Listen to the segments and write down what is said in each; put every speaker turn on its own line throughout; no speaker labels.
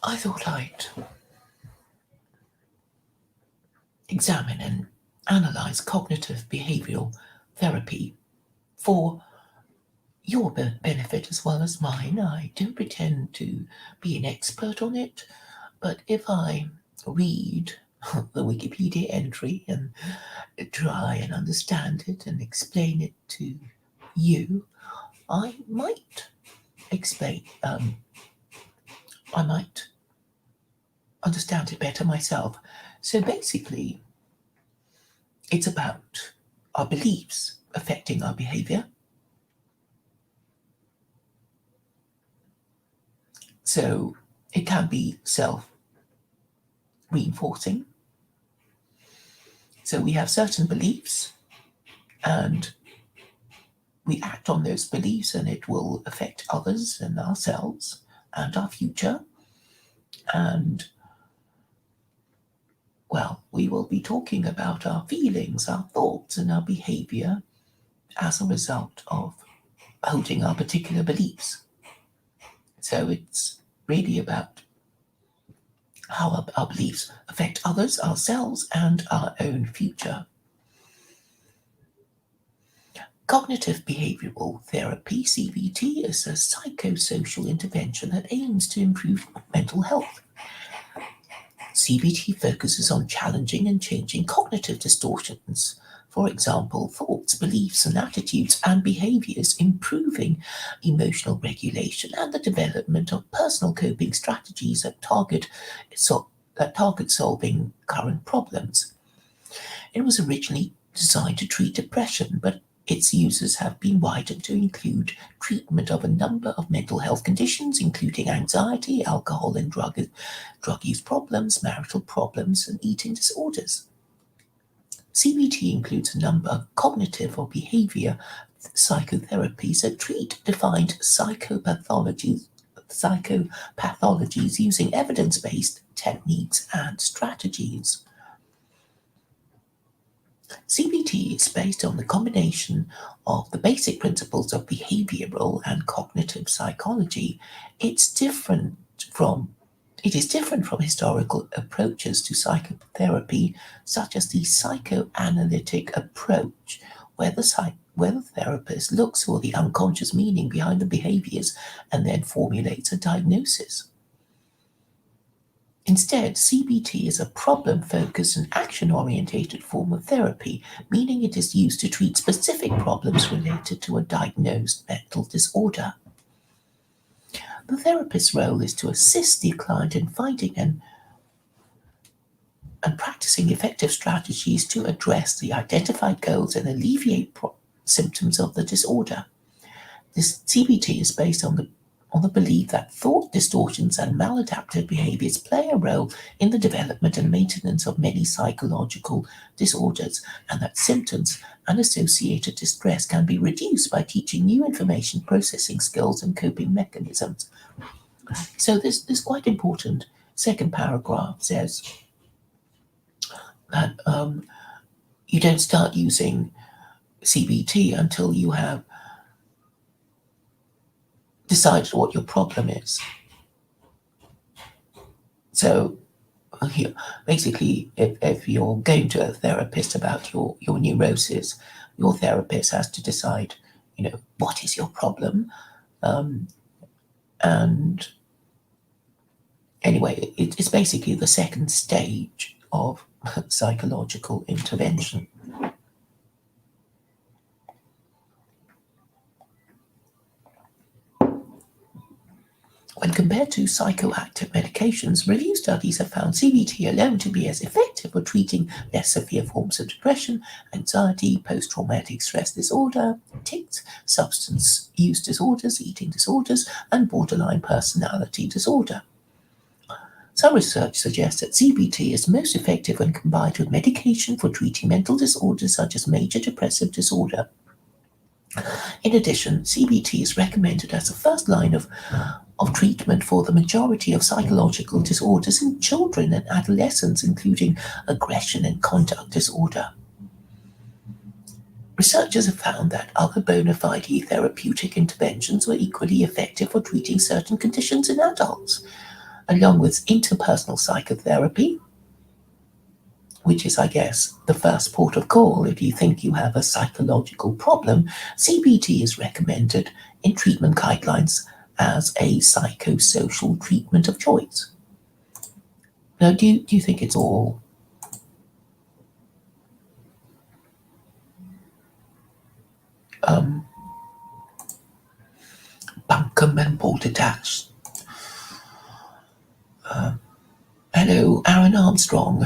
I thought I'd examine and analyze cognitive behavioral therapy for your benefit as well as mine. I don't pretend to be an expert on it, but if I read the Wikipedia entry and try and understand it and explain it to you, I might explain, I might understand it better myself. So basically, it's about our beliefs affecting our behavior. So it can be self reinforcing. So we have certain beliefs and we act on those beliefs, and it will affect others and ourselves and our future. And well, we will be talking about our feelings, our thoughts, and our behavior as a result of holding our particular beliefs. So it's really about how our beliefs affect others, ourselves, and our own future. Cognitive behavioral therapy, CBT, is a psychosocial intervention that aims to improve mental health. CBT focuses on challenging and changing cognitive distortions, for example, thoughts, beliefs, and attitudes and behaviors, improving emotional regulation and the development of personal coping strategies that target solving current problems. It was originally designed to treat depression, but its uses have been widened to include treatment of a number of mental health conditions, including anxiety, alcohol and drug use problems, marital problems, and eating disorders. CBT includes a number of cognitive or behavior psychotherapies that treat defined psychopathologies using evidence-based techniques and strategies. CBT is based on the combination of the basic principles of behavioral and cognitive psychology. It is different from historical approaches to psychotherapy, such as the psychoanalytic approach, where the therapist looks for the unconscious meaning behind the behaviors and then formulates a diagnosis. Instead, CBT is a problem-focused and action-orientated form of therapy, meaning it is used to treat specific problems related to a diagnosed mental disorder. The therapist's role is to assist the client in finding and practicing effective strategies to address the identified goals and alleviate symptoms of the disorder. This CBT is based on the belief that thought distortions and maladaptive behaviors play a role in the development and maintenance of many psychological disorders, and that symptoms and associated distress can be reduced by teaching new information processing skills and coping mechanisms. So this quite important second paragraph says that you don't start using CBT until you have decided what your problem is. So basically, if you're going to a therapist about your neurosis, your therapist has to decide, what is your problem? And anyway, it's basically the second stage of psychological intervention. When compared to psychoactive medications, review studies have found CBT alone to be as effective for treating less severe forms of depression, anxiety, post-traumatic stress disorder, tics, substance use disorders, eating disorders, and borderline personality disorder. Some research suggests that CBT is most effective when combined with medication for treating mental disorders such as major depressive disorder. In addition, CBT is recommended as the first line of treatment for the majority of psychological disorders in children and adolescents, including aggression and conduct disorder. Researchers have found that other bona fide therapeutic interventions were equally effective for treating certain conditions in adults. along with interpersonal psychotherapy, which is, I guess, the first port of call if you think you have a psychological problem. CBT is recommended in treatment guidelines as a psychosocial treatment of choice. Now, do you think it's all bunkum and bolt attached? Hello, Aaron Armstrong.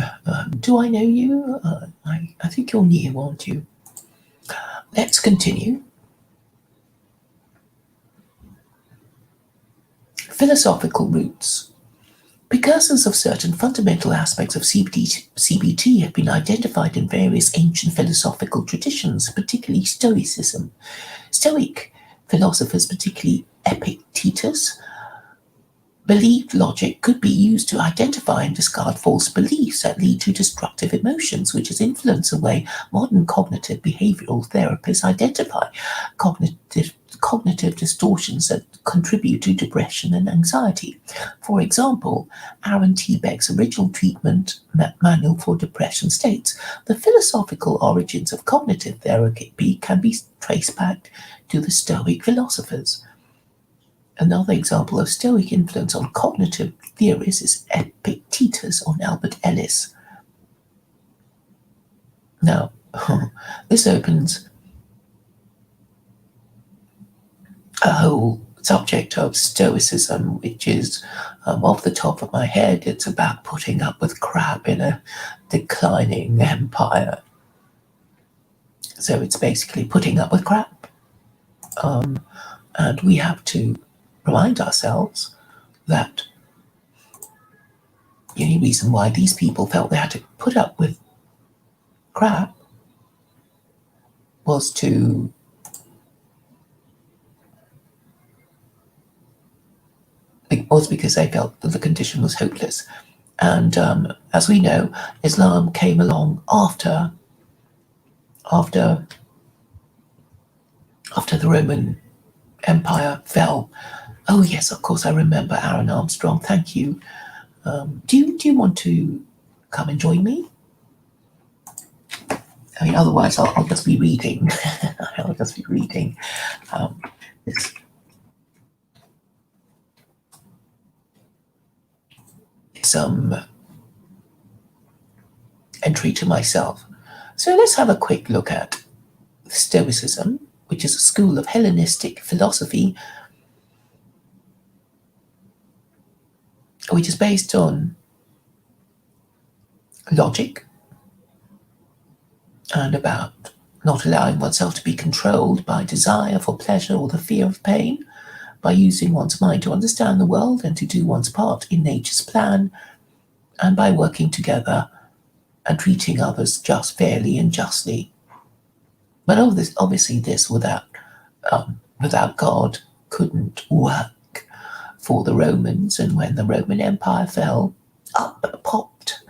Do I know you? I think you're new, aren't you? Let's continue. Philosophical roots. Precursors of certain fundamental aspects of CBT have been identified in various ancient philosophical traditions, particularly Stoicism. Stoic philosophers, particularly Epictetus, believed logic could be used to identify and discard false beliefs that lead to destructive emotions, which has influenced the way modern cognitive behavioral therapists identify cognitive distortions that contribute to depression and anxiety. For example, Aaron T. Beck's original treatment manual for depression states the philosophical origins of cognitive therapy can be traced back to the Stoic philosophers. Another example of Stoic influence on cognitive theories is Epictetus on Albert Ellis. Now, this opens a whole subject of Stoicism, which is off the top of my head. It's about putting up with crap in a declining empire. So it's basically putting up with crap. And we have to remind ourselves that the only reason why these people felt they had to put up with crap was because they felt that the condition was hopeless. And as we know, Islam came along after the Roman Empire fell. Oh yes, of course, I remember Aaron Armstrong. Thank you. Do you want to come and join me? I mean, otherwise I'll just be reading. I'll just be reading this. Some entry to myself. So let's have a quick look at Stoicism, which is a school of Hellenistic philosophy which is based on logic and about not allowing oneself to be controlled by desire for pleasure or the fear of pain, by using one's mind to understand the world and to do one's part in nature's plan, and by working together and treating others just fairly and justly. But obviously this without God couldn't work for the Romans, and when the Roman Empire fell, up popped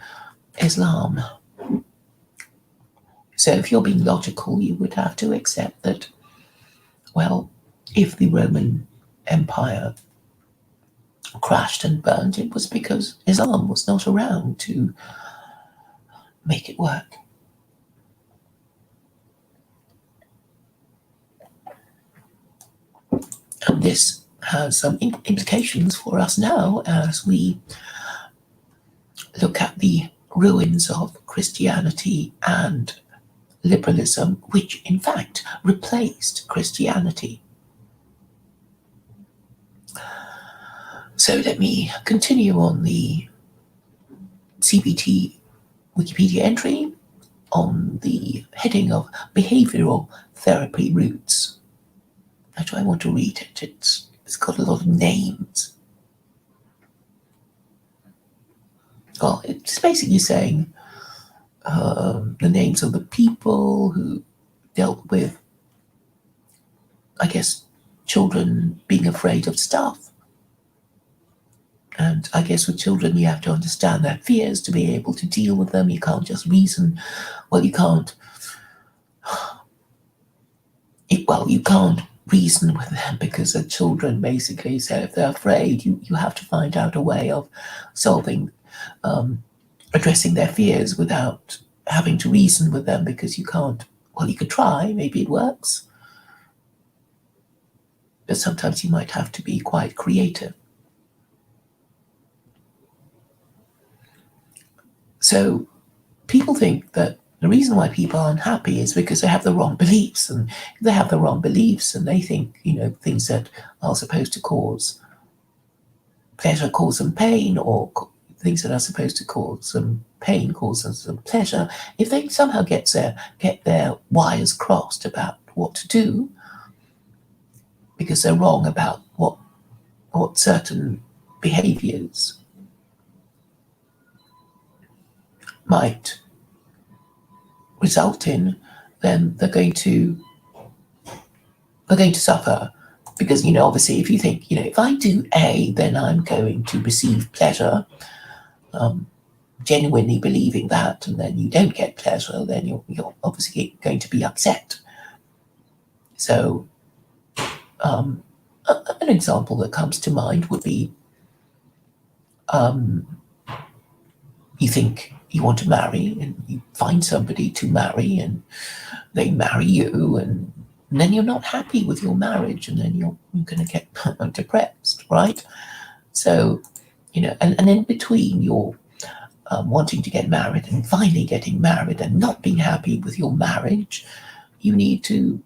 Islam. So if you're being logical, you would have to accept that, well, if the Roman Empire crashed and burned, it was because Islam was not around to make it work. And this has some implications for us now as we look at the ruins of Christianity and liberalism, which in fact replaced Christianity. So let me continue on the CBT Wikipedia entry on the heading of behavioural therapy roots. Actually, I want to read it. It's got a lot of names. Well, it's basically saying the names of the people who dealt with, I guess, children being afraid of stuff. And I guess with children, you have to understand their fears to be able to deal with them. You can't just reason. Well, you can't reason with them because they're children, basically. So if they're afraid, you have to find out a way of solving, addressing their fears without having to reason with them, because you can't. Well, you could try, maybe it works, but sometimes you might have to be quite creative. So people think that the reason why people are unhappy is because they have the wrong beliefs, and if they have the wrong beliefs and they think, things that are supposed to cause pleasure cause them pain, or things that are supposed to cause them pain cause them pleasure. If they somehow get their wires crossed about what to do, because they're wrong about what certain behaviors might result in, then they're going to suffer. Because, obviously, if you think, if I do A, then I'm going to receive pleasure, genuinely believing that, and then you don't get pleasure, then you're obviously going to be upset. So, an example that comes to mind would be, you think you want to marry, and you find somebody to marry, and they marry you, and then you're not happy with your marriage, and then you're going to get depressed, right? So, and in between your wanting to get married and finally getting married and not being happy with your marriage, you need to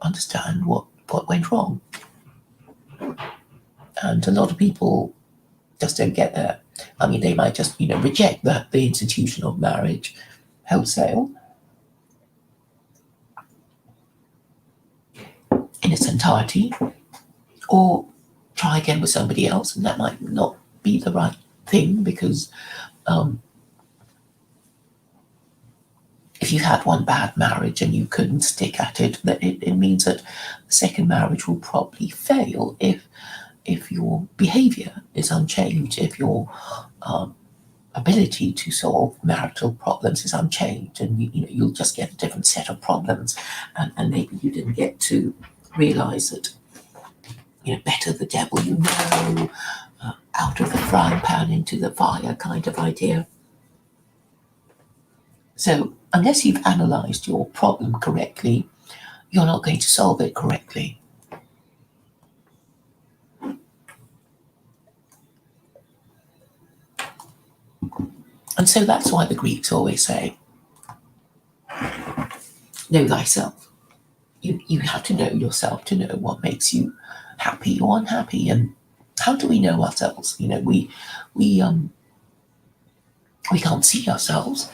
understand what went wrong. And a lot of people just don't get that. I mean, they might just, reject the institution of marriage wholesale in its entirety, or try again with somebody else, and that might not be the right thing, because if you had one bad marriage and you couldn't stick at it, that it means that the second marriage will probably fail if your behavior is unchanged, if your ability to solve marital problems is unchanged, and you'll just get a different set of problems, and maybe you didn't get to realize that better the devil you know, out of the frying pan into the fire kind of idea. So unless you've analysed your problem correctly, you're not going to solve it correctly. And so that's why the Greeks always say, know thyself. You have to know yourself to know what makes you happy or unhappy. And how do we know ourselves? We can't see ourselves,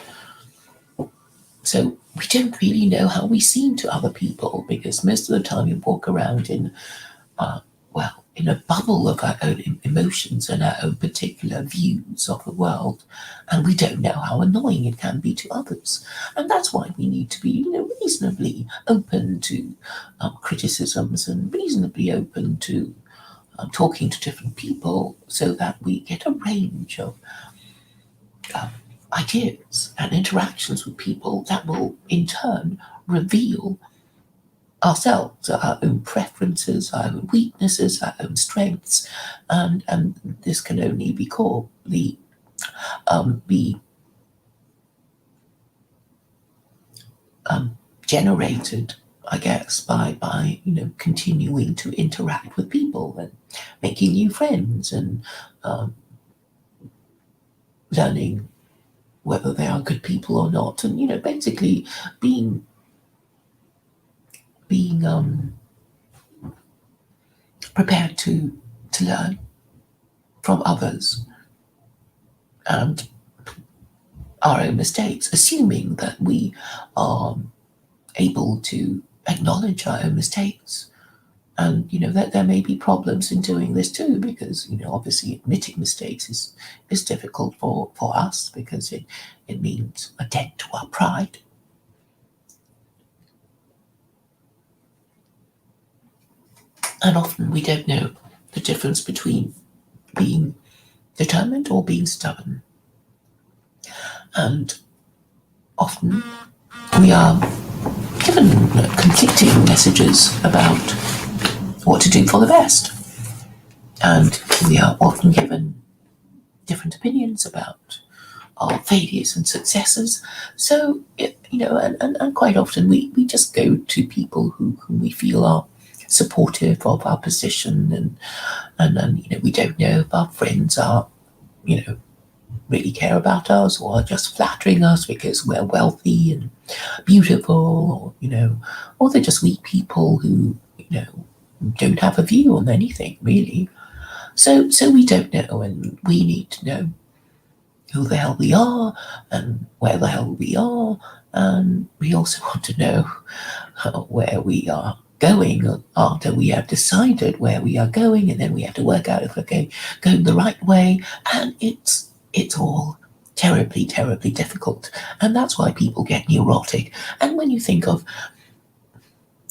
so we don't really know how we seem to other people, because most of the time we walk around in a bubble of our own emotions and our own particular views of the world, and we don't know how annoying it can be to others. And that's why we need to be, reasonably open to criticisms, and reasonably open to talking to different people, so that we get a range of ideas and interactions with people that will in turn reveal ourselves, our own preferences, our own weaknesses, our own strengths, and this can only be generated, I guess, by continuing to interact with people and making new friends, and learning whether they are good people or not, and basically being prepared to learn from others and our own mistakes, assuming that we are able to acknowledge our own mistakes. And that there may be problems in doing this too, because obviously admitting mistakes is difficult for us, because it means a dent to our pride. And often we don't know the difference between being determined or being stubborn. And often we are given conflicting messages about what to do for the best, and we are often given different opinions about our failures and successes. So, and quite often we just go to people who we feel are supportive of our position, and we don't know if our friends are, really care about us or are just flattering us because we're wealthy and beautiful, or they're just weak people who, don't have a view on anything really. So we don't know, and we need to know who the hell we are and where the hell we are, and we also want to know where we are going after we have decided where we are going, and then we have to work out if we're going the right way, and it's all terribly, terribly difficult, and that's why people get neurotic. And when you think of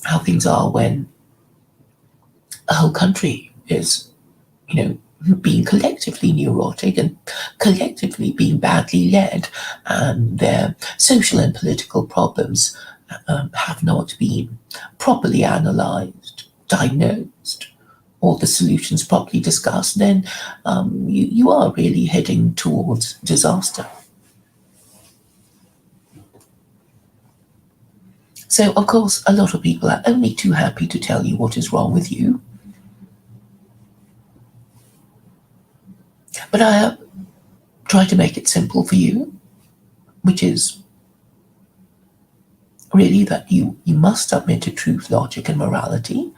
how things are when a whole country is, being collectively neurotic and collectively being badly led, and their social and political problems have not been properly analysed, diagnosed, or the solutions properly discussed, then you are really heading towards disaster. So, of course, a lot of people are only too happy to tell you what is wrong with you. But I have tried to make it simple for you, which is really that you must submit to truth, logic, and morality.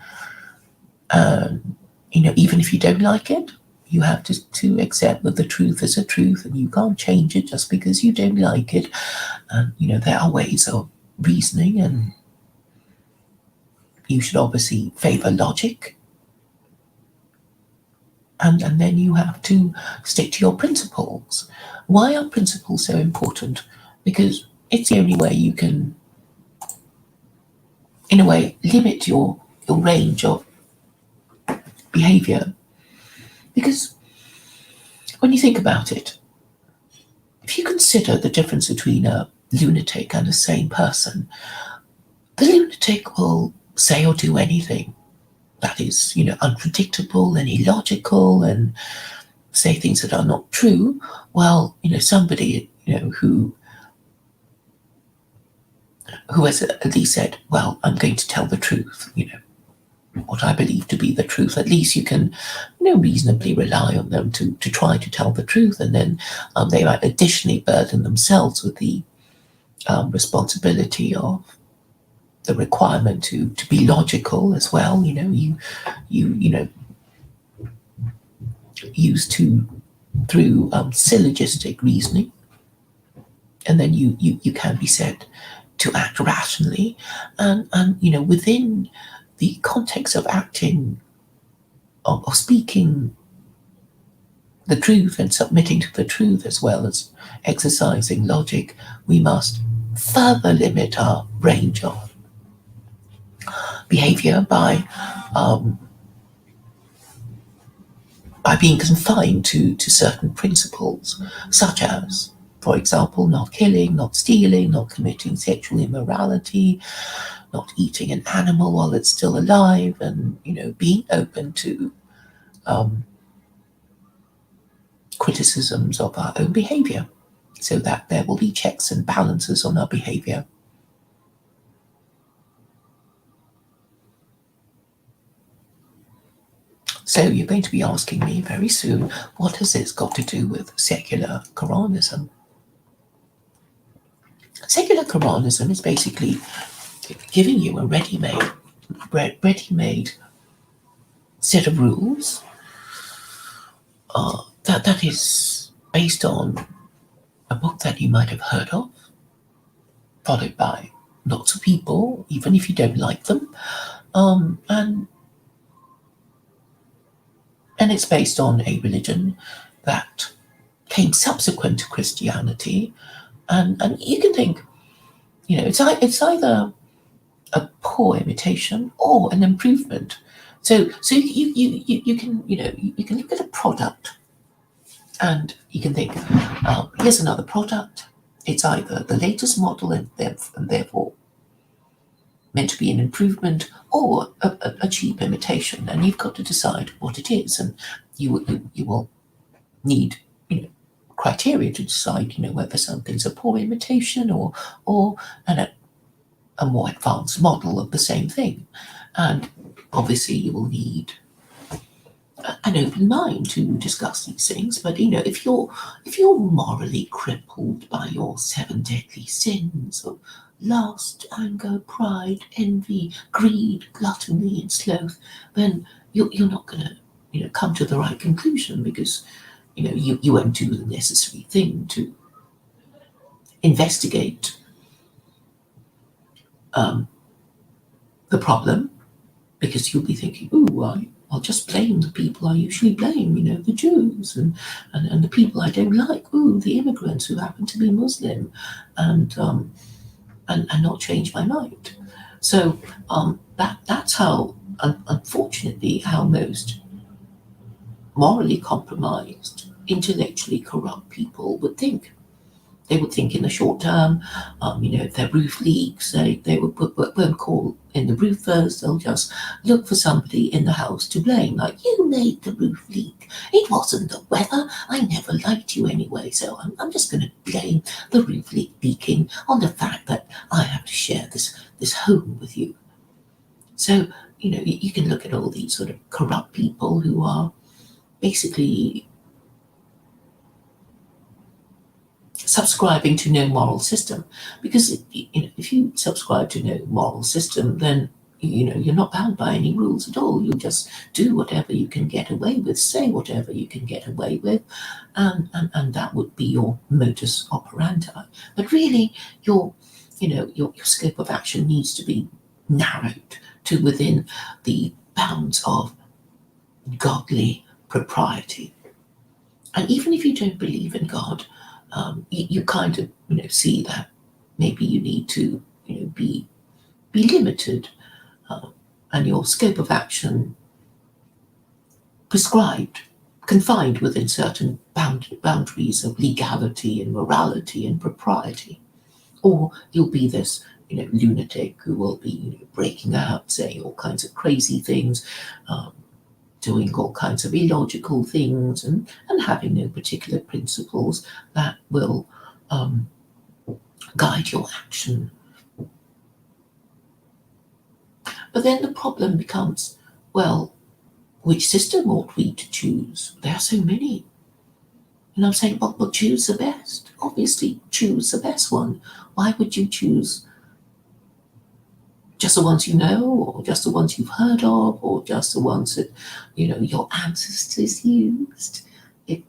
Even if you don't like it, you have to accept that the truth is a truth, and you can't change it just because you don't like it. And there are ways of reasoning, and you should obviously favor logic. And then you have to stick to your principles. Why are principles so important? Because it's the only way you can, in a way, limit your range of behavior. Because when you think about it, if you consider the difference between a lunatic and a sane person, the lunatic will say or do anything that is, unpredictable and illogical, and say things that are not true. Well, somebody, who has at least said, well, I'm going to tell the truth, what I believe to be the truth. At least you can, reasonably rely on them to try to tell the truth, and then they might additionally burden themselves with the responsibility of the requirement to be logical as well. You used to through syllogistic reasoning, and then you can be said to act rationally, and within the context of acting, of speaking the truth and submitting to the truth, as well as exercising logic, we must further limit our range of behavior by being confined to certain principles, such as, for example, not killing, not stealing, not committing sexual immorality, not eating an animal while it's still alive, and being open to criticisms of our own behavior, so that there will be checks and balances on our behavior. So you're going to be asking me very soon, what has this got to do with secular Quranism? Secular Quranism is basically giving you a ready-made set of rules that is based on a book that you might have heard of, followed by lots of people, even if you don't like them, and it's based on a religion that came subsequent to Christianity, and you can think, it's either a poor imitation or an improvement. So you can you can look at a product, and you can think, here's another product. It's either the latest model, and therefore meant to be an improvement or a cheap imitation, and you've got to decide what it is, and you will need, criteria to decide, whether something's a poor imitation or a more advanced model of the same thing. And obviously, you will need an open mind to discuss these things. But if you're morally crippled by your seven deadly sins of lust, anger, pride, envy, greed, gluttony, and sloth, then you're not going to come to the right conclusion, because you won't do the necessary thing to investigate the problem, because you'll be thinking, "Oh, I'll just blame the people I usually blame, the Jews and the people I don't like, the immigrants who happen to be Muslim, and and not change my mind." So that's how, unfortunately, how most morally compromised, intellectually corrupt people would think. They would think in the short term. If their roof leaks, they won't call in the roofers. They'll just look for somebody in the house to blame. Like, you made the roof leak. It wasn't the weather. I never liked you anyway, so I'm just going to blame the roof leaking on the fact that I have to share this home with you. So, you can look at all these sort of corrupt people who are basically subscribing to no moral system, because if you subscribe to no moral system, then you're not bound by any rules at all. You just do whatever you can get away with, say whatever you can get away with, and that would be your modus operandi. But really, your scope of action needs to be narrowed to within the bounds of godly propriety. And even if you don't believe in God, you kind of see that maybe you need to be limited, and your scope of action prescribed, confined within certain boundaries of legality and morality and propriety. Or you'll be this lunatic who will be breaking out, saying all kinds of crazy things, doing all kinds of illogical things, and having no particular principles that will guide your action. But then the problem becomes, well, which system ought we to choose? There are so many. And I'm saying, well, choose the best. Obviously, choose the best one. Why would you choose just the ones you know, or just the ones you've heard of, or just the ones that your ancestors used? It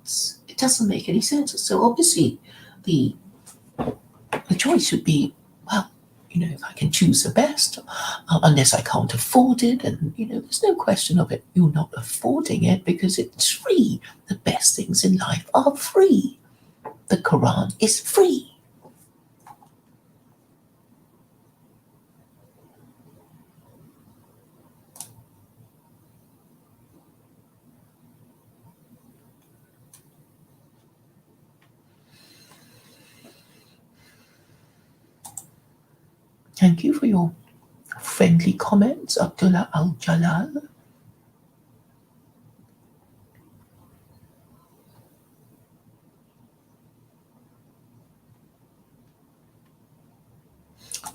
doesn't make any sense. So obviously, the choice should be, well, if I can choose the best, unless I can't afford it, and there's no question of it. You're not affording it because it's free. The best things in life are free. The Quran is free. Thank you for your friendly comments, Abdullah Al Jalal.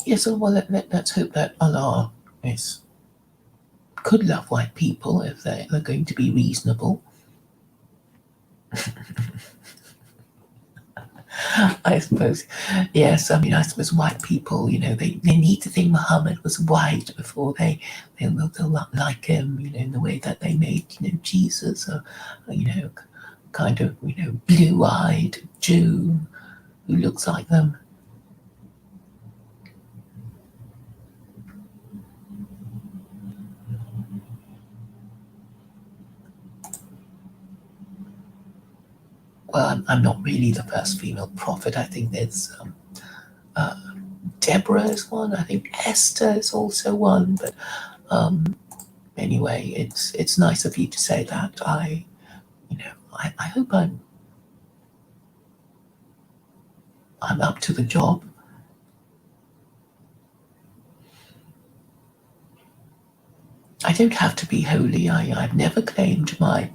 Yes, so well, let's hope that Allah could love white people if they're going to be reasonable. I suppose, yes. I mean, I suppose white people, they need to think Muhammad was white before they'll not like him, in the way that they made, Jesus, kind of, blue-eyed Jew who looks like them. Well, I'm not really the first female prophet. I think there's Deborah is one. I think Esther is also one. But anyway, it's nice of you to say that. I hope I'm up to the job. I don't have to be holy. I've never claimed to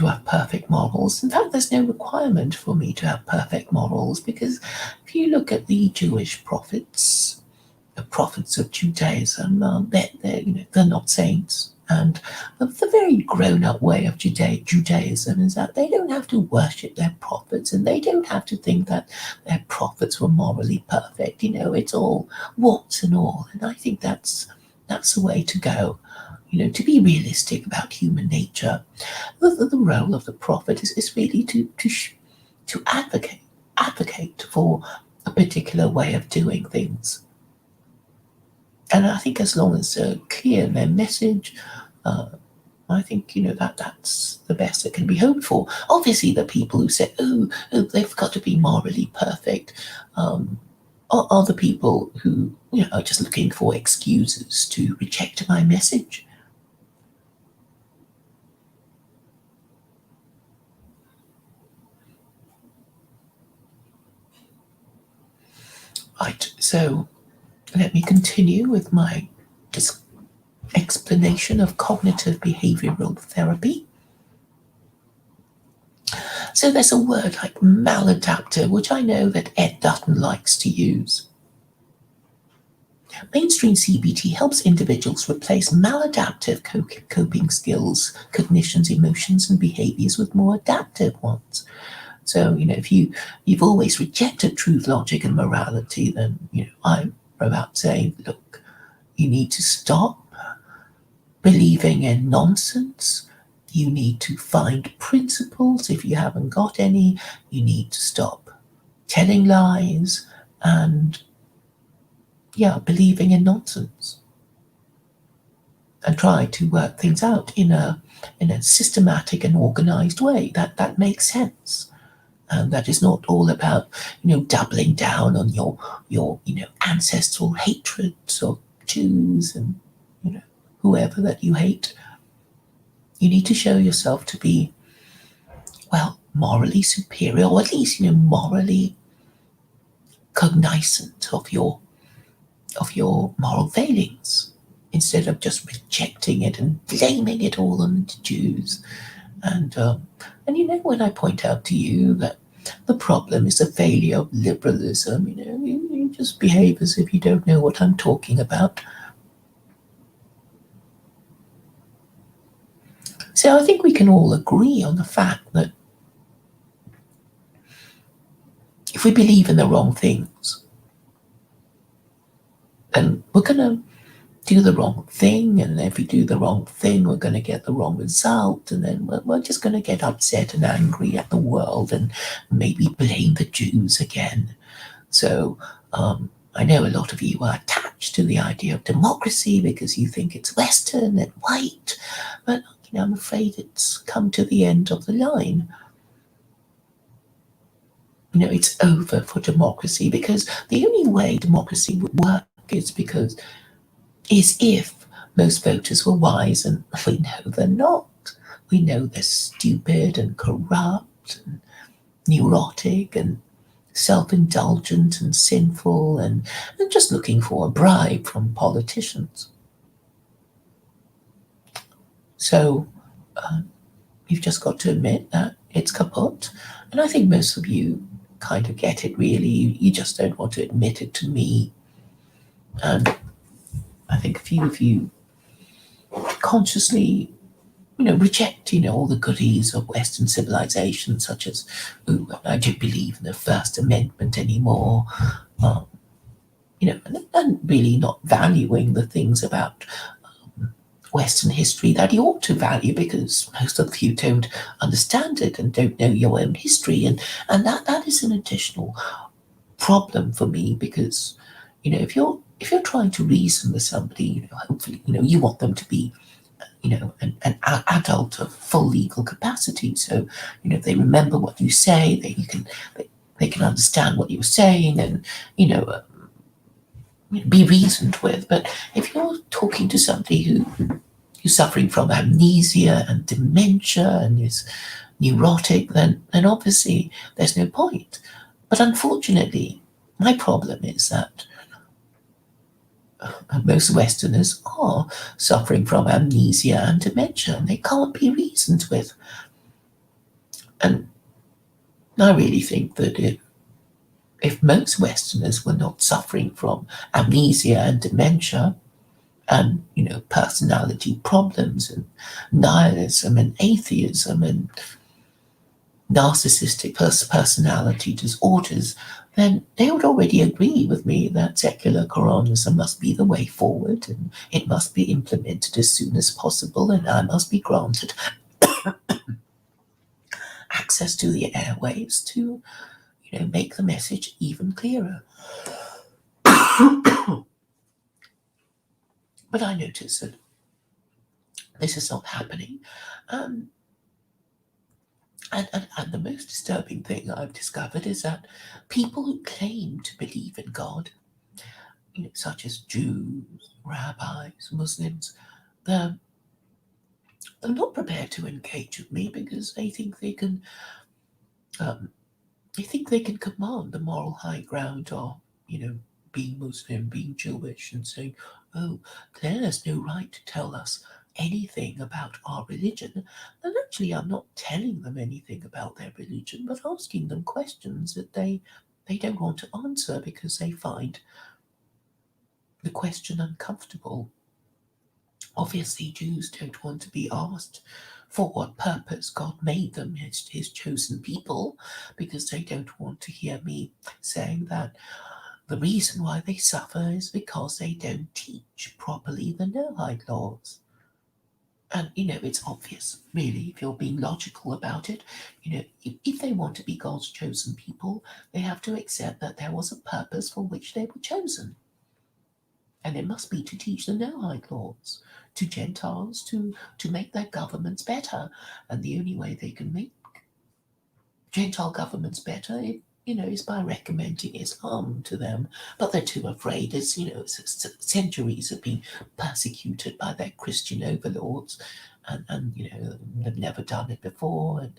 have perfect morals. In fact, there's no requirement for me to have perfect morals, because if you look at the Jewish prophets, the prophets of Judaism, they're not saints. And the very grown-up way of Judaism is that they don't have to worship their prophets, and they don't have to think that their prophets were morally perfect. It's all warts and all. And I think that's the way to go. To be realistic about human nature, the role of the prophet is really to advocate for a particular way of doing things. And I think as long as they're clear in their message, I think that's the best that can be hoped for. Obviously, the people who say, "Oh, they've got to be morally perfect," are the people who are just looking for excuses to reject my message. Right. So let me continue with my explanation of cognitive behavioral therapy. So there's a word like maladaptive, which I know that Ed Dutton likes to use. Mainstream CBT helps individuals replace maladaptive coping skills, cognitions, emotions, and behaviors with more adaptive ones. So, if you've always rejected truth, logic, and morality, then, I'm about saying, look, you need to stop believing in nonsense. You need to find principles. If you haven't got any, you need to stop telling lies and, believing in nonsense. And try to work things out in a systematic and organized way that makes sense. And that is not all about, doubling down on your ancestral hatreds of Jews and, whoever that you hate. You need to show yourself to be, well, morally superior, or at least, morally cognizant of your moral failings, instead of just rejecting it and blaming it all on the Jews. And when I point out to you that the problem is the failure of liberalism, you just behave as if you don't know what I'm talking about. So I think we can all agree on the fact that if we believe in the wrong things, then we're going to do the wrong thing. And if we do the wrong thing, we're going to get the wrong result. And then we're just going to get upset and angry at the world and maybe blame the Jews again. So I know a lot of you are attached to the idea of democracy because you think it's Western and white. But I'm afraid it's come to the end of the line. It's over for democracy, because the only way democracy would work is if most voters were wise, and we know they're not. We know they're stupid and corrupt and neurotic and self-indulgent and sinful and just looking for a bribe from politicians. So you've just got to admit that it's kaput. And I think most of you kind of get it, really. You just don't want to admit it to me. And I think a few of you consciously, reject, all the goodies of Western civilization, such as, I don't believe in the First Amendment anymore, and really not valuing the things about Western history that you ought to value, because most of you don't understand it and don't know your own history, and that is an additional problem for me, because if you're trying to reason with somebody, hopefully you want them to be an adult of full legal capacity, so they remember what you say, they can understand what you're saying, and be reasoned with. But if you're talking to somebody who's suffering from amnesia and dementia and is neurotic, then obviously there's no point. But unfortunately, my problem is that most Westerners are suffering from amnesia and dementia, and they can't be reasoned with. And I really think that if most Westerners were not suffering from amnesia and dementia, and personality problems and nihilism and atheism and narcissistic personality disorders, then they would already agree with me that secular Quranism must be the way forward and it must be implemented as soon as possible, and I must be granted access to the airwaves to make the message even clearer. But I notice that this is not happening. Um, and the most disturbing thing I've discovered is that people who claim to believe in God, such as Jews, rabbis, Muslims, they're, they're not prepared to engage with me because um, they think they can command the moral high ground of, being Muslim, being Jewish, and saying, oh, Claire has no right to tell us anything about our religion. And actually, I'm not telling them anything about their religion, but asking them questions that they don't want to answer because they find the question uncomfortable. Obviously, Jews don't want to be asked for what purpose God made them, his chosen people, because they don't want to hear me saying that the reason why they suffer is because they don't teach properly the Noahide laws. And, it's obvious, really, if you're being logical about it. If they want to be God's chosen people, they have to accept that there was a purpose for which they were chosen. And it must be to teach the Noahide laws to Gentiles to make their governments better. And the only way they can make Gentile governments better, is by recommending Islam to them. But they're too afraid. As centuries have been persecuted by their Christian overlords, and they've never done it before. And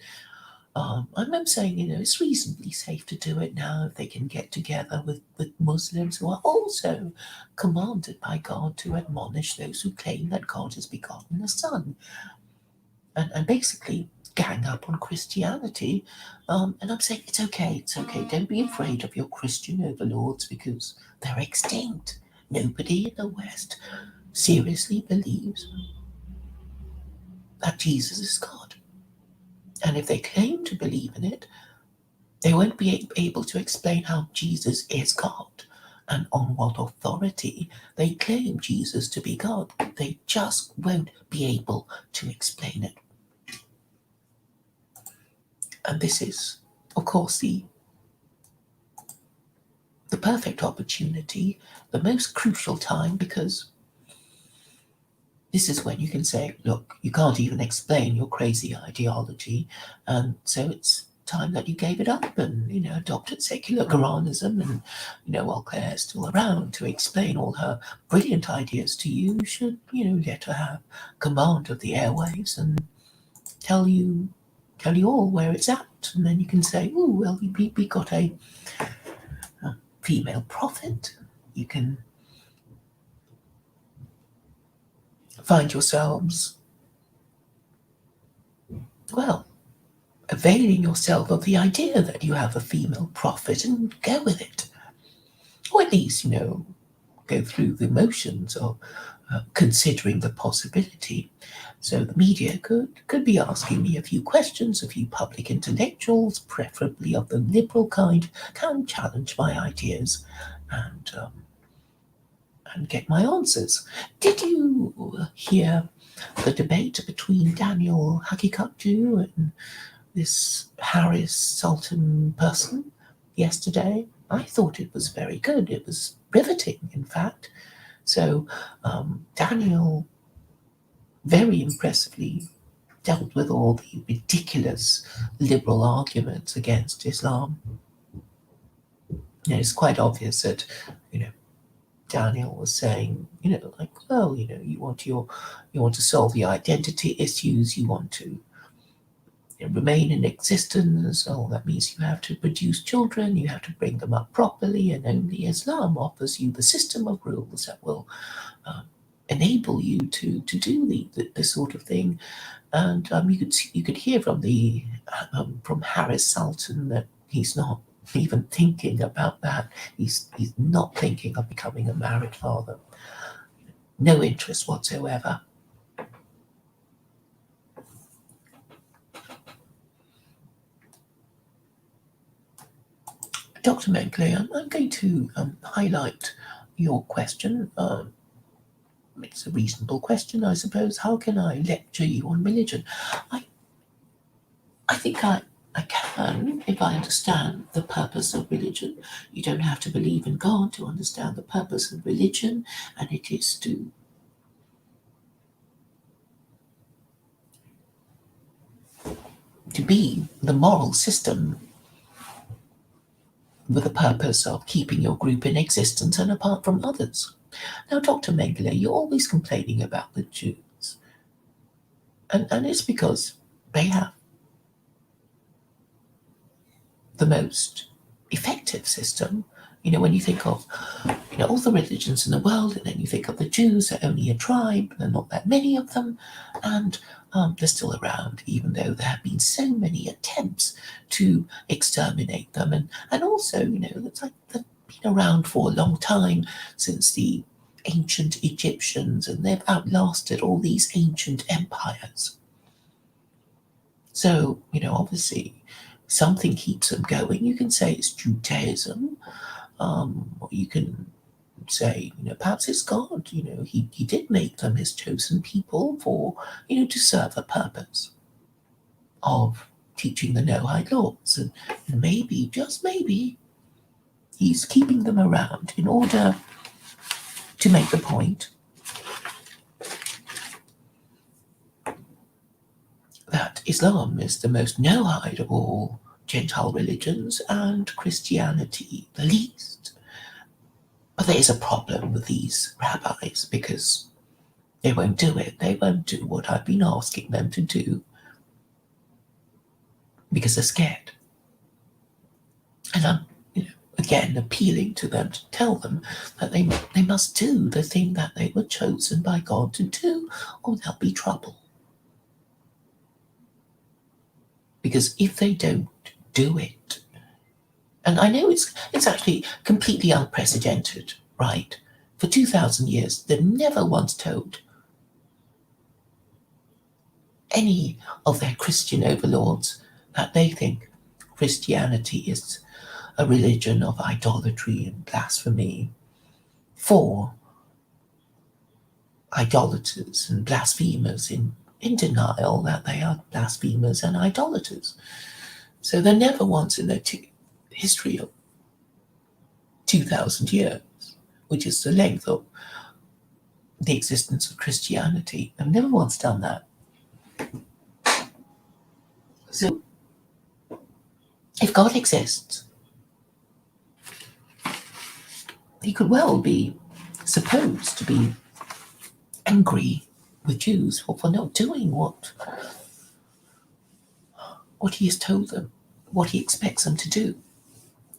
I'm saying, it's reasonably safe to do it now if they can get together with Muslims who are also commanded by God to admonish those who claim that God has begotten a son, and basically gang up on Christianity. And I'm saying it's okay. Don't be afraid of your Christian overlords because they're extinct. Nobody in the West seriously believes that Jesus is God. And if they claim to believe in it, they won't be able to explain how Jesus is God and on what authority they claim Jesus to be God. They just won't be able to explain it. And this is, of course, the perfect opportunity, the most crucial time, because this is when you can say, look, you can't even explain your crazy ideology, and so it's time that you gave it up and, adopted secular Quranism. And, while Claire's still around to explain all her brilliant ideas to you, you should, let her have command of the airwaves and tell you all where it's at. And then you can say, oh, well, we got a female prophet. You can find yourselves, well, availing yourself of the idea that you have a female prophet and go with it. Or at least, go through the motions of considering the possibility. So the media could be asking me a few questions. A few public intellectuals, preferably of the liberal kind, can challenge my ideas and get my answers. Did you hear the debate between Daniel Hakikatju and this Harris Sultan person yesterday? I thought it was very good. It was riveting, in fact. So Daniel very impressively dealt with all the ridiculous liberal arguments against Islam. It's quite obvious that, Daniel was saying, like, well, you want to solve the identity issues, you want to remain in existence. Oh, that means you have to produce children, you have to bring them up properly, and only Islam offers you the system of rules that will enable you to do the sort of thing. And you could hear from the from Harris Sultan that he's not even thinking about that. He's not thinking of becoming a married father. No interest whatsoever. Dr. Menkley, I'm going to highlight your question. It's a reasonable question, I suppose. How can I lecture you on religion? I, I think I can if I understand the purpose of religion. You don't have to believe in God to understand the purpose of religion, and it is to be the moral system with the purpose of keeping your group in existence and apart from others. Now, Dr. Mengele, you're always complaining about the Jews. And it's because they have the most effective system. When you think of all the religions in the world, and then you think of the Jews, they're only a tribe, there are not that many of them, and they're still around, even though there have been so many attempts to exterminate them. And also, it's like they've been around for a long time, since the ancient Egyptians, and they've outlasted all these ancient empires. So, obviously, something keeps them going. You can say it's Judaism, or you can say, perhaps it's God. He did make them his chosen people for, to serve a purpose of teaching the Noahide laws. And maybe, just maybe, he's keeping them around in order to make the point that Islam is the most Noahide of all Gentile religions, and Christianity the least. But there is a problem with these rabbis, because they won't do it. They won't do what I've been asking them to do, because they're scared. And I'm, again, appealing to them to tell them that they must do the thing that they were chosen by God to do, or there'll be trouble. Because if they don't do it, and I know it's actually completely unprecedented, right? For 2,000 years, they've never once told any of their Christian overlords that they think Christianity is a religion of idolatry and blasphemy, for idolaters and blasphemers in denial that they are blasphemers and idolaters. So they're never once in their history of 2,000 years, which is the length of the existence of Christianity, they've never once done that. So if God exists, he could well be supposed to be angry with Jews for not doing what he has told them, what he expects them to do.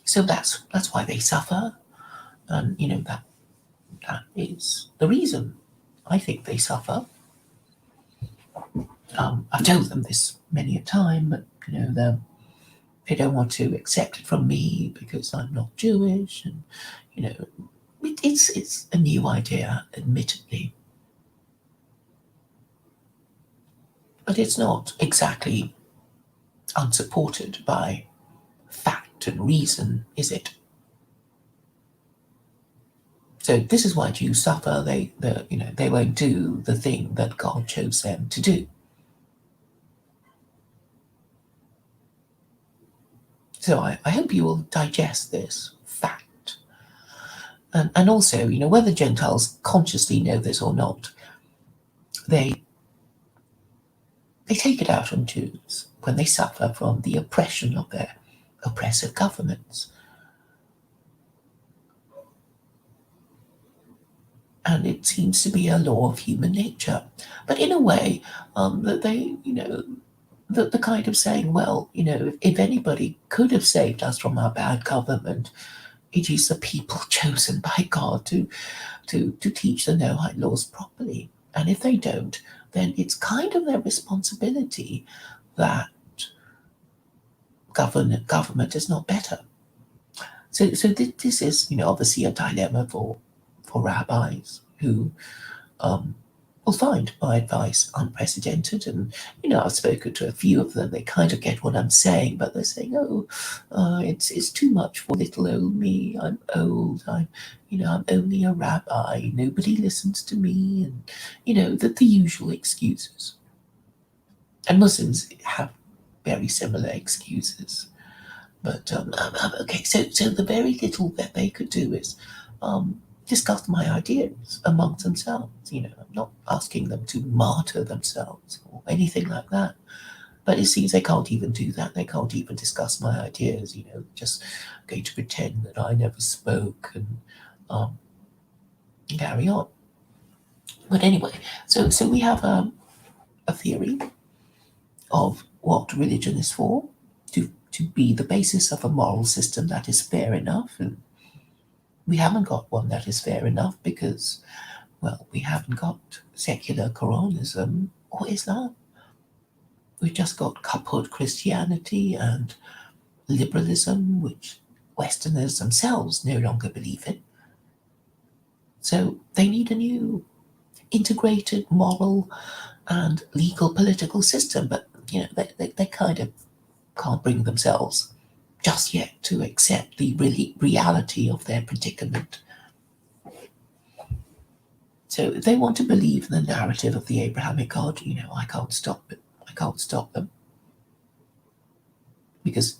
So that's why they suffer, and that is the reason I think they suffer. I've told them this many a time, but they don't want to accept it from me because I'm not Jewish, and it's a new idea, admittedly, but it's not exactly unsupported by fact and reason, is it? So this is why Jews suffer. They won't do the thing that God chose them to do. So I hope you will digest this fact. And also, whether Gentiles consciously know this or not, they take it out on Jews when they suffer from the oppression of their oppressive governments. And it seems to be a law of human nature. But in a way, that the kind of saying, well, if anybody could have saved us from our bad government, it is the people chosen by God to teach the Noahide laws properly. And if they don't, then it's kind of their responsibility that government is not better. So this is, obviously a dilemma for rabbis who will find my advice unprecedented. And, I've spoken to a few of them. They kind of get what I'm saying, but they're saying, oh, it's too much for little old me. I'm old. I'm only a rabbi. Nobody listens to me. And, the usual excuses. And Muslims have very similar excuses. But okay, so the very little that they could do is discuss my ideas amongst themselves. I'm not asking them to martyr themselves or anything like that. But it seems they can't even do that. They can't even discuss my ideas. Just going to pretend that I never spoke and carry on. But anyway, so we have a theory of what religion is for, to be the basis of a moral system that is fair enough. And we haven't got one that is fair enough because, well, we haven't got secular Quranism or Islam. We've just got kaput Christianity and liberalism, which Westerners themselves no longer believe in. So they need a new integrated moral and legal political system, but they kind of can't bring themselves just yet to accept the reality of their predicament. So if they want to believe in the narrative of the Abrahamic God, I can't stop it. I can't stop them. Because,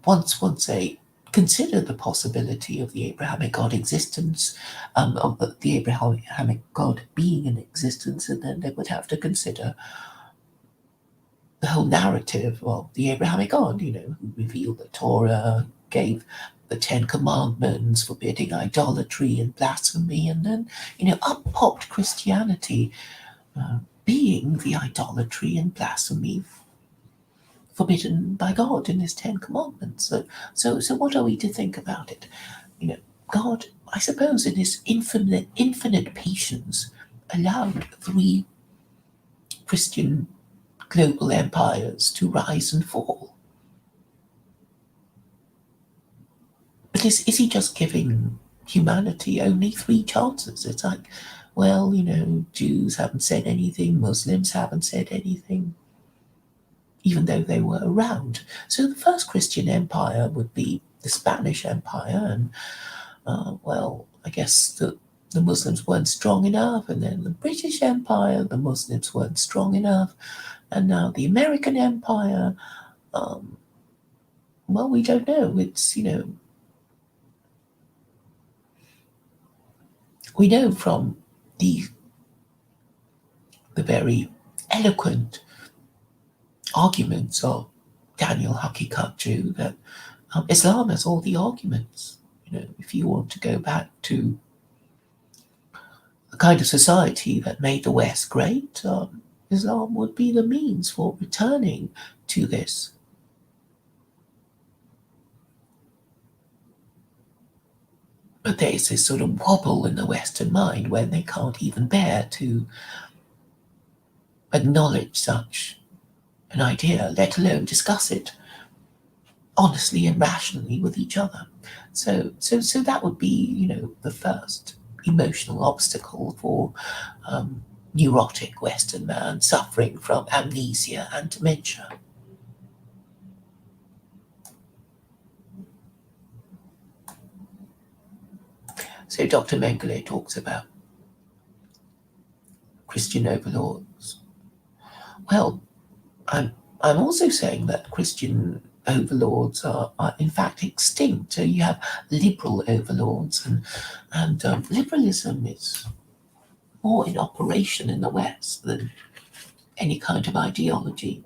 once they consider the possibility of the Abrahamic God existence, of the Abrahamic God being in existence, and then they would have to consider the whole narrative of the Abrahamic God, who revealed the Torah, gave the Ten Commandments, forbidding idolatry and blasphemy, and then, up popped Christianity, being the idolatry and blasphemy forbidden by God in His Ten Commandments. So what are we to think about it? God, I suppose, in His infinite patience, allowed 3 Christian global empires to rise and fall. But is He just giving humanity only 3 chances? It's like, well, Jews haven't said anything, Muslims haven't said anything, even though they were around. So the first Christian empire would be the Spanish Empire, and, well, I guess the Muslims weren't strong enough, and then the British Empire, the Muslims weren't strong enough, and now the American Empire, well, we don't know. It's, we know from the very eloquent arguments of Daniel Haqiqatjou that Islam has all the arguments. If you want to go back to the kind of society that made the West great, Islam would be the means for returning to this. But there's this sort of wobble in the Western mind when they can't even bear to acknowledge such an idea, let alone discuss it honestly and rationally with each other. So that would be, the first emotional obstacle for neurotic Western man suffering from amnesia and dementia. So Dr. Mengele talks about Christian overlords. Well, I'm also saying that Christian overlords are in fact extinct. So you have liberal overlords, and liberalism is more in operation in the West than any kind of ideology.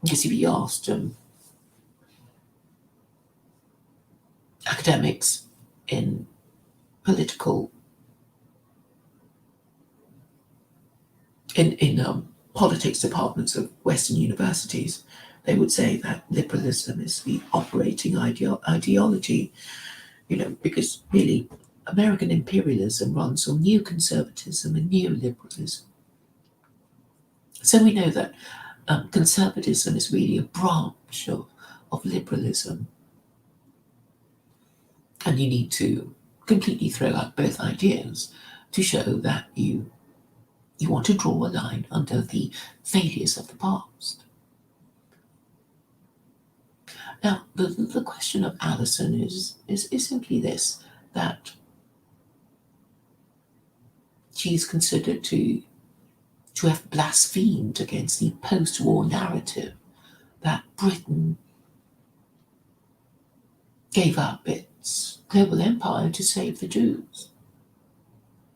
Because if you asked academics in political in politics departments of Western universities, they would say that liberalism is the operating ideology, because really American imperialism runs on neoconservatism and neoliberalism. So we know that conservatism is really a branch of liberalism, and you need to completely throw out both ideas to show that you want to draw a line under the failures of the past. Now, the question of Alison is simply this, that she's considered to have blasphemed against the post-war narrative that Britain gave up its global empire to save the Jews.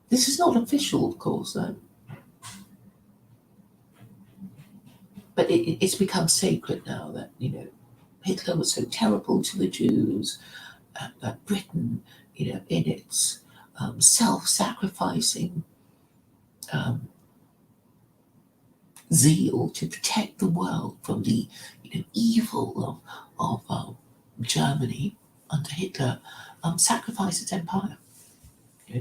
This is not official, of course, though. But it's become sacred now that, Hitler was so terrible to the Jews, and that Britain, in its self-sacrificing zeal to protect the world from the evil of Germany under Hitler, sacrificed its empire,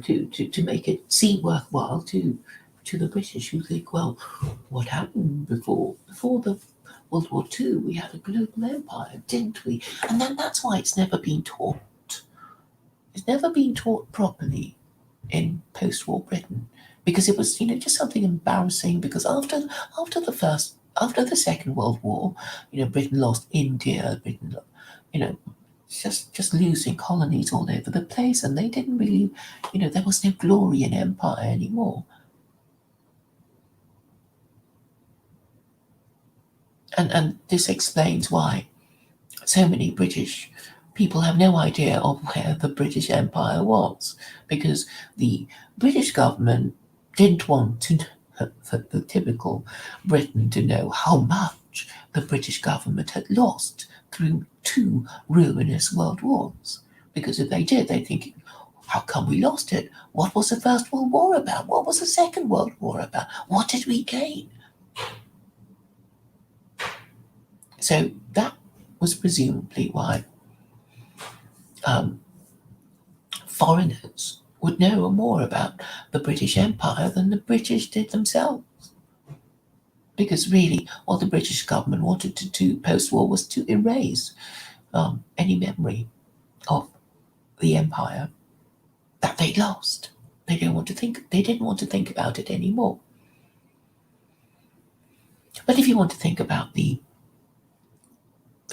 to make it seem worthwhile to the British, who think, well, what happened before the World War II? We had a global empire, didn't we? And then that's why it's never been taught. It's never been taught properly in post-war Britain, because it was, just something embarrassing. Because after the Second World War, Britain lost India, Britain, just losing colonies all over the place, and they didn't really, there was no glory in empire anymore. And this explains why so many British people have no idea of where the British Empire was, because the British government didn't want the typical Briton to know how much the British government had lost through 2 ruinous world wars. Because if they did, they'd think, how come we lost it? What was the First World War about? What was the Second World War about? What did we gain? So that was presumably why foreigners would know more about the British Empire than the British did themselves. Because really, what the British government wanted to do post-war was to erase any memory of the empire that they lost. They didn't want to think about it anymore. But if you want to think about the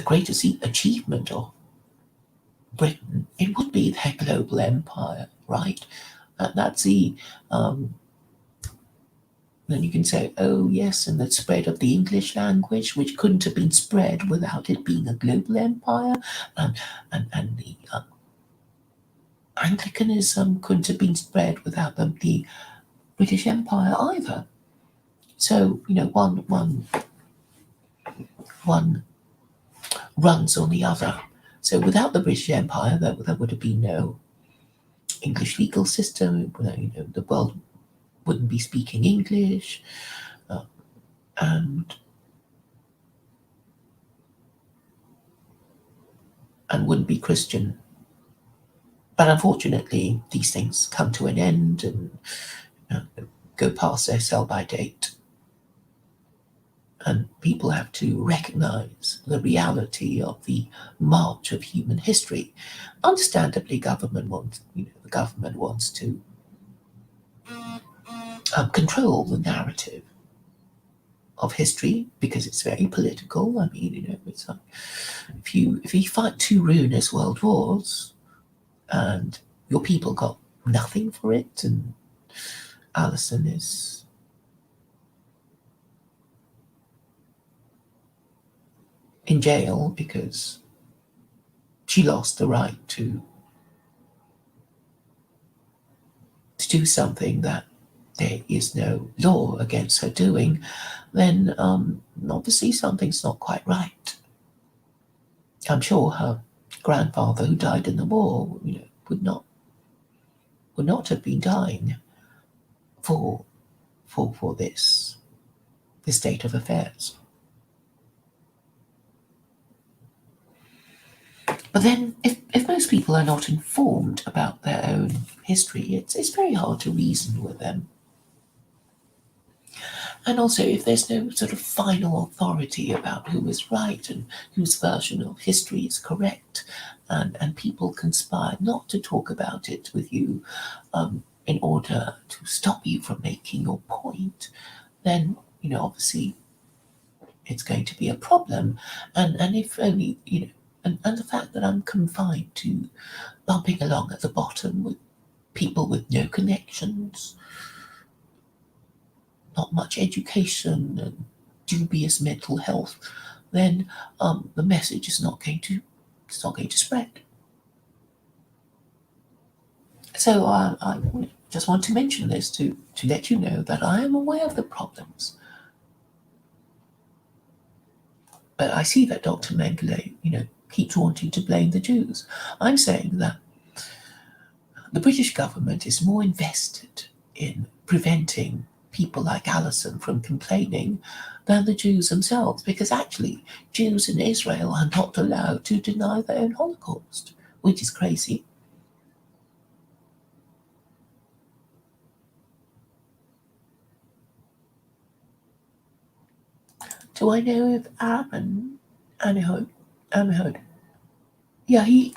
greatest achievement of Britain, it would be their global empire, right? That's the then you can say, oh yes, and the spread of the English language, which couldn't have been spread without it being a global empire, and the Anglicanism couldn't have been spread without the British Empire either. So one runs on the other. So without the British Empire, there would have been no English legal system. The world wouldn't be speaking English, and wouldn't be Christian. But unfortunately, these things come to an end and go past their sell-by date. And people have to recognize the reality of the march of human history. Understandably, the government wants to control the narrative of history because it's very political. I mean, it's like if you fight 2 ruinous world wars and your people got nothing for it, and Alison is in jail because she lost the right to do something that there is no law against her doing, then obviously something's not quite right. I'm sure her grandfather, who died in the war, would not have been dying for this. the state of affairs. But then, if most people are not informed about their own history, it's very hard to reason with them. And also, if there's no sort of final authority about who is right and whose version of history is correct, and people conspire not to talk about it with you in order to stop you from making your point, then, obviously it's going to be a problem. And if only, and the fact that I'm confined to bumping along at the bottom with people with no connections, not much education, and dubious mental health, then the message is not going to spread. So I just want to mention this to let you know that I am aware of the problems. But I see that Dr. Mengele, keeps wanting to blame the Jews. I'm saying that the British government is more invested in preventing people like Alison from complaining than the Jews themselves, because actually Jews in Israel are not allowed to deny their own Holocaust, which is crazy. Do I know if Amihud? Yeah, he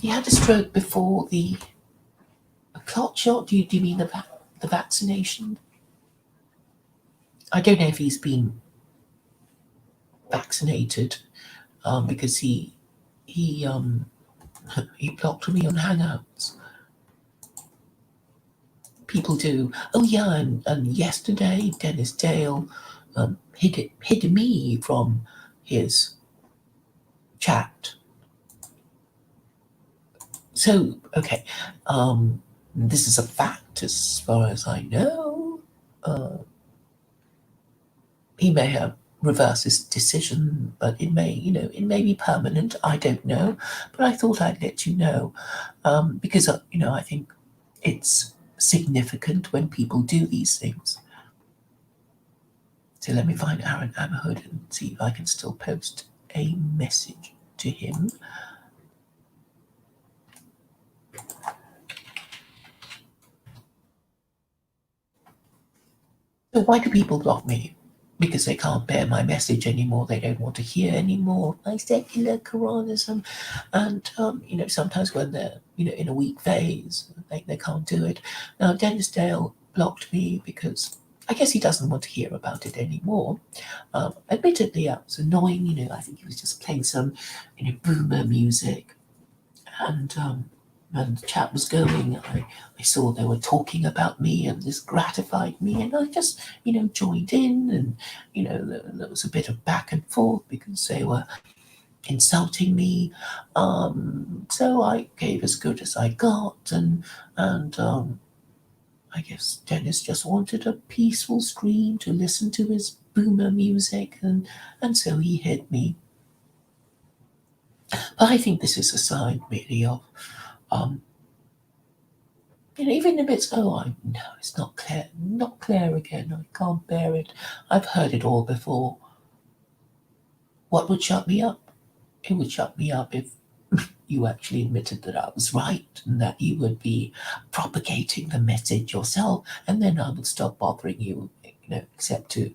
had a stroke before the clot shot. Do you mean the vaccination? I don't know if he's been vaccinated because he he blocked me on Hangouts. People do. Oh yeah, and yesterday Dennis Dale hid me from his chat. So okay, this is a fact as far as I know. He may have reversed his decision, but it may be permanent. I don't know, but I thought I'd let you know because I think it's significant when people do these things. So let me find Aaron Ammerhood and see if I can still post a message to him. So why do people block me? Because they can't bear my message anymore. They don't want to hear anymore my secular Quranism. And, sometimes when they're, in a weak phase, they can't do it. Now, Dennis Dale blocked me because I guess he doesn't want to hear about it anymore. Admittedly, it was annoying. I think he was just playing some, boomer music. And the chat was going. I saw they were talking about me, and this gratified me, and I just, joined in, and there was a bit of back and forth because they were insulting me. So I gave as good as I got, and I guess Dennis just wanted a peaceful stream to listen to his boomer music, and so he hit me. But I think this is a sign, really, of even if it's no, it's not clear again. I can't bear it. I've heard it all before. What would shut me up? It would shut me up if you actually admitted that I was right and that you would be propagating the message yourself, and then I would stop bothering you, except to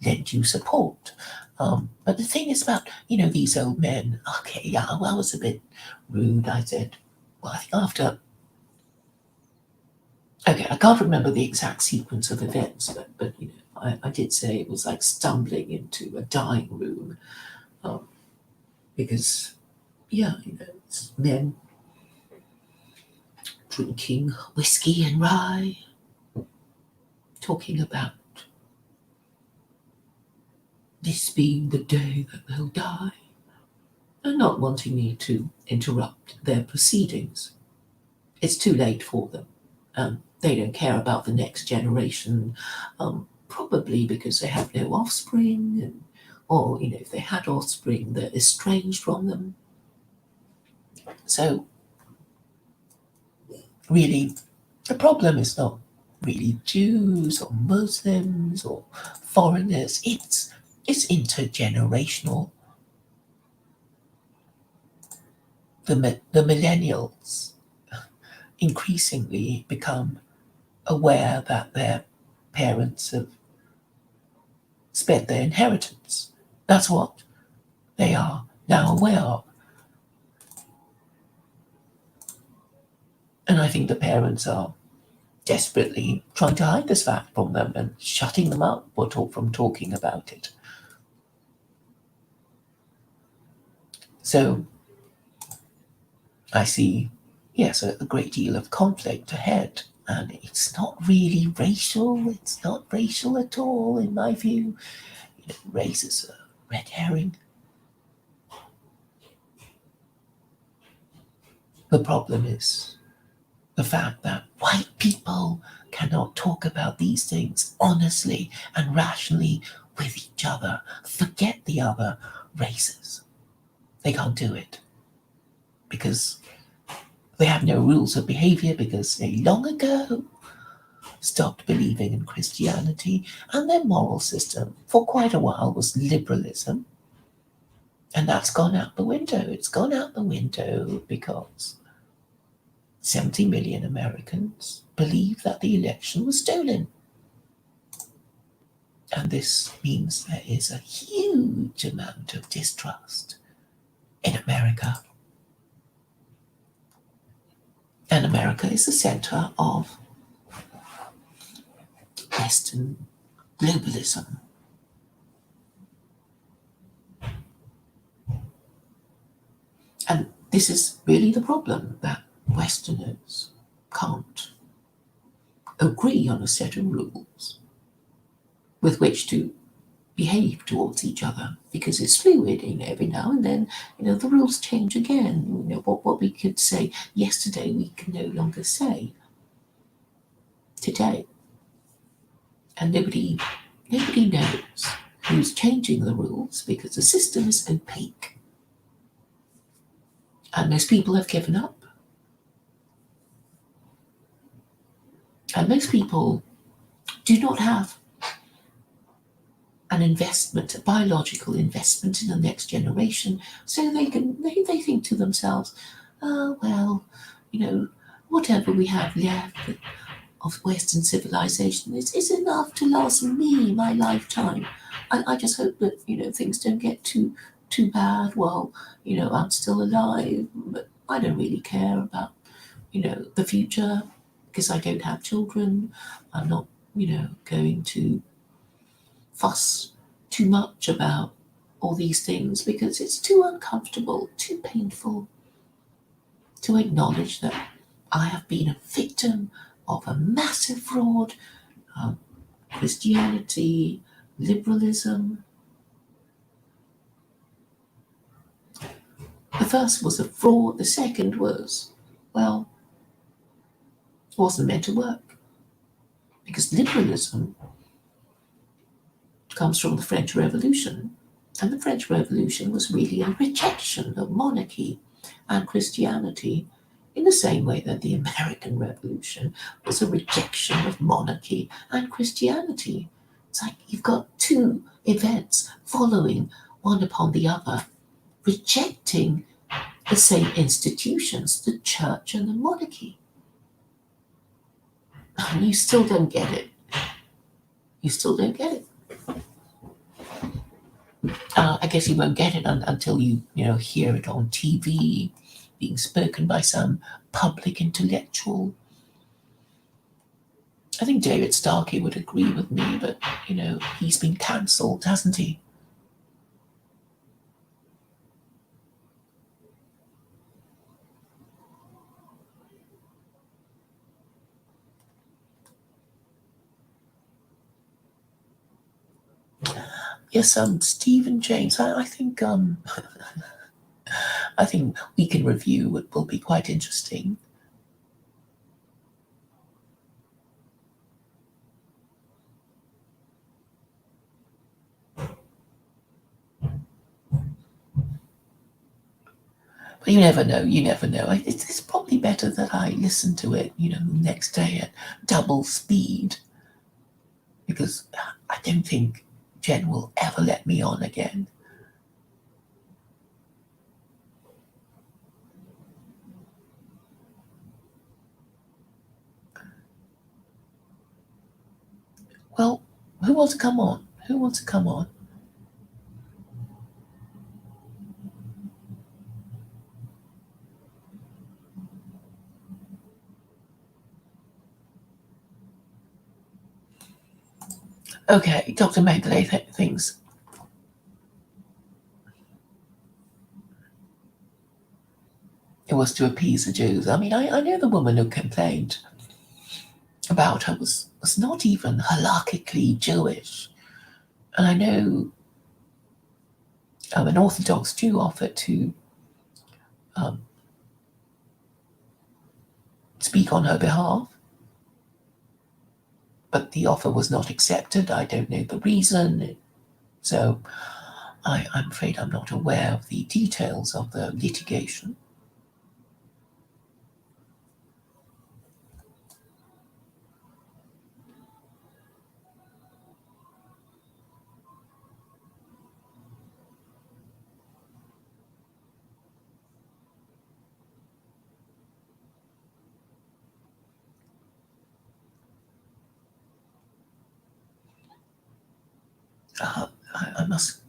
lend you support. But the thing is about, these old men. Okay, yeah, well, I was a bit rude. I said, well, I think after. Okay, I can't remember the exact sequence of events, but I did say it was like stumbling into a dying room, because, yeah, it's men drinking whiskey and rye, talking about this being the day that they'll die, and not wanting me to interrupt their proceedings. It's too late for them. They don't care about the next generation, probably because they have no offspring, or if they had offspring, they're estranged from them. So, really, the problem is not really Jews or Muslims or foreigners. It's intergenerational. The millennials increasingly become aware that their parents have spent their inheritance. That's what they are now aware of. And I think the parents are desperately trying to hide this fact from them and shutting them up from talking about it. So I see, yes, a great deal of conflict ahead. And it's not really racial. It's not racial at all, in my view. Race is a red herring. The problem is the fact that white people cannot talk about these things honestly and rationally with each other. Forget the other races. They can't do it because they have no rules of behavior because they long ago stopped believing in Christianity, and their moral system for quite a while was liberalism. And that's gone out the window. It's gone out the window because 70 million Americans believe that the election was stolen. And this means there is a huge amount of distrust in America. And America is the center of Western globalism. And this is really the problem, that Westerners can't agree on a set of rules with which to behave towards each other because it's fluid. Every now and then, the rules change again. What we could say yesterday, we can no longer say today. And nobody knows who's changing the rules because the system is opaque. And most people have given up. And most people do not have an investment, a biological investment in the next generation, so they think to themselves, oh well, whatever we have left of Western civilization is enough to last me my lifetime. I just hope that things don't get too bad while I'm still alive. But I don't really care about the future because I don't have children. I'm not going to fuss too much about all these things because it's too uncomfortable, too painful to acknowledge that I have been a victim of a massive fraud, Christianity, liberalism. The first was a fraud, the second was, well, it wasn't meant to work because liberalism comes from the French Revolution, and the French Revolution was really a rejection of monarchy and Christianity in the same way that the American Revolution was a rejection of monarchy and Christianity. It's like you've got two events following one upon the other, rejecting the same institutions, the church and the monarchy. And you still don't get it. You still don't get it. I guess you won't get it until you hear it on TV, being spoken by some public intellectual. I think David Starkey would agree with me, but he's been cancelled, hasn't he? Yes, Stephen James. I think I think we can review. It will be quite interesting. But you never know. You never know. It's probably better that I listen to it, the next day at double speed, because I don't think Jen will ever let me on again. Well, who wants to come on? Who wants to come on? Okay, Dr. Mengele thinks. It was to appease the Jews. I mean, I know the woman who complained about her was not even halakhically Jewish. And I know an Orthodox Jew offered to um, speak on her behalf, but the offer was not accepted. I don't know the reason. So I'm afraid I'm not aware of the details of the litigation. I must.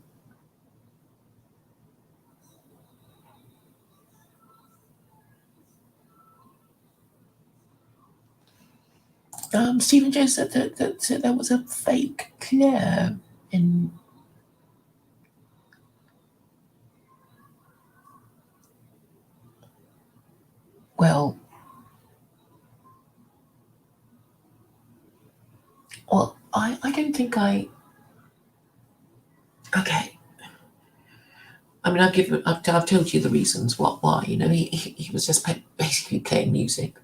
Stephen Jones said that there was a fake Claire in. Well, I don't think I. Okay. I mean, I've told you the reasons why. He was just basically playing music.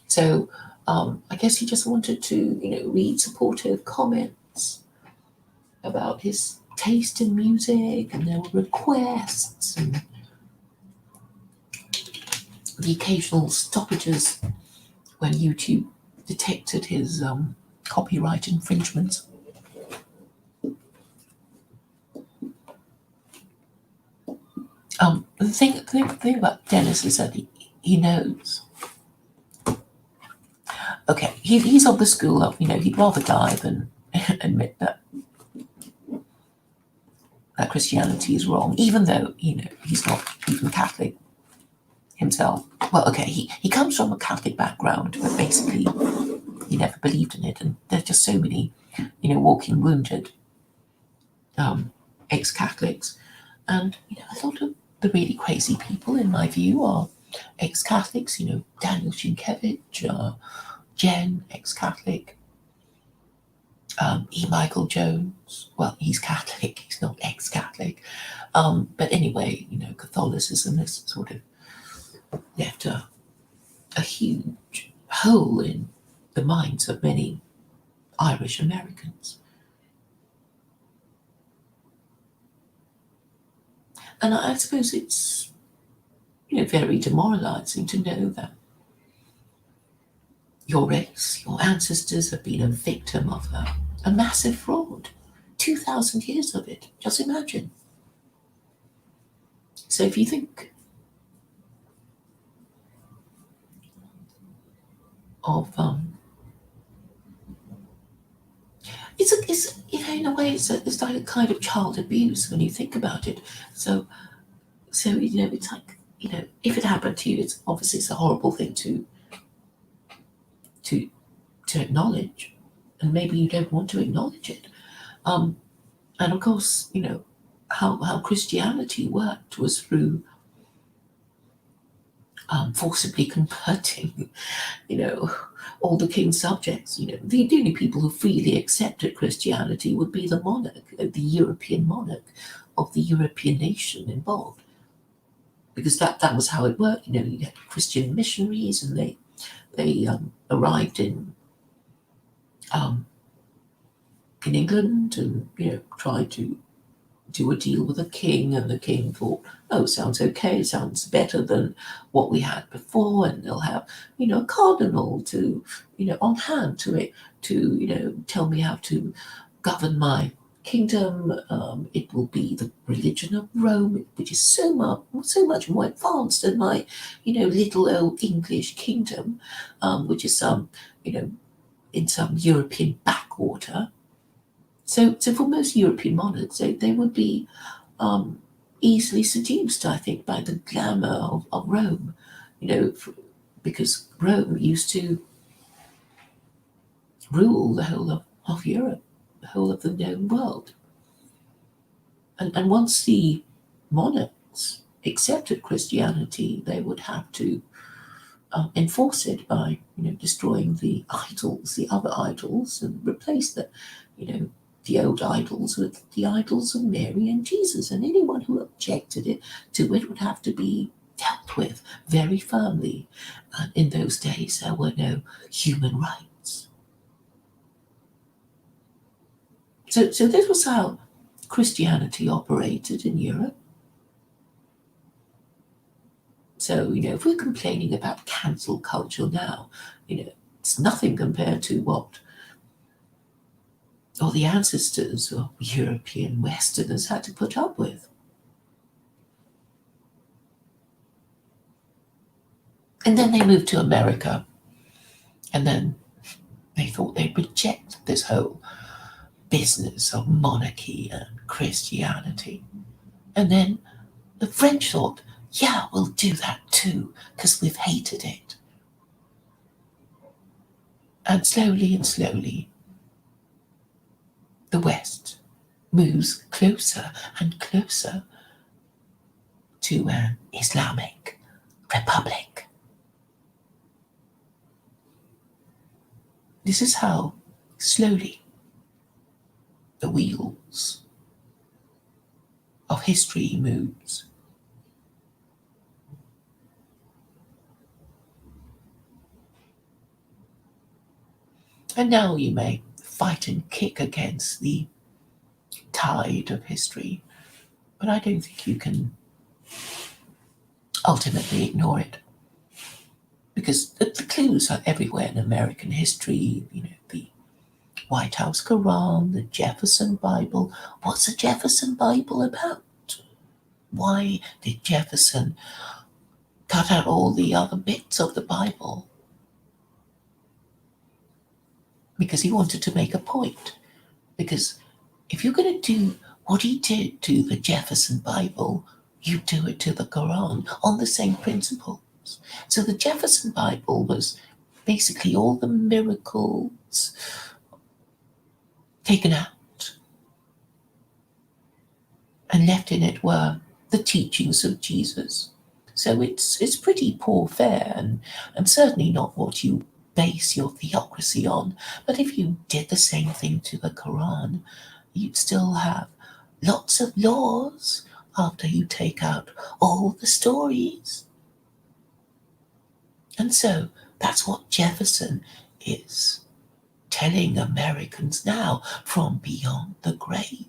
So I guess he just wanted to, read supportive comments about his taste in music, and there were requests and the occasional stoppages when YouTube detected his copyright infringements. The thing about Dennis is that he knows. Okay, he's of the school of, he'd rather die than admit that Christianity is wrong, even though, he's not even Catholic himself. Well, okay, he comes from a Catholic background, but basically he never believed in it, and there's just so many, walking wounded ex-Catholics, and a lot of the really crazy people, in my view, are ex-Catholics. Daniel Sienkiewicz, Jen, ex-Catholic. Michael Jones. Well, he's Catholic. He's not ex-Catholic. But anyway, Catholicism has sort of left a huge hole in the minds of many Irish Americans. And I suppose it's very demoralizing to know that your race, your ancestors have been a victim of a massive fraud. 2,000 years of it. Just imagine. So if you think of it's in a way it's like a kind of child abuse when you think about it. So it's like if it happened to you, it's a horrible thing to to acknowledge, and maybe you don't want to acknowledge it. Um, and of course, how Christianity worked was through forcibly converting, you know, all the king's subjects. The only people who freely accepted Christianity would be the monarch, the European monarch of the European nation involved, because that was how it worked. You had Christian missionaries, and they arrived um, in England, and tried to do a deal with the king, and the king thought, oh, sounds okay, sounds better than what we had before, and they'll have, a cardinal to, on hand to, tell me how to govern my kingdom. It will be the religion of Rome, which is so much more advanced than my, little old English kingdom, which is in some European backwater. So for most European monarchs, they would be um, easily seduced, I think, by the glamour of Rome, because Rome used to rule the whole of Europe, the whole of the known world. And once the monarchs accepted Christianity, they would have to enforce it by, destroying the idols, the other idols, and replace the old idols with the idols of Mary and Jesus. And anyone who objected to it would have to be dealt with very firmly. And in those days, there were no human rights. So this was how Christianity operated in Europe. So, if we're complaining about cancel culture now, it's nothing compared to what all the ancestors or European Westerners had to put up with. And then they moved to America, and then they thought they'd reject this whole business of monarchy and Christianity. And then the French thought, yeah, we'll do that too, because we've hated it. And slowly, the West moves closer and closer to an Islamic republic. This is how slowly the wheels of history moves. And now you may fight and kick against the tide of history, but I don't think you can ultimately ignore it. Because the clues are everywhere in American history, the White House Quran, the Jefferson Bible. What's the Jefferson Bible about? Why did Jefferson cut out all the other bits of the Bible? Because he wanted to make a point. Because if you're going to do what he did to the Jefferson Bible, you do it to the Quran on the same principles. So the Jefferson Bible was basically all the miracles taken out, and left in it were the teachings of Jesus. So it's pretty poor fare, and certainly not what you base your theocracy on. But if you did the same thing to the Quran, you'd still have lots of laws after you take out all the stories. And so that's what Jefferson is telling Americans now from beyond the grave.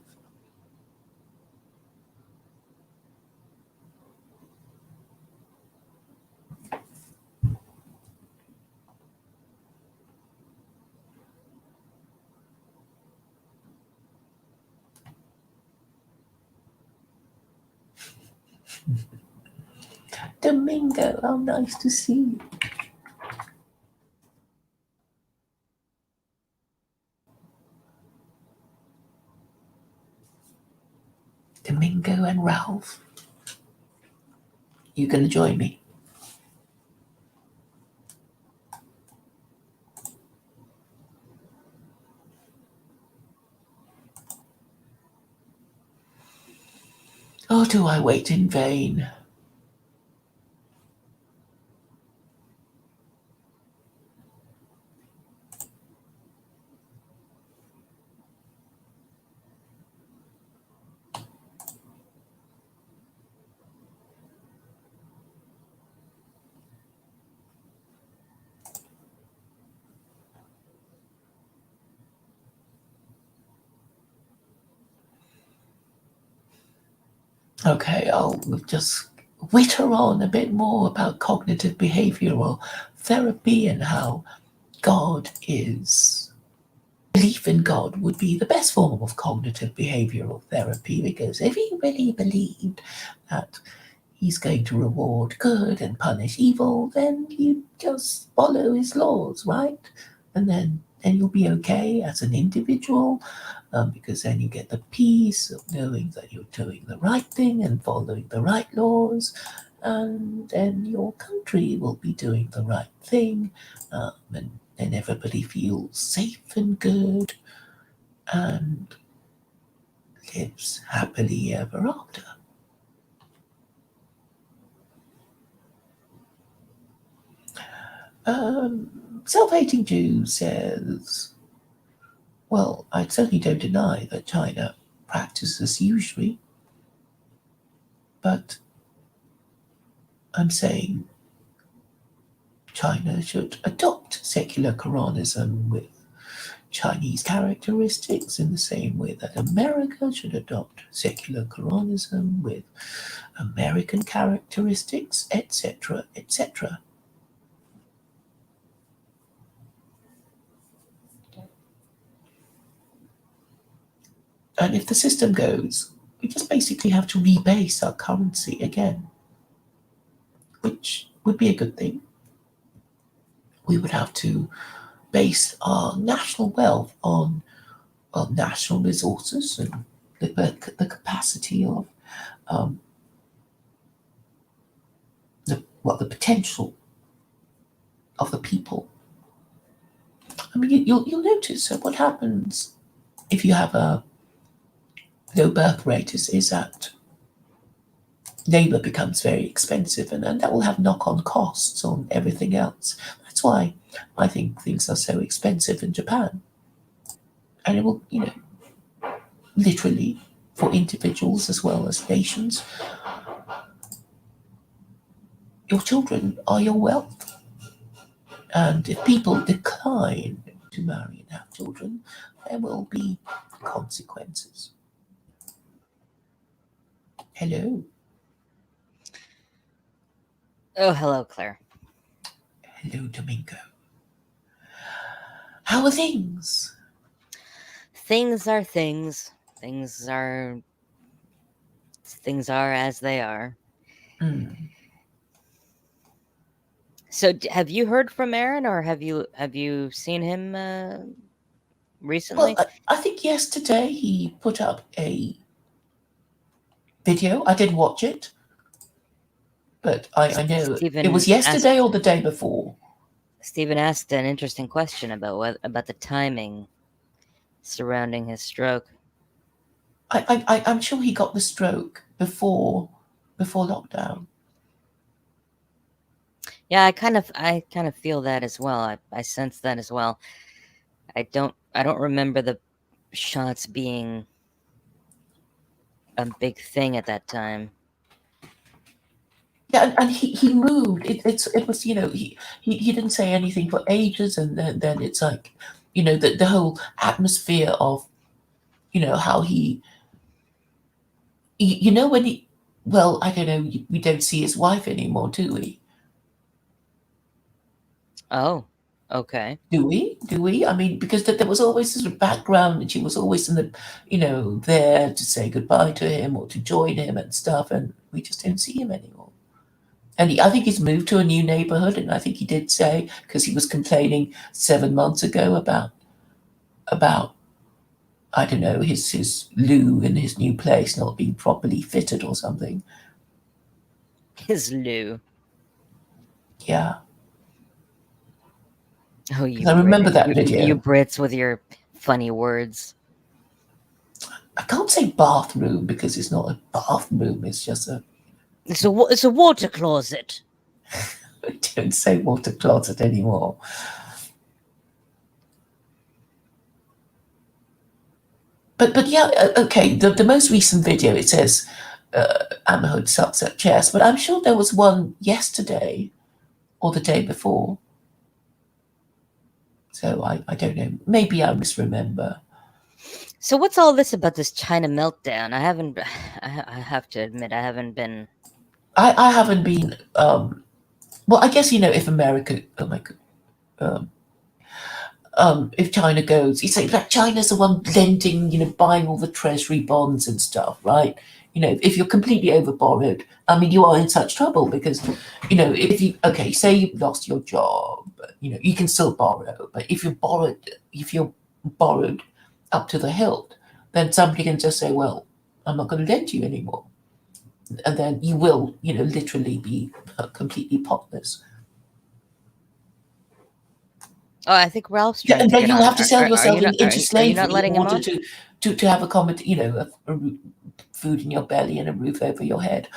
Domingo, how nice to see you. Domingo and Ralph, you gonna join me? Or do I wait in vain? Okay, I'll just witter on a bit more about cognitive behavioral therapy and how God is. Belief in God would be the best form of cognitive behavioral therapy, because if you really believed that He's going to reward good and punish evil, then you just follow His laws, right? And then you'll be okay as an individual, because then you get the peace of knowing that you're doing the right thing and following the right laws, and then your country will be doing the right thing, and everybody feels safe and good and lives happily ever after. Um, Self-hating Jew says, well, I certainly don't deny that China practices usury, but I'm saying China should adopt secular Quranism with Chinese characteristics in the same way that America should adopt secular Quranism with American characteristics, etc., etc. And if the system goes, we just basically have to rebase our currency again, which would be a good thing. We would have to base our national wealth on, well, national resources and the capacity of um, the potential of the people. I mean, you'll notice that what happens if you have a low birth rate is that labour becomes very expensive, and that will have knock-on costs on everything else. That's why I think things are so expensive in Japan, and it will, literally, for individuals as well as nations, your children are your wealth. And if people decline to marry and have children, there will be consequences. Hello,
Oh, hello, Claire.
hello, Domingo. How are things?
Things are things. Things are things are as they are.
Mm.
So, have you heard from Aaron, or have you seen him
Well,
recently?
I think yesterday he put up a video. I didn't watch it, but I know it was
Stephen
yesterday
asked.
or the day before.
Stephen asked an interesting question about the timing surrounding his stroke.
I'm sure he got the stroke before lockdown.
Yeah, I kind of feel that as well. I sense that as well. I don't remember the shots being a big thing at that time.
Yeah, and he moved. It was, he didn't say anything for ages, and then it's like, the whole atmosphere of, how when he, well, I don't know, we don't see his wife anymore, do we?
Oh, okay.
Do we? I mean, because there was always this sort of background, and she was always in the, there to say goodbye to him or to join him and stuff, and we just don't see him anymore. And I think he's moved to a new neighborhood, and I think he did say, because he was complaining 7 months ago about I don't know, his loo in his new place not being properly fitted or something.
His Lou.
Yeah,
Oh,
because I remember that
You
video.
Brits with your funny words.
I can't say bathroom because it's not a bathroom. It's just a.
It's a water closet.
I don't say water closet anymore. But yeah, okay. The most recent video, it says Amahud sucks at chess, but I'm sure there was one yesterday or the day before. So I don't know. Maybe I misremember.
So what's all this about this China meltdown? I haven't. I have to admit, I haven't been.
I haven't been. Well, I guess if America, oh my god, if China goes, you say like China's the one lending, buying all the treasury bonds and stuff, right? If you're completely overborrowed, I mean, you are in such trouble because, if you say you've lost your job, you can still borrow, but if you're borrowed up to the hilt, then somebody can just say, well, I'm not going to lend you anymore, and then you will, literally be completely potless.
Oh, I think Ralph's
Yeah,
trying
and
to
then
get
you'll
on.
have to sell
Are
yourself
you not?
into
Are you not
slavery in
letting him
order
on?
to have food in your belly and a roof over your head.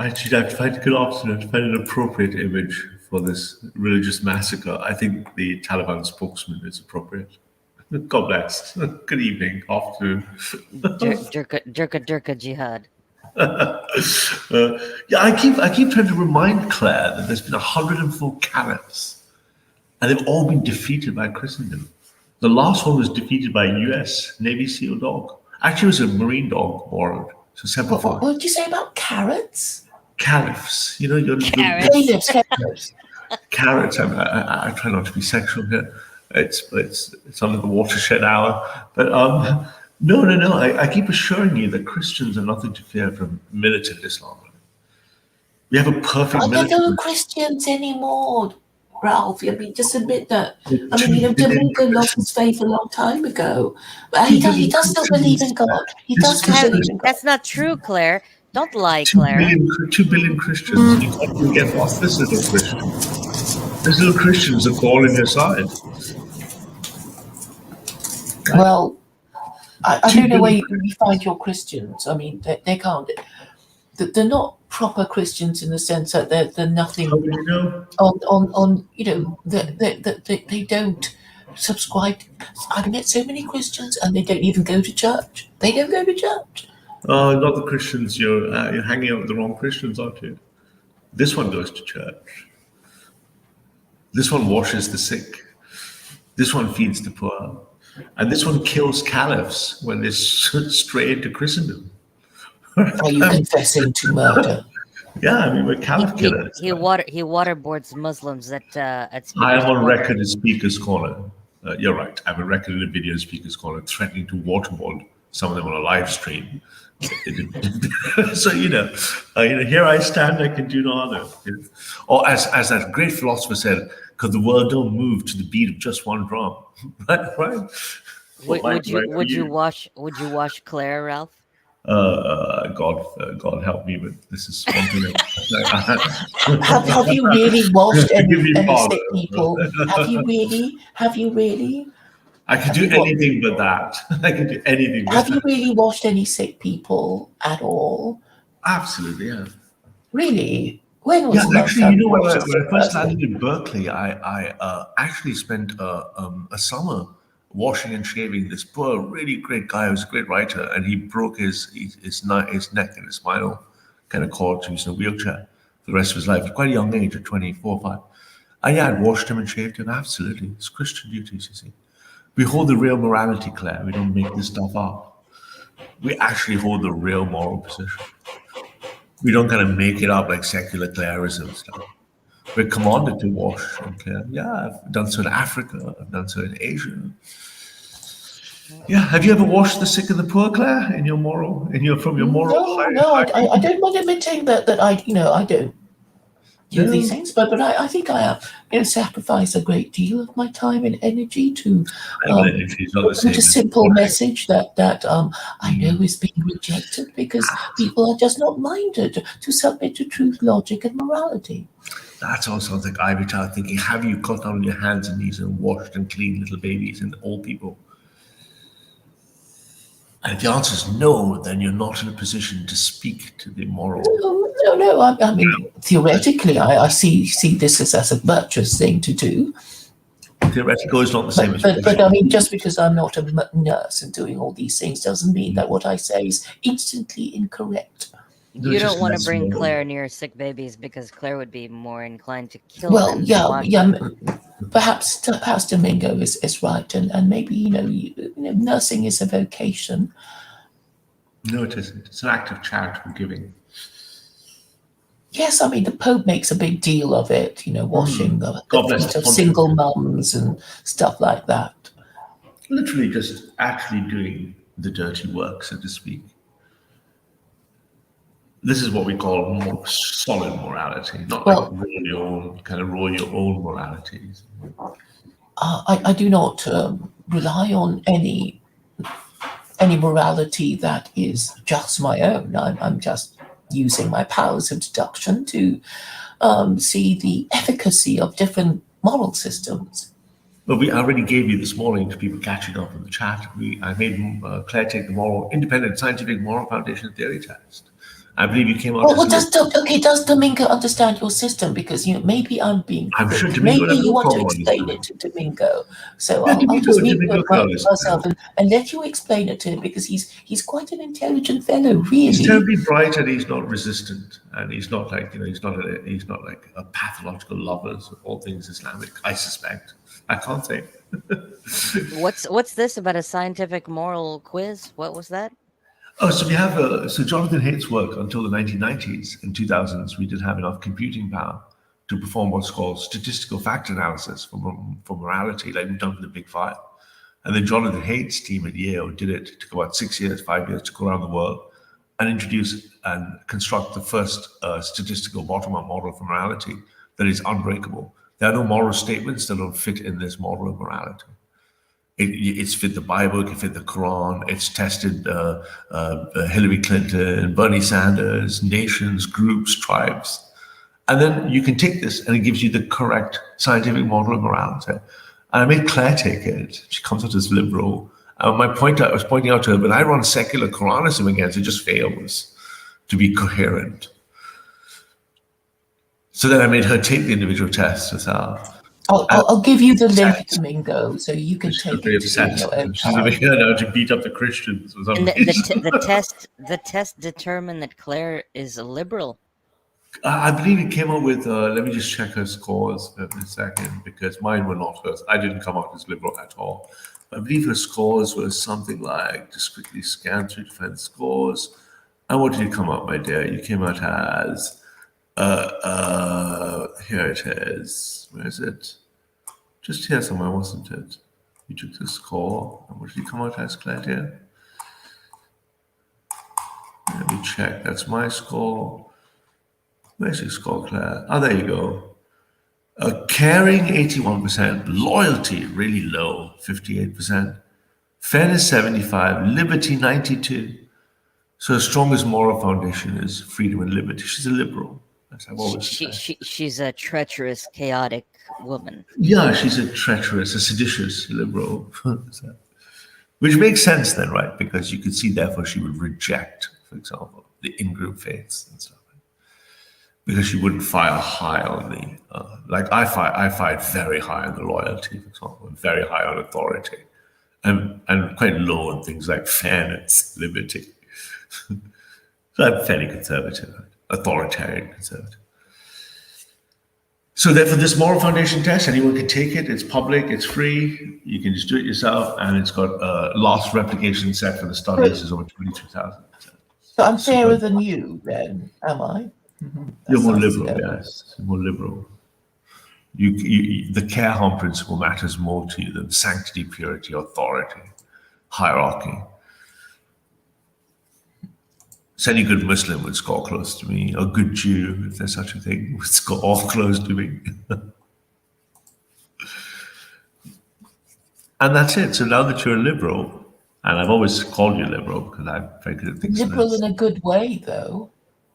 Actually, I tried to get opposite. I find an appropriate image for this religious massacre. I think the Taliban spokesman is appropriate. God bless. Good evening, afternoon.
Durka jihad.
Yeah, I keep trying to remind Claire that there's been 104 caliphs, and they've all been defeated by Christendom. The last one was defeated by a U.S. Navy SEAL dog. Actually, it was a Marine dog borrowed. So Semper
What did you say about carrots?
Caliphs, your
Carrots.
Carrots.
carrots. I try not to be sexual here. It's under the watershed hour, but no. I keep assuring you that Christians are nothing to fear from militant Islam. We have a perfect
There
military.
are no Christians anymore, Ralph. I mean, just admit that. I
Two
mean,
billion
Domingo lost
Christians.
his faith a long time ago. But
Two
he
billion
does still believe in
Christians.
God. He
This
does still
this
believe in God.
That's not true, Claire. Don't lie,
two
Claire.
billion 2 billion Christians. You can't even get past this little Christian. This little Christian's a thorn in your side.
Well, I
Two
don't know where
billion.
you find your Christians. I mean, they can't. They're not proper Christians in the sense that they're nothing
How do you know?
on they don't subscribe. I've met so many Christians and they don't even go to church. They don't go to church.
Not the Christians. You're hanging out with the wrong Christians, aren't you? This one goes to church. This one washes the sick. This one feeds the poor. And this one kills caliphs when they stray into Christendom.
Are you confessing to murder?
Yeah, I mean, we're caliph killers.
He waterboards Muslims at
I
Speaker's
am on
Corner.
record as Speaker's Corner. You're right. I'm on record in a video as Speaker's Corner threatening to waterboard some of them on a live stream. So here I stand, I can do no other. Or as that great philosopher said, because the world don't move to the beat of just one drum, right?
Would you wash Claire, Ralph?
God help me, but this is one thing.
Have you really washed
Forgive me,
any
Father.
sick people? Have you really?
I can do anything but that. I can do anything but
Have you
that.
really washed any sick people at all?
Absolutely, yeah.
Really? When was
Yeah,
the last
actually,
time you
when
watched
I,
a
when
sick
I first
person?
landed in Berkeley, I actually spent a summer washing and shaving this poor, really great guy who was a great writer, and he broke his neck and his spinal kind of cord, so he's in a wheelchair for the rest of his life at quite a young age, at 24 or 5. And yeah, I'd washed him and shaved him, absolutely. It's Christian duties, you see. We hold the real morality, Claire. We don't make this stuff up. We actually hold the real moral position. We don't kind of make it up like secular Clarism stuff. We're commanded to wash and clear. Yeah, I've done so in Africa. I've done so in Asia. Yeah, have you ever washed the sick and the poor, Claire? From your moral
No, I don't want to maintain that I don't do
No.
these things, but I think I sacrifice a great deal of my time and energy to
Energy is not the same
put a
as
simple
washing.
message that I know is being rejected because people are just not minded to submit to truth, logic, and morality.
That's also something I be thinking, have you got down on your hands and knees and washed and cleaned little babies and old people? And if the answer is no, then you're not in a position to speak to the moral.
No. I mean, theoretically, I see this as a virtuous thing to do.
Theoretical is not the same as
But I mean, just because I'm not a nurse and doing all these things doesn't mean that what I say is instantly incorrect.
You don't
just
want to
less
bring
moral.
Claire near sick babies because Claire would be more inclined to kill
Well,
them than
yeah,
watch
yeah.
them.
Perhaps Domingo is right, and maybe nursing is a vocation.
No, it isn't. It's an act of charitable giving.
Yes, I mean the Pope makes a big deal of it. Washing the
God bless
feet
the
of
pontiff.
single mums and stuff like that.
Literally just actually doing the dirty work, so to speak. This is what we call more solid morality, not like
Well,
roll your own moralities.
I do not rely on any morality that is just my own. I'm just using my powers of deduction to see the efficacy of different moral systems.
But I already gave you this morning to people catching up in the chat. I made Claire take the independent scientific moral foundation theory test. I believe you came out
Well,
as
does Domingo understand your system? Because maybe I'm being
I'm sure
thick.
Domingo would
Maybe
have
you
no
want to
problem
explain it
understanding.
to Domingo. So
Yeah,
I'll just mute
Domingo can understand.
myself and let you explain it to him because he's quite an intelligent fellow,
He's
really.
terribly bright and he's not resistant and he's not like he's not like a pathological lover of all things Islamic. I suspect. I can't say.
What's this about a scientific moral quiz? What was that?
Oh, so we have so Jonathan Haidt's work until the 1990s and 2000s. We did have enough computing power to perform what's called statistical factor analysis for morality, like we've done for the Big Five. And then Jonathan Haidt's team at Yale did it. It took about 6 years, 5 years to go around the world and introduce and construct the first statistical bottom-up model for morality that is unbreakable. There are no moral statements that don't fit in this model of morality. It's fit the Bible, it can fit the Quran. It's tested Hillary Clinton, Bernie Sanders, nations, groups, tribes. And then you can take this and it gives you the correct scientific model of morality. And I made Claire take it. She comes out as liberal. I was pointing out to her, but I run secular Quranism against it, just fails to be coherent. So then I made her take the individual tests herself.
I'll give you the link, Domingo, so you can take it in your own
She's over
time.
here now to beat up the Christians for some
And
reason.
the test determined that Claire is a liberal.
I believe it came up with, let me just check her scores in a second, because mine were not hers. I didn't come out as liberal at all. I believe her scores were something like, just quickly scan through defense scores. And what did you come out, my dear? You came out as, here it is. Where is it? Just here somewhere, wasn't it? You took the score. And what did you come out as, Claire, dear? Let me check. That's my score. Where's your score, Claire? Oh, there you go. Caring, 81%. Loyalty, really low, 58%. Fairness, 75. Liberty, 92. So her strongest moral foundation is freedom and liberty. She's a liberal. As I've always said.
She's a treacherous, chaotic woman.
Yeah, she's a treacherous, a seditious liberal. Which makes sense then, right? Because you could see, therefore, she would reject, for example, the in-group faiths and stuff. Because she wouldn't fire high on the, like I fired very high on the loyalty, for example, and very high on authority, and quite low on things like fairness, liberty. So I'm fairly conservative, right? Authoritarian conservative. So therefore, this moral foundation test, anyone can take it. It's public, it's free. You can just do it yourself, and it's got a last replication set for the studies is over 22,000.
So I'm fairer than you, then, am I?
Mm-hmm. You're more liberal, yes. You're more liberal. The care harm principle matters more to you than sanctity, purity, authority, hierarchy. So any good Muslim would score close to me, or good Jew, if there's such a thing, would score all close to me. And that's it. So now that you're a liberal, and I've always called you liberal because I'm very good at things.
Liberal in a good way, though.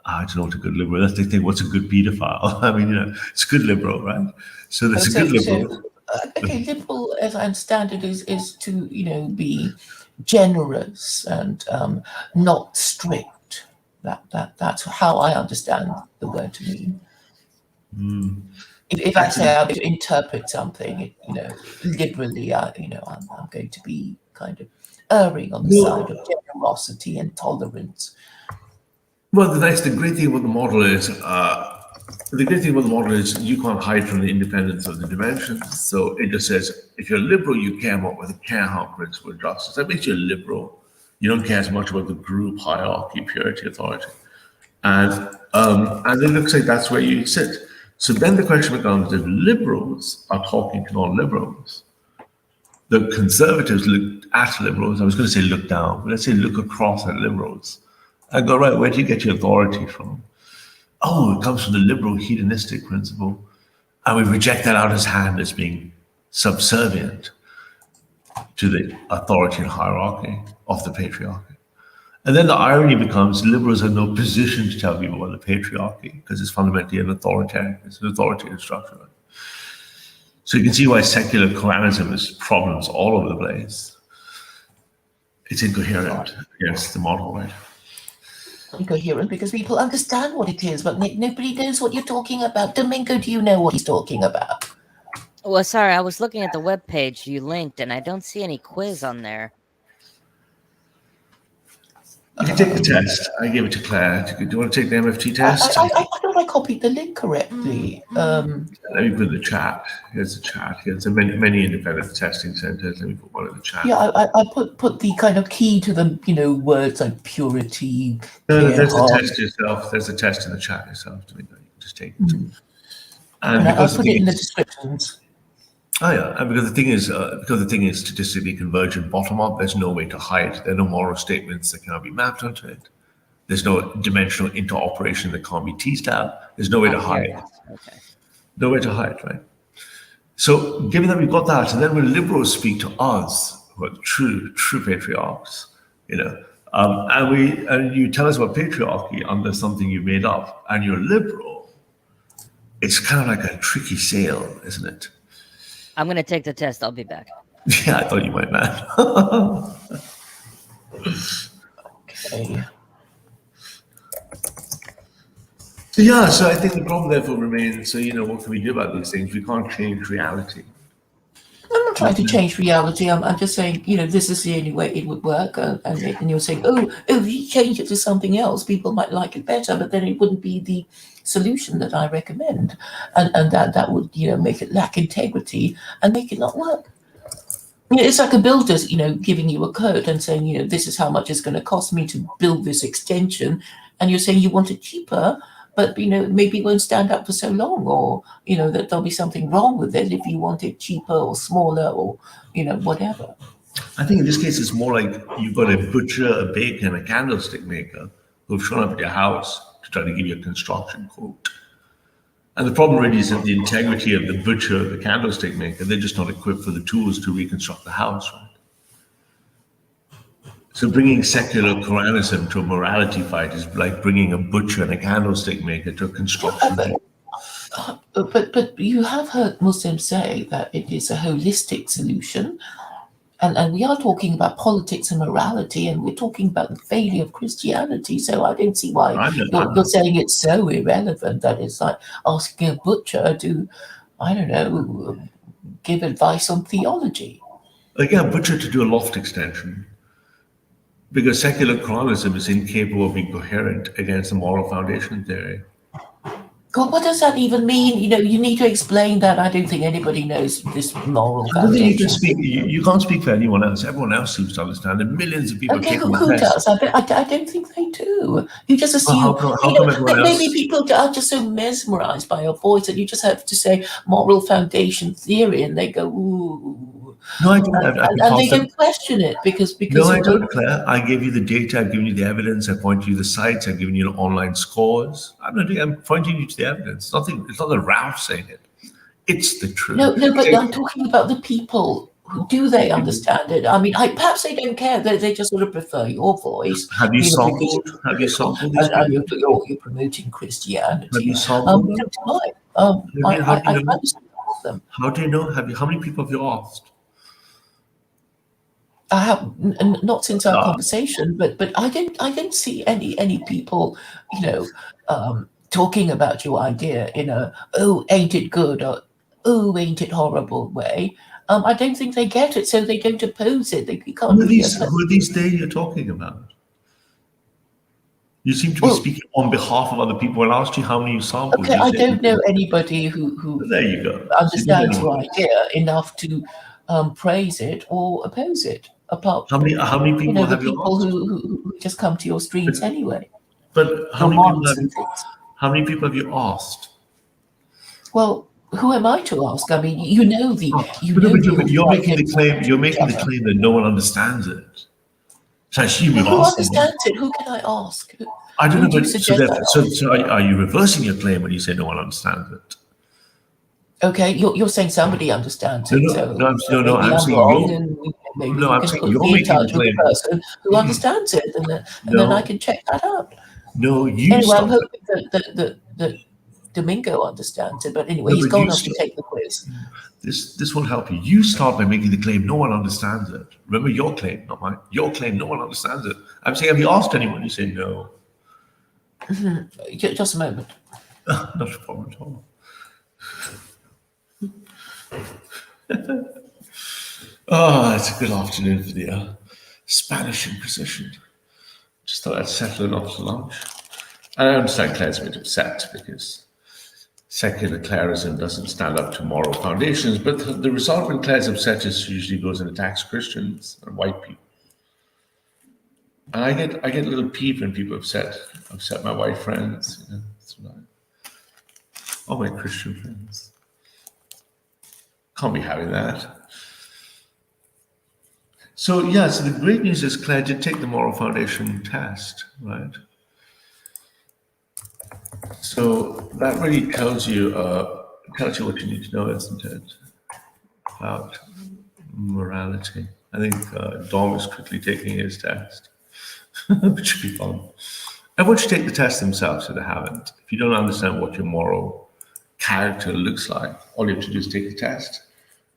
I don't know what a good liberal. That's the thing. What's a good pedophile? I mean, it's a good liberal, right? So there's a good liberal.
Okay, liberal, as I understand it, is to be generous and not strict. That's how I understand the word to mean. If I say I interpret something, liberally, I'm going to be kind of erring on the side of generosity and tolerance.
Well, the great thing about the model is you can't hide from the independence of the dimensions. So it just says if you're liberal, you care more about the care-harm principle of justice. That makes you a liberal. You don't care as much about the group hierarchy, purity, authority, and it looks like that's where you sit. So then the question becomes: if liberals are talking to non-liberals, the conservatives look at liberals. I was going to say look down, but let's say look across at liberals and go, right, where do you get your authority from? Oh, it comes from the liberal hedonistic principle. And we reject that out of his hand as being subservient to the authority and hierarchy of the patriarchy. And then the irony becomes liberals have no position to tell people about the patriarchy because it's fundamentally an authoritative structure. So you can see why secular Quranism has problems all over the place. It's incoherent against the model, right?
Incoherent because people understand what it is, but nobody knows what you're talking about. Domingo, do you know what he's talking about?
Well, sorry, I was looking at the webpage you linked, and I don't see any quiz on there.
You can take the test. I gave it to Claire. Do you want to take the MFT test?
I thought I copied the link correctly.
Let me put the chat. Here's the chat. Here's many independent testing centers. Let me put one in the chat.
Yeah, I put the kind of key to the words like purity.
There's the test yourself. There's a test in the chat yourself. To just take it.
And I'll put it in the descriptions.
Oh yeah, and because the thing is statistically convergent bottom up, there's no way to hide. There are no moral statements that cannot be mapped onto it. There's no dimensional interoperation that can't be teased out. There's no way to hide.
Okay.
No way to hide, right? So given that we've got that, and then when liberals speak to us, who are true patriarchs, and you tell us about patriarchy under something you made up, and you're liberal, it's kind of like a tricky sale, isn't it?
I'm going to take the test. I'll be back.
Yeah, I thought you might, man.
Okay.
So I think the problem therefore remains, so, what can we do about these things? We can't change reality.
I'm not trying to change reality. I'm just saying, this is the only way it would work. And you're saying, if you change it to something else, people might like it better, but then it wouldn't be the solution that I recommend. And that would, make it lack integrity and make it not work. It's like a builder's, giving you a code and saying, this is how much it's going to cost me to build this extension. And you're saying you want it cheaper, but maybe it won't stand up for so long, or that there'll be something wrong with it if you want it cheaper or smaller, or whatever.
I think in this case it's more like you've got a butcher, a baker, and a candlestick maker who've shown up at your house to try to give you a construction quote. And the problem really is that the integrity of the butcher, the candlestick maker, they're just not equipped for the tools to reconstruct the house, right? So bringing secular Quranism to a morality fight is like bringing a butcher and a candlestick maker to a construction.
But you have heard Muslims say that it is a holistic solution, and we are talking about politics and morality, and we're talking about the failure of Christianity. So I don't see why you're saying it's so irrelevant that it's like asking a butcher to, I don't know, give advice on theology.
Again, a butcher to do a loft extension. Because secular Quranism is incapable of being coherent against the moral foundation theory.
God, what does that even mean? You need to explain that. I don't think anybody knows this moral foundation.
You can't speak for anyone else. Everyone else seems to understand. And millions of people.
Okay, who does? I don't think they do. You just assume. Maybe people are just so mesmerized by your voice that you just have to say moral foundation theory, and they go, ooh.
No, I don't.
And they don't question it because.
No, I don't, Claire. I gave you the data. I've given you the evidence. I pointed you the sites. I've given you the online scores. I'm pointing you to the evidence. It's not the Ralph saying it. It's the truth.
No, but I'm talking about the people. Do they understand it? I mean, perhaps they don't care. They just sort of prefer your voice.
Have you sampled? Have you sampled these people?
You're promoting Christianity.
Have you sampled them?
I understand them.
How do you know? How many people have you asked?
I have not since our conversation, but I don't see any people, talking about your idea in a ain't it good or ain't it horrible way. I don't think they get it, so they don't oppose it. They can't.
Who are these they you're talking about? You seem to be
Well,
speaking on behalf of other people. When I asked you how many samples,
okay,
you
I
said
don't know anybody who
there you go. So you don't know
understands your
anyone.
idea enough to praise it or oppose it, apart
How
from,
many people
the
have you
people
asked?
who just come to your
But,
streams anyway,
but
your mods and things.
how many people have you asked?
Well, who am I to ask? I mean, you know the
Oh,
you
but, no,
know
but
the
you're making the
authorities
claim. You're
to each
making the
other.
claim that no one understands it. So I assume
Well,
you've
who
asked someone.
understands it? Who can I ask?
I don't
Who
know,
do you
but
suggest I ask?
so are you reversing your claim when you say no one understands it?
Okay, you're saying somebody understands
No,
it,
no,
so
no, no.
maybe
I'm
I'm
saying
wrong,
you're.
and maybe
No,
you
I'm
can
saying
put
you're
me in
making the
touch with the
claim.
person who understands it, and then I
No,
can check that out.
no, you
Anyway, I'm
stop.
hoping that Domingo understands it, but anyway,
No,
he's
but you
gone off to
stop.
take the quiz.
This will help you. You start by making the claim no one understands it. Remember your claim, not mine. Your claim, no one understands it. I'm saying, have you asked anyone? You say no.
Just a moment.
Not a problem at all. Oh, it's a good afternoon for the Spanish Inquisition. Just thought I'd settle it off to lunch. I understand Claire's a bit upset because secular Clarism doesn't stand up to moral foundations, but the result when Claire's upset is she usually goes and attacks Christians and white people. And I get a little peeved when people upset my white friends. That's what all my Christian friends. Can't be having that. So yeah, so the great news is Claire did take the moral foundation test, right? So that really tells you what you need to know, isn't it? About morality. I think Dom is quickly taking his test, which should be fun. Everyone should take the test themselves if they haven't. If you don't understand what your moral character looks like, all you have to do is take the test.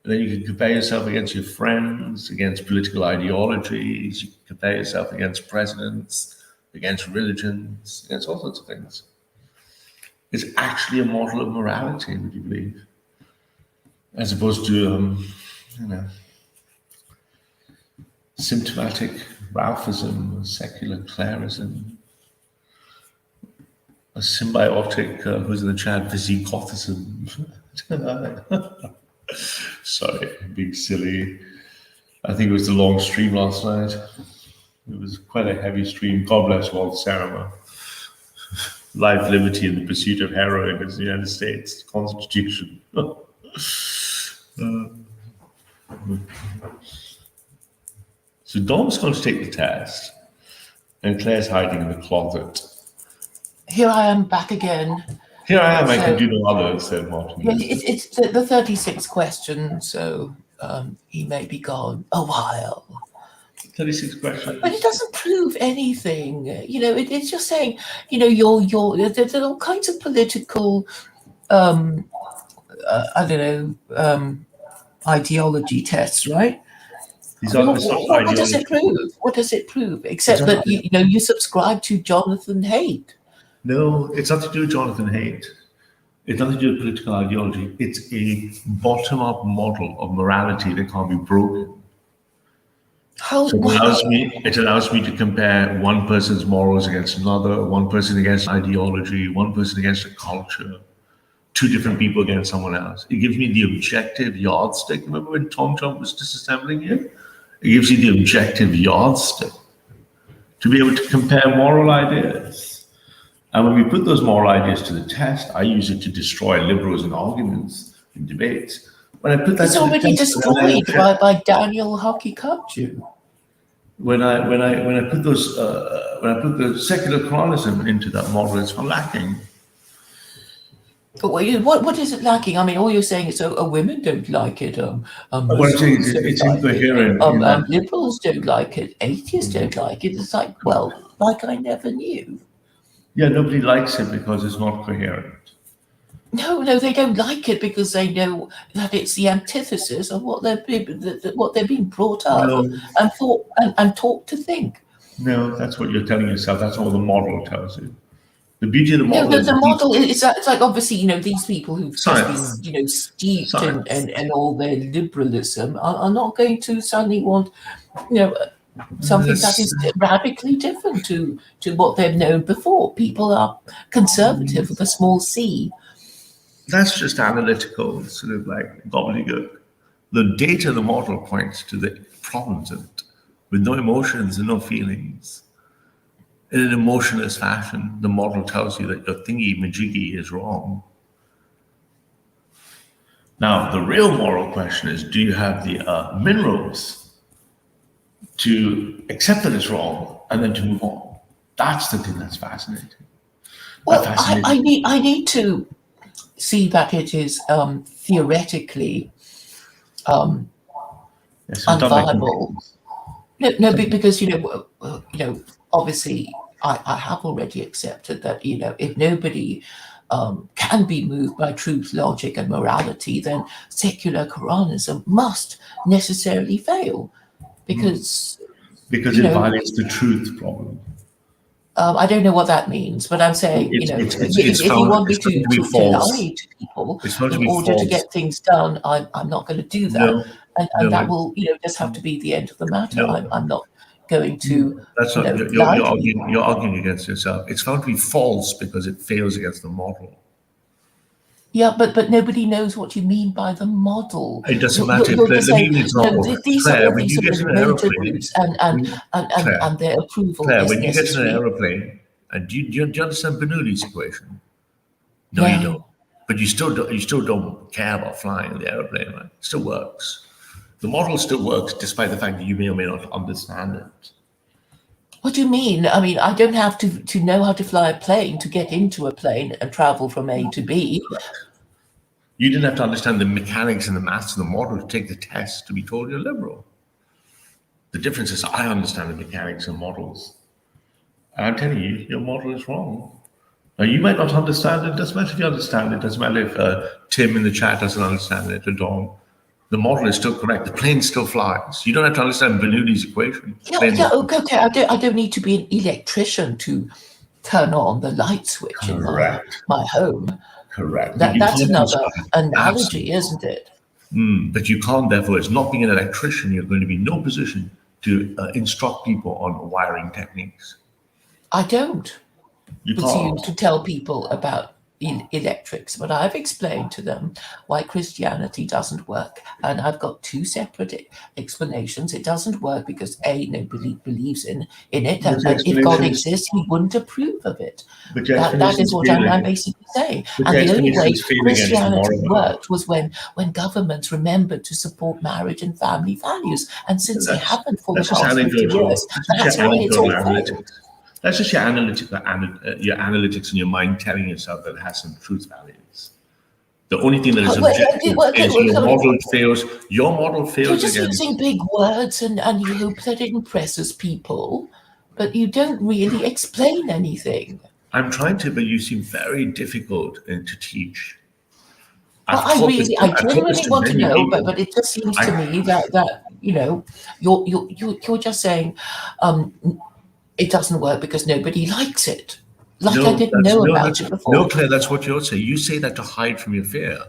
And then you can compare yourself against your friends, against political ideologies, you can compare yourself against presidents, against religions, against all sorts of things. It's actually a model of morality, would you believe? As opposed to, symptomatic Ralphism, secular Clarism, a symbiotic, who's in the chat, Visigothism. Sorry, being silly. I think it was the long stream last night. It was quite a heavy stream. God bless Walt Sarama. Life, liberty, and the pursuit of heroin is the United States Constitution. So Dom's going to take the test, and Claire's hiding in the closet.
Here I am back again.
Here I am, I can do no other, said Martin.
Yeah, it's the 36th question, so he may be gone a while.
36 questions.
But it doesn't prove anything. It's just saying, there's all kinds of political, ideology tests, right? What does it prove? What does it prove? Except that you subscribe to Jonathan Haidt.
No, it's nothing to do with Jonathan Haidt. It's nothing to do with political ideology. It's a bottom-up model of morality that can't be broken. So it allows me to compare one person's morals against another, one person against ideology, one person against a culture, two different people against someone else. It gives me the objective yardstick. Remember when Tom Trump was disassembling you? It gives you the objective yardstick to be able to compare moral ideas. And when we put those moral ideas to the test, I use it to destroy liberals in arguments, in debates. When I put that
it's already destroyed by Daniel Hockey Cupju.
When I put the secular Quran into that model, it's lacking.
But what is it lacking? I mean, all you're saying is women don't like it.
What I'm saying is it's incoherent.
Liberals don't like it. Atheists don't like it. It's like, well, like I never knew.
Yeah, nobody likes it because it's not coherent.
No, they don't like it because they know that it's the antithesis of what they're being brought up and taught to think.
No, that's what you're telling yourself. That's what the model tells you. The beauty of the model
is the model it's like obviously these people who've just been steeped in all their liberalism are not going to suddenly want something that
That's,
is radically different to what they've known before. People are conservative with a small c.
that's just analytical, sort of like gobbledygook. The data, the model points to the problems of it, with no emotions and no feelings. In an emotionless fashion, the model tells you that your thingy majiggy is wrong. Now, the real moral question is, do you have the minerals to accept that it's wrong and then to move on? That's the thing that's fascinating.
Well, I need to see that it is theoretically
Yes, it's not like
unviable. No, because obviously, I have already accepted that if nobody can be moved by truth, logic, and morality, then secular Quranism must necessarily fail, because
because it violates the truth problem.
I don't know what that means, but I'm saying, if you want me to lie to people in order to get things done, I'm not going to do that.
No,
And that
no,
will, just have to be the end of the matter.
no.
I'm not going to,
That's not,
lie to you.
you're arguing against yourself. It's found to be false because it fails against the model.
Yeah, but nobody knows what you mean by the model.
It doesn't matter.
You're just
Let me
saying,
give you an example.
these
Claire,
are all
when
these
you
sort
get
of
in an
major
aeroplane,
groups,
Claire,
and their approval
Claire,
is
when you get in an
necessary.
aeroplane, and do you understand Bernoulli's equation? No, you don't. But you still don't care about flying in the aeroplane, right? It still works. The model still works despite the fact that you may or may not understand it.
What do you mean? I mean, I don't have to know how to fly a plane to get into a plane and travel from A to B.
You didn't have to understand the mechanics and the maths of the model to take the test to be told you're liberal. The difference is I understand the mechanics and models. And I'm telling you, your model is wrong. Now, you might not understand it. It doesn't matter if you understand it. It doesn't matter if Tim in the chat doesn't understand it or Dom. The model is still correct. The plane still flies. You don't have to understand Bernoulli's equation.
Yeah, okay. I don't need to be an electrician to turn on the light switch in my home.
Correct.
That's another analogy, isn't it?
But you can't, therefore, as not being an electrician, you're going to be in no position to instruct people on wiring techniques.
I don't
You
to tell people about electrics, but I've explained to them why Christianity doesn't work, and I've got two separate explanations. It doesn't work because nobody believes in it, and if God exists, He wouldn't approve of it. That is what I'm basically saying. And the only way Christianity worked was when governments remembered to support marriage and family values, and since they haven't for the past 50 years, that's why it's all failed.
That's just your analytics and your mind telling yourself that it has some truth values. The only thing that is objective is your model fails. Your model fails.
You're just using big words and you hope that it impresses people, but you don't really explain anything.
I'm trying to, but you seem very difficult to teach.
I genuinely want to know, but it just seems to me that you're just saying it doesn't work because nobody likes it. I didn't know about it before.
No, Claire, that's what you're saying. You say that to hide from your fear.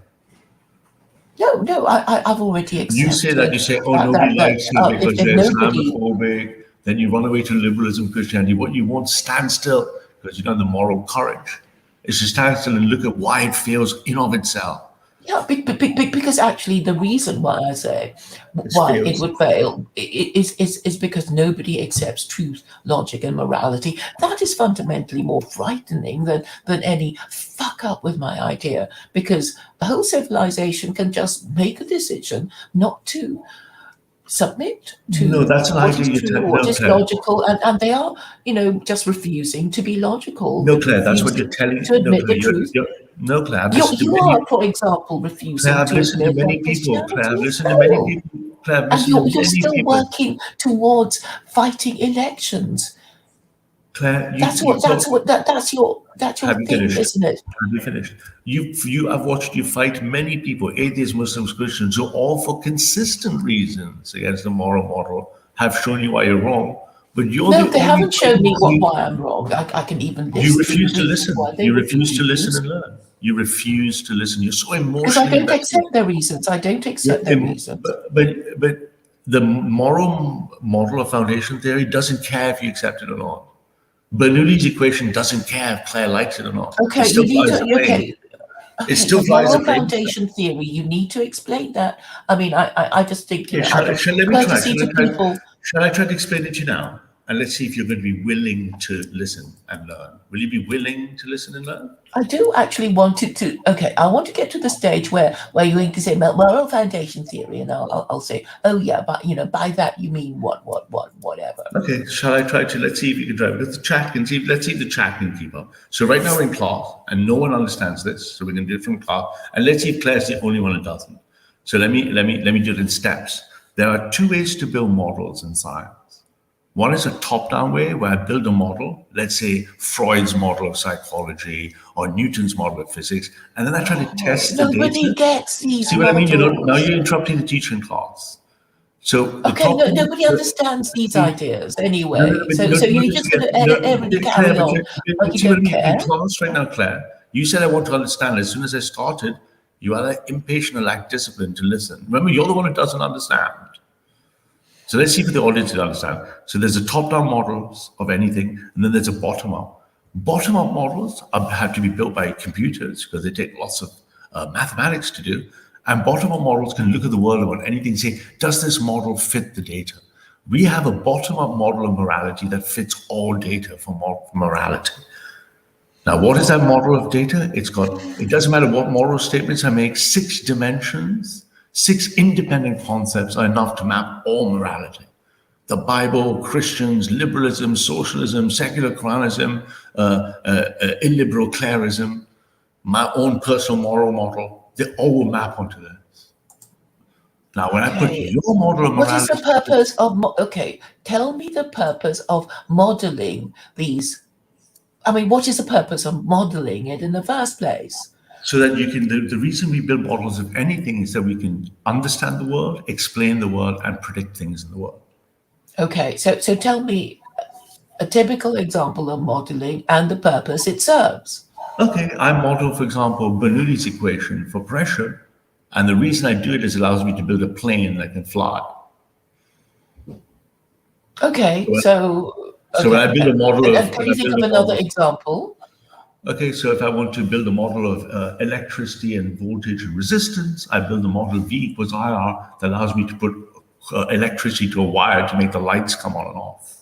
No, I've already accepted.
You say that, nobody likes it because they're Islamophobic. Then you run away to liberalism, Christianity. What you won't stand still because you don't have the moral courage is to stand still and look at why it fails in of itself.
Yeah, because actually the reason why I say why it would fail is because nobody accepts truth, logic, and morality. That is fundamentally more frightening than any fuck up with my idea, because the whole civilization can just make a decision not to submit to
that's
what is true, what is logical, and they are, just refusing to be logical.
No, Claire, that's what you're telling.
To admit the truth.
No, Claire,
you are, for example, refusing to admit
many people. Claire, I've listened to many people. Claire,
and you're still working towards fighting elections.
Claire,
that's your thing, isn't it?
Have you finished? I've watched you fight many people, atheists, Muslims, Christians, who all for consistent reasons against the moral model have shown you why you're wrong. But
they haven't shown me why I'm wrong. I can even listen.
You refuse to listen. You refuse to listen and learn. You refuse to listen. You're so emotional.
Because I don't accept their reasons. I don't accept their reasons.
But the moral model of foundation theory doesn't care if you accept it or not. Bernoulli's equation doesn't care if Claire likes it or not.
Okay,
It still
you need
flies
to.
the plane.
Okay,
It still
the
flies the
moral
plane.
foundation theory. You need to explain that. I mean, I just think, you
Okay,
know, out of
let me try.
courtesy to people.
Shall I try to explain it to you now? And let's see if you're going to be willing to listen and learn. Will you be willing to listen and learn?
I do actually want it to. Okay, I want to get to the stage where you're going to say moral foundation theory, and I'll say, oh yeah, but you know, by that you mean whatever.
Okay, shall I try to? Let's see if you can drive. Let's see if the chat can keep up. So right now we're in class, and no one understands this. So we're going to do it from class, and let's see if Claire's the only one who doesn't. So let me do it in steps. There are two ways to build models in science. One is a top-down way where I build a model, let's say Freud's model of psychology or Newton's model of physics, and then I try to test the data.
Nobody gets these.
See what I mean? Now you're interrupting the teacher in class. So
okay, nobody understands these ideas anyway. So you're just going to carry on like you don't care.
In class right now, Claire, you said I want to understand. As soon as I started, you are impatient or lack discipline to listen. Remember, you're the one who doesn't understand. So let's see if the audience will understand. So there's a top-down models of anything, and then there's a bottom-up. Bottom-up models have to be built by computers because they take lots of mathematics to do. And bottom-up models can look at the world about anything and say, does this model fit the data? We have a bottom-up model of morality that fits all data for morality. Now, what is that model of data? It doesn't matter what moral statements I make, 6 dimensions. 6 independent concepts are enough to map all morality. The Bible, Christians, liberalism, socialism, secular Quranism, illiberal Clarism, my own personal moral model, they all will map onto this. Now, when I put your model of morality... What is
the purpose of... Okay, tell me the purpose of modeling these... I mean, what is the purpose of modeling it in the first place?
So that you can, the reason we build models of anything is that we can understand the world, explain the world, and predict things in the world.
Okay, so tell me a typical example of modeling and the purpose it serves.
Okay, I model, for example, Bernoulli's equation for pressure. And the reason I do it is it allows me to build a plane that can fly.
Okay, so
when I build a model of...
Can you think of another example?
Okay, so if I want to build a model of electricity and voltage and resistance, I build a model V equals IR that allows me to put electricity to a wire to make the lights come on and off.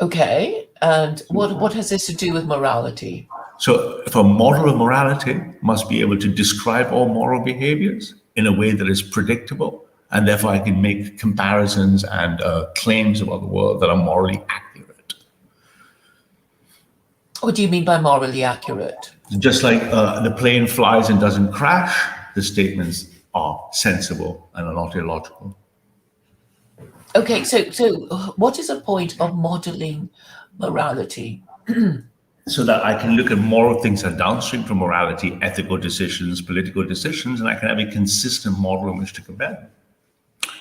Okay, and what has this to do with morality?
So if a model of morality must be able to describe all moral behaviors in a way that is predictable, and therefore I can make comparisons and claims about the world that are morally accurate.
What do you mean by morally accurate?
Just like the plane flies and doesn't crash, the statements are sensible and are not illogical.
Okay, so what is the point of modeling morality?
So that I can look at moral things that are downstream from morality, ethical decisions, political decisions, and I can have a consistent model in which to compare them.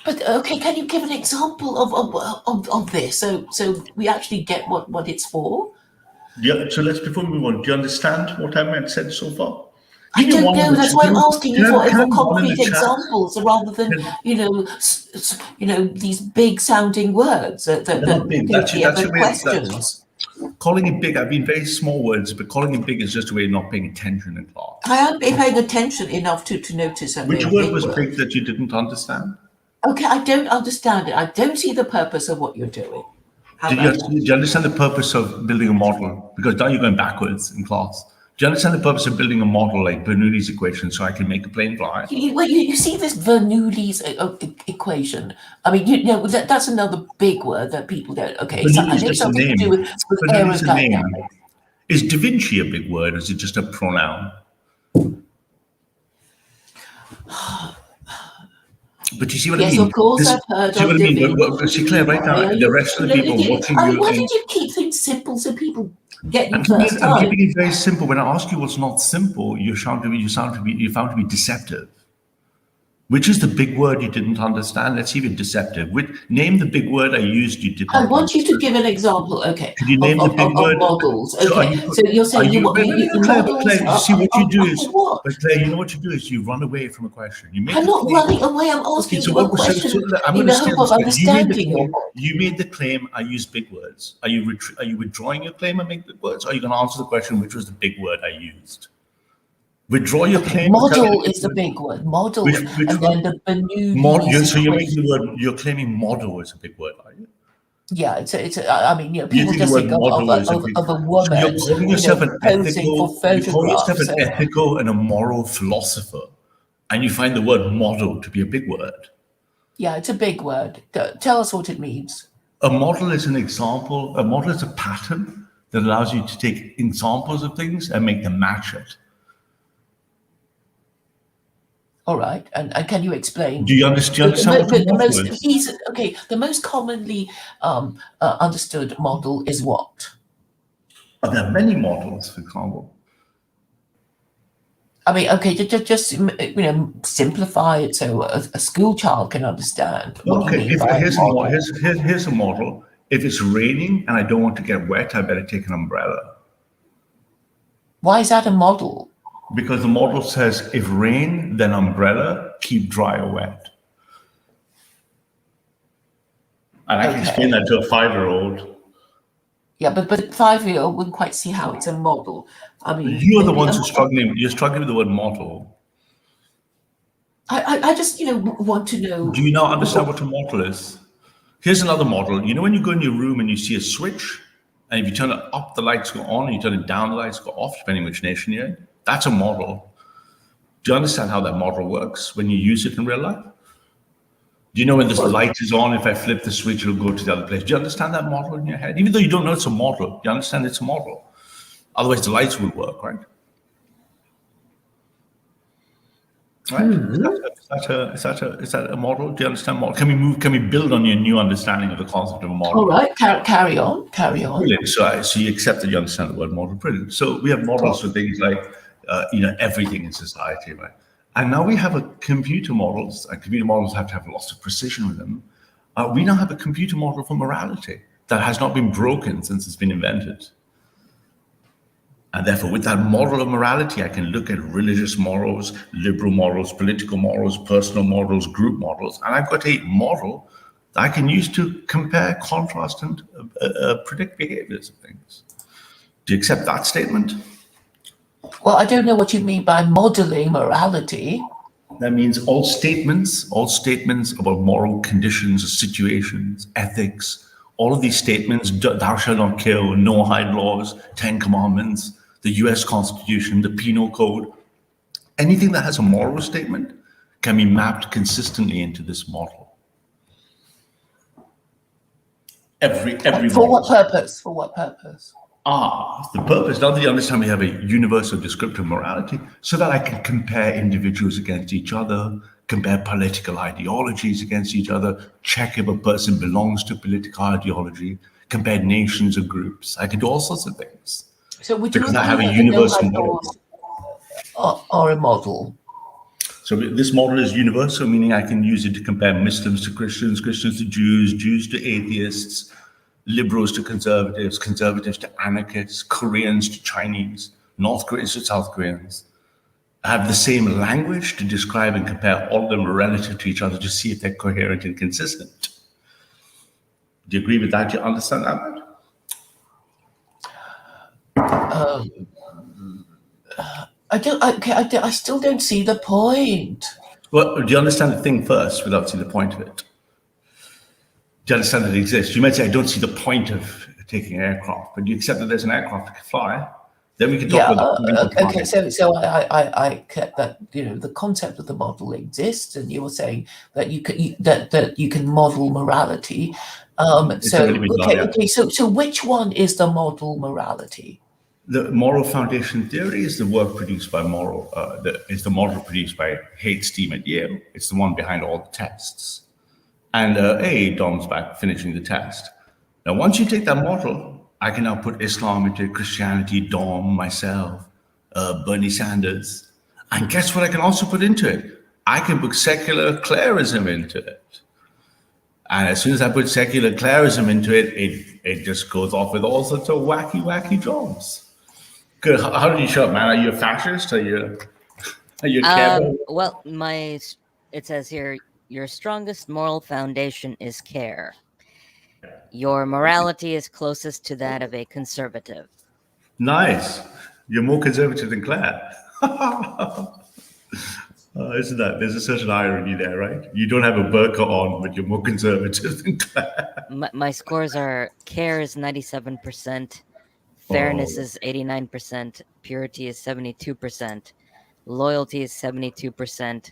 But okay, can you give an example of this so we actually get what it's for?
Yeah, so before we move on, do you understand what I've said so far?
I don't know. That's why I'm asking you for concrete examples rather than these big sounding words that
that's your
questions.
Calling it big, I mean very small words, but calling it big is just a way of not paying attention in class.
I am paying attention enough to notice that.
Which word was big that you didn't understand?
Okay, I don't understand it. I don't see the purpose of what you're doing.
Do you understand the purpose of building a model? Because now you're going backwards in class. Do you understand the purpose of building a model like Bernoulli's equation so I can make a plane fly?
You see this Bernoulli's equation. I mean, that's another big word that people don't. Okay, so I think something to do with aerodynamics.
Is Da Vinci a big word, or is it just a pronoun? But you see what I mean?
Yes, of course, I've heard of Da Vinci.
See, Claire, right now, the rest of the people watching you...
Why did you keep things simple so people get you
first time? I'm keeping it very simple. When I ask you what's not simple, you found to be deceptive. Which is the big word you didn't understand? Let's see if you're deceptive. Name the big word I used you didn't
I want you to
understand.
give an example, okay,
Could you name the big
of
word?
models.
So
Okay, so you're saying
wait, wait,
you
wait, Claire,
models
you see what you do is,
what?
but Claire, you know what you do is you run away from a question. You make
I'm
a
not
claim.
running away. I'm
Okay,
asking
so
you a
what was
question
I'm
in
going to
the
stay
hope
on
of
this question. You made the
understanding
claim.
you.
You made the claim. I use big words. Are you withdrawing your claim and make big words? Or are you going to answer the question, which was the big word I used? Withdraw your
Okay,
claim. And tell me
model
the
is the
word.
big word. Model,
Which
and
word?
then the new
So you're making
equation.
the word. You're claiming model is a big word, are you?
Yeah, it's I mean,
You
people
think the
just
word
think
model is a big.
of a
So you're
woman,
calling yourself an
posing for
ethical. You call yourself
photographs.
an ethical and a moral philosopher, and you find the word model to be a big word.
Yeah, it's a big word. Tell us what it means.
A model is an example. A model is a pattern that allows you to take examples of things and make them match it.
All right, and can you explain?
Do you understand what a
The
model
most
is?
easy, okay, the most commonly understood model is what?
There are many models, for example.
I mean, okay, just simplify it so a school child can understand what you
Okay,
mean by a model.
here's a model. If it's raining and I don't want to get wet, I better take an umbrella.
Why is that a model?
Because the model says if rain, then umbrella, keep dry or wet. And I can explain
Okay.
that to a 5-year-old.
Yeah, but 5-year-old wouldn't quite see how it's a model. I mean,
You are the
maybe
ones who are struggling. You're struggling with the word model.
I just want to know.
Do you now understand what a model is? Here's another model. You know when you go in your room and you see a switch, and if you turn it up, the lights go on, and you turn it down, the lights go off, depending which nation you're in? That's a model. Do you understand how that model works when you use it in real life? Do you know when this light is on, if I flip the switch, it'll go to the other place? Do you understand that model in your head? Even though you don't know it's a model, you understand it's a model. Otherwise, the lights will work, right? Right? Is that a model? Do you understand model? Can we build on your new understanding of the concept of a model?
All right, carry on.
Brilliant. So you accept that you understand the word model. Brilliant. So we have models for things like, everything in society, right? And now we have a computer models, and computer models have to have lots of precision with them. We now have a computer model for morality that has not been broken since it's been invented. And therefore, with that model of morality, I can look at religious morals, liberal morals, political morals, personal morals, group models, and I've got a model that I can use to compare, contrast, and predict behaviors of things. Do you accept that statement?
Well, I don't know what you mean by modeling morality.
That means all statements about moral conditions, situations, ethics, all of these statements, thou shalt not kill, no hide laws, 10 commandments, the US Constitution, the Penal Code, anything that has a moral statement can be mapped consistently into this model. Every
For
model.
what purpose? For what purpose?
The purpose, now that you understand we have a universal descriptive morality, so that I can compare individuals against each other, compare political ideologies against each other, check if a person belongs to political ideology, compare nations or groups. I can do all sorts of things.
So would you
Because I
agree
have a
that the
universal
no-hide
model.
laws are a model?
So this model is universal, meaning I can use it to compare Muslims to Christians, Christians to Jews, Jews to atheists, liberals to conservatives, conservatives to anarchists, Koreans to Chinese, North Koreans to South Koreans. I have the same language to describe and compare all of them relative to each other to see if they're coherent and consistent. Do you agree with that? Do you understand that?
I still don't see the point.
Well, do you understand the thing first without seeing the point of it? Do you understand that it exists? You might say, I don't see the point of taking an aircraft, but you accept that there's an aircraft that can fly. Then we can talk about the point of flying.
Okay. So I accept that the concept of the model exists, and you were saying that you can model morality.
It's already been done, yeah.
Okay. So which one is the model morality?
The moral foundation theory is the work produced by is the model produced by Haight Steam at Yale. It's the one behind all the tests. And Dom's back finishing the test. Now, once you take that model, I can now put Islam into Christianity, Dom, myself, Bernie Sanders. And guess what I can also put into it? I can put secular Clarism into it. And as soon as I put secular Clarism into it, it just goes off with all sorts of wacky jobs. Good. How do you show up, man? Are you a fascist? Are you a care?
Well, it says here, your strongest moral foundation is care. Your morality is closest to that of a conservative.
Nice. You're more conservative than Claire. Isn't that? There's a certain irony there, right? You don't have a burqa on, but you're more conservative than Claire.
My scores are care is 97%, fairness is 89%, purity is 72%, loyalty is 72%,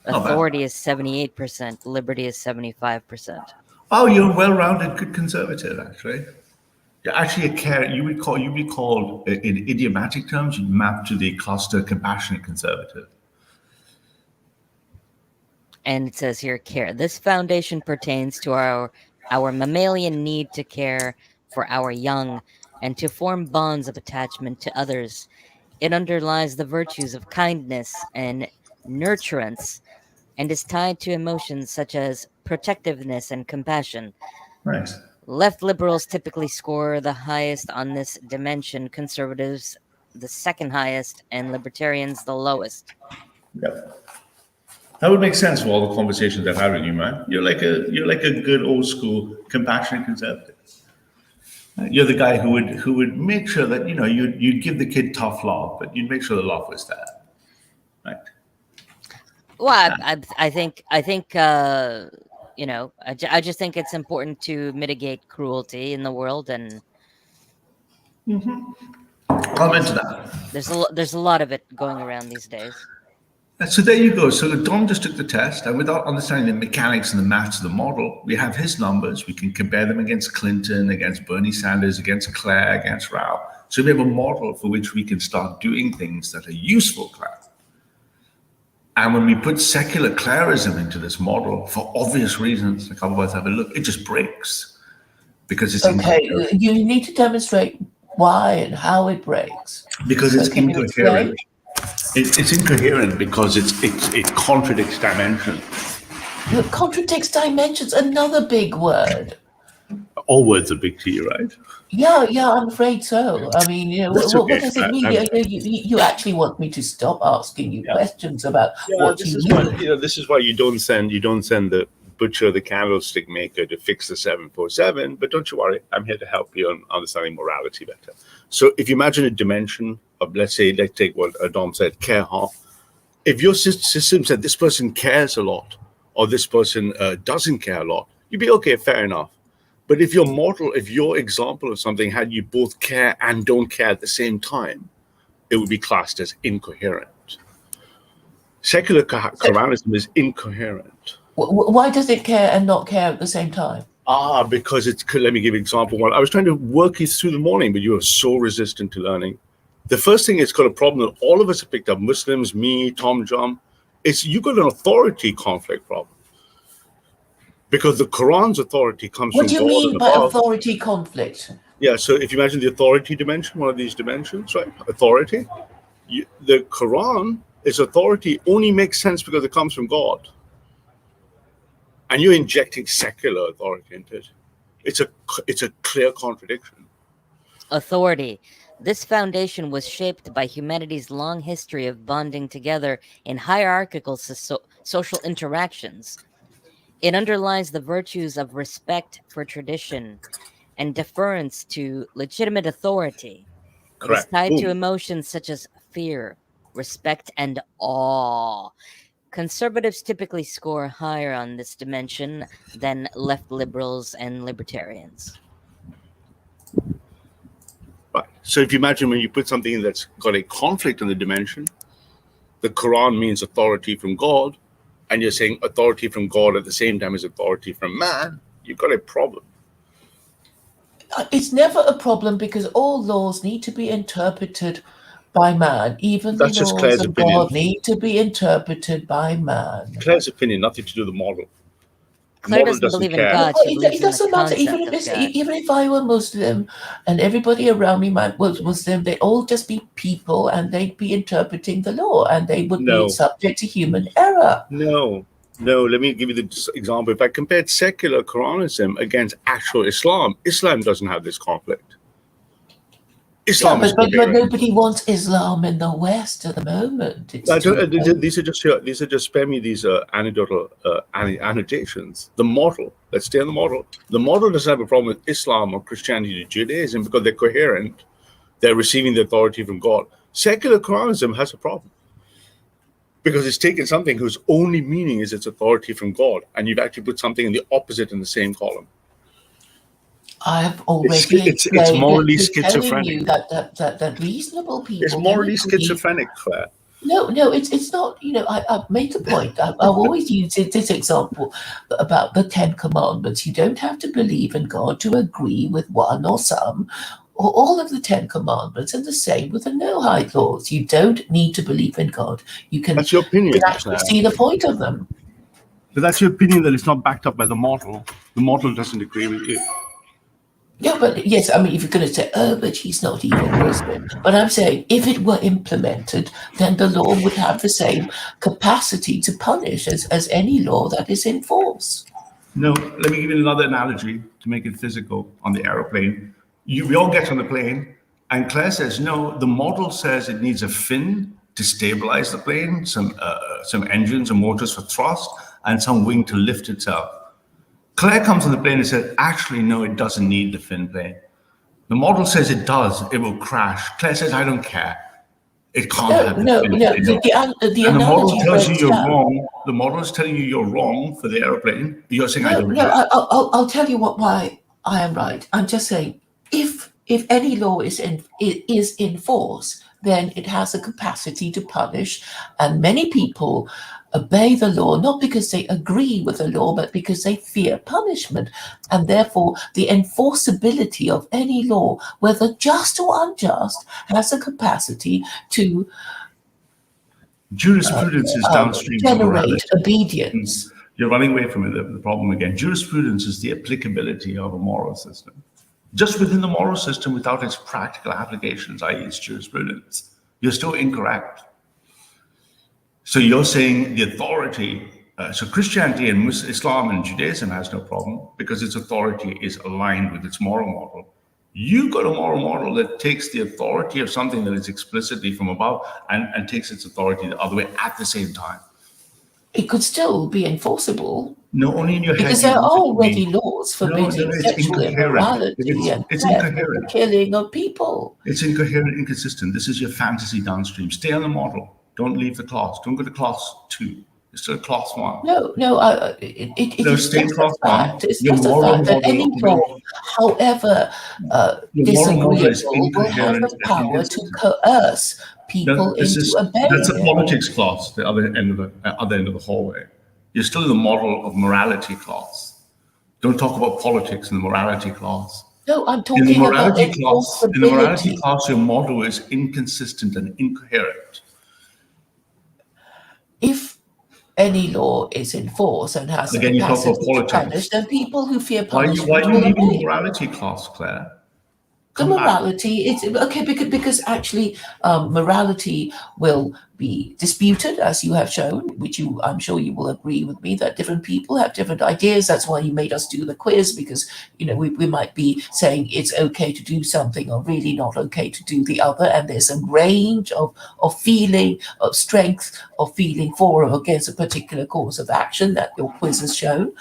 authority is 78%, liberty is 75%.
Oh, you're a well-rounded, good conservative, actually. You're actually a care. You'd be called in idiomatic terms. You map to the cluster compassionate conservative.
And it says here, care. This foundation pertains to our mammalian need to care for our young and to form bonds of attachment to others. It underlies the virtues of kindness and nurturance and is tied to emotions such as protectiveness and compassion.
Nice.
Left liberals typically score the highest on this dimension, conservatives the second highest, and libertarians the lowest.
Yep. That would make sense for all the conversations I've had with you, man. You're like a good old school compassionate conservative. You're the guy who would make sure that you'd give the kid tough love, but you'd make sure the love was there, right?
Well, I think I just think it's important to mitigate cruelty in the world, and
I'm into that.
There's a lot of it going around these days.
So there you go. So Dom just took the test, and without understanding the mechanics and the maths of the model, we have his numbers. We can compare them against Clinton, against Bernie Sanders, against Claire, against Rao. So we have a model for which we can start doing things that are useful, Claire. And when we put secular Clarism into this model, for obvious reasons, a couple of us have a look, it just breaks. Because it's
okay. You need to demonstrate why and how it breaks.
Because it's incoherent. It's incoherent because it contradicts dimension.
It contradicts dimensions, another big word.
All words are big to you, right?
Yeah, I'm afraid so. I mean, what does it mean? You actually want me to stop asking you questions about what you mean?
This is why you don't send the butcher, the candlestick maker, to fix the 747. But don't you worry, I'm here to help you on understanding morality better. So if you imagine a dimension of, let's take what Dom said, care. If your system said this person cares a lot, or this person doesn't care a lot, you'd be okay, fair enough. But if your example of something had you both care and don't care at the same time, it would be classed as incoherent. Secular Quranism is incoherent.
Why does it care and not care at the same time?
Because let me give you an example. I was trying to work you through the morning, but you are so resistant to learning. The first thing, it's got a problem that all of us have picked up, Muslims, me, Tom Jum, you've got an authority conflict problem. Because the Quran's authority comes from God.
What do you mean by authority conflict?
Yeah, so if you imagine the authority dimension, one of these dimensions, right? Authority. The Quran is authority only makes sense because it comes from God. And you're injecting secular authority into it. It's a clear contradiction.
Authority. This foundation was shaped by humanity's long history of bonding together in hierarchical social interactions. It underlies the virtues of respect for tradition and deference to legitimate authority.
Correct.
It is tied to emotions such as fear, respect, and awe. Conservatives typically score higher on this dimension than left liberals and libertarians.
Right. So if you imagine when you put something that's got a conflict in the dimension, the Quran means authority from God, and you're saying authority from God at the same time as authority from man, you've got a problem.
It's never a problem because all laws need to be interpreted by man. Even
That's
the
just
laws
Claire's
of
opinion.
God need to be interpreted by man.
Claire's opinion, nothing to do with the model.
Claire
model
doesn't
doesn't
believe in
care.
God.
Well,
She
it,
believes
it
in the
doesn't matter. Even
concept
if
of
it's,
God.
even if I were Muslim, and everybody around me was Muslim, they'd all just be people, and they'd be interpreting the law, and they would be
No.
subject to human error.
No, let me give you the example. If I compared secular Quranism against actual Islam, Islam doesn't have this conflict.
Yeah,
Islam is
but
coherent.
nobody wants Islam in the West at the moment. It's
I don't,
too late.
these are just spare me these anecdotal annotations. The model, let's stay on the model. The model doesn't have a problem with Islam or Christianity or Judaism because they're coherent. They're receiving the authority from God. Secular Quranism has a problem because it's taken something whose only meaning is its authority from God, and you've actually put something in the opposite in the same column.
I've already
It's
explained
morally
it to telling
schizophrenic.
you that reasonable people
It's
can
morally
agree.
schizophrenic, Claire.
No, it's not. I've made the point. I've always used this example about the Ten Commandments. You don't have to believe in God to agree with one or some or all of the Ten Commandments, and the same with the no-hide laws. You don't need to believe in God. You can
That's your opinion,
actually
Claire.
see the point of them.
But that's your opinion that it's not backed up by the model. The model doesn't agree with you.
Yeah, but yes, I mean, if you're going to say, oh, but he's not even Muslim. But I'm saying if it were implemented, then the law would have the same capacity to punish as any law that is in force.
No, let me give you another analogy to make it physical on the aeroplane. We all get on the plane, and Claire says, no, the model says it needs a fin to stabilize the plane, some engines and motors for thrust, and some wing to lift itself. Claire comes on the plane and says, actually, no, it doesn't need the fin plane. The model says it does, it will crash. Claire says, I don't care. It can't have the fin plane.
The
And the model
analogy
tells you
breaks
you're
down.
wrong. The model is telling you you're wrong for the aeroplane. You're saying, I
No,
don't
no,
care.
I'll tell you why I am right. I'm just saying, if any law is in force, then it has a capacity to punish, and many people obey the law not because they agree with the law, but because they fear punishment, and therefore the enforceability of any law, whether just or unjust, has a capacity to
Jurisprudence is downstream from
generate
morality.
obedience.
You're running away from the problem again. Jurisprudence is the applicability of a moral system. Just within the moral system, without its practical applications, i.e., its jurisprudence, you're still incorrect. So you're saying the authority, so Christianity and Islam and Judaism has no problem because its authority is aligned with its moral model. You've got a moral model that takes the authority of something that is explicitly from above and takes its authority the other way at the same time.
It could still be enforceable
No, only in your head.
because there are already laws forbidding
it's
sexual
incoherent.
immorality and
It's
theft and the
incoherent.
killing of people.
It's incoherent, inconsistent. This is your fantasy downstream. Stay on the model. Don't leave the class. Don't go to class 2. It's still class 1.
No, it
No,
is
stay
just
class
a
1.
fact. It's
Your
just a
moral
fact that
model,
any law, however
your moral model is
disagreeable, will have
incoherent
the
and
power to
inconsistent.
coerce people into obeying
That's a
it.
politics class, the other end of the hallway. You're still in the model of morality class. Don't talk about politics in the morality class.
No, I'm
In the
talking about
morality
enforceability.
class, your model is inconsistent and incoherent.
If any law is in force and has the
Again, you talk about
capacity to punish,
politics.
then people who fear
Why are
punishment
you
will
leaving the
obey.
morality class, Claire?
The
Come back.
morality, it's okay because actually morality will be disputed, as you have shown, which I'm sure you will agree with me that different people have different ideas. That's why you made us do the quiz, because we might be saying it's okay to do something or really not okay to do the other, and there's a range of feeling, of strength, of feeling for or against a particular course of action that your quiz has shown.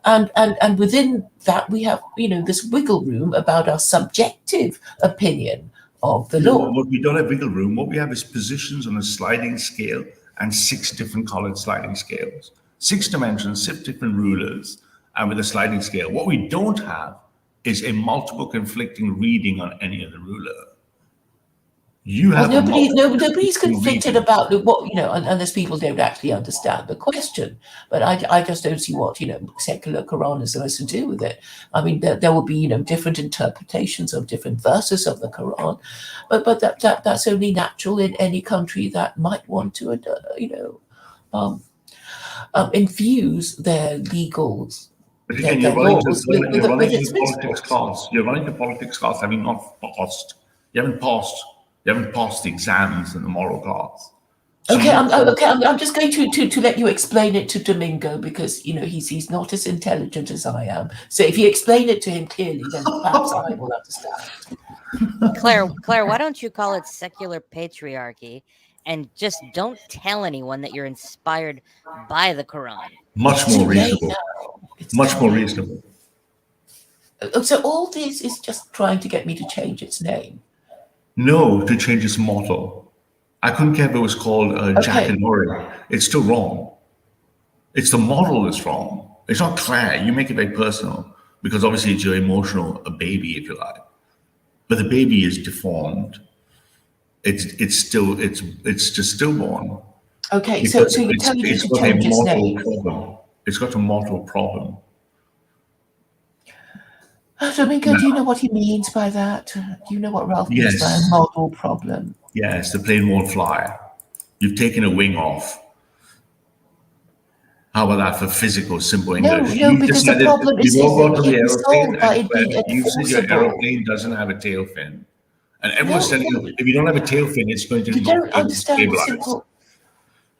And within that we have this wiggle room about our subjective opinion of the law.
What we don't have wiggle room. What we have is positions on a sliding scale and 6 different colored sliding scales, 6 dimensions, 6 different rulers, and with a sliding scale. What we don't have is a multiple conflicting reading on any of the ruler. You have
Nobody's conflicted about what unless people don't actually understand the question. But I just don't see what secular Quran is supposed to do with it. I mean, there will be different interpretations of different verses of the Quran, but that's only natural in any country that might want to infuse their legal
But again,
their
you're running
laws with
to
its
politics
principles.
class. You're running to politics class having not passed. You haven't passed. You haven't passed the exams in the moral class.
Okay,
Somebody-
I'm just going to let you explain it to Domingo because he's not as intelligent as I am. So if you explain it to him clearly, then perhaps I will understand.
Claire, why don't you call it secular patriarchy and just don't tell anyone that you're inspired by the Quran?
Much
It's
more
too late
reasonable.
now. It's
Much
too
more
late.
reasonable.
So all this is just trying to get me to change its name.
No, to change its motto. I couldn't care if it was called Jack
Okay.
and Lori. It's still wrong. It's the model that's wrong. It's not Claire. You make it very personal because obviously it's your emotional a baby, if you like. But the baby is deformed. It's just stillborn.
Okay, so
Because
you're telling me
it's
to
got a
change its
mortal
name.
problem. It's got a mortal problem.
Domingo, do you know what he means by that? Do you know what Ralph means by a
Yes.
model problem?
Yes, the plane won't fly. You've taken a wing off. How about that for physical, simple English?
No,
You
because the
decided
problem is
you all got to the
it be
aeroplane
solved by
and
it being
you said your
enforceable.
aeroplane doesn't have a tail fin. And everyone's
No,
telling you if you don't have a tail fin, it's going to
you
not
don't
be
understand the
stabilized.
simple.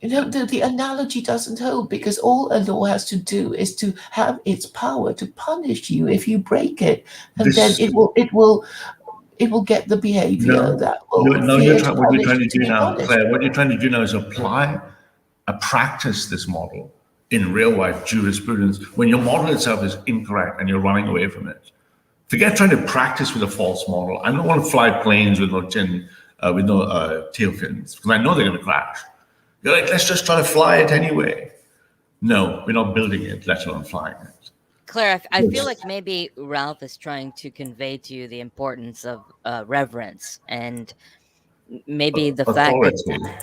The analogy doesn't hold because all a law has to do is to have its power to punish you if you break it, and then it will get the behavior that will
No,
fear to
what you're
punish
trying to
you to
do
be
now,
punished.
Claire, what you're trying to do now is practice this model in real life jurisprudence when your model itself is incorrect and you're running away from it. Forget trying to practice with a false model. I don't want to fly planes with no tail fins because I know they're going to crash. You're like, let's just try to fly it anyway. No, we're not building it, let alone flying it.
Claire, I feel like maybe Ralph is trying to convey to you the importance of reverence and maybe the fact that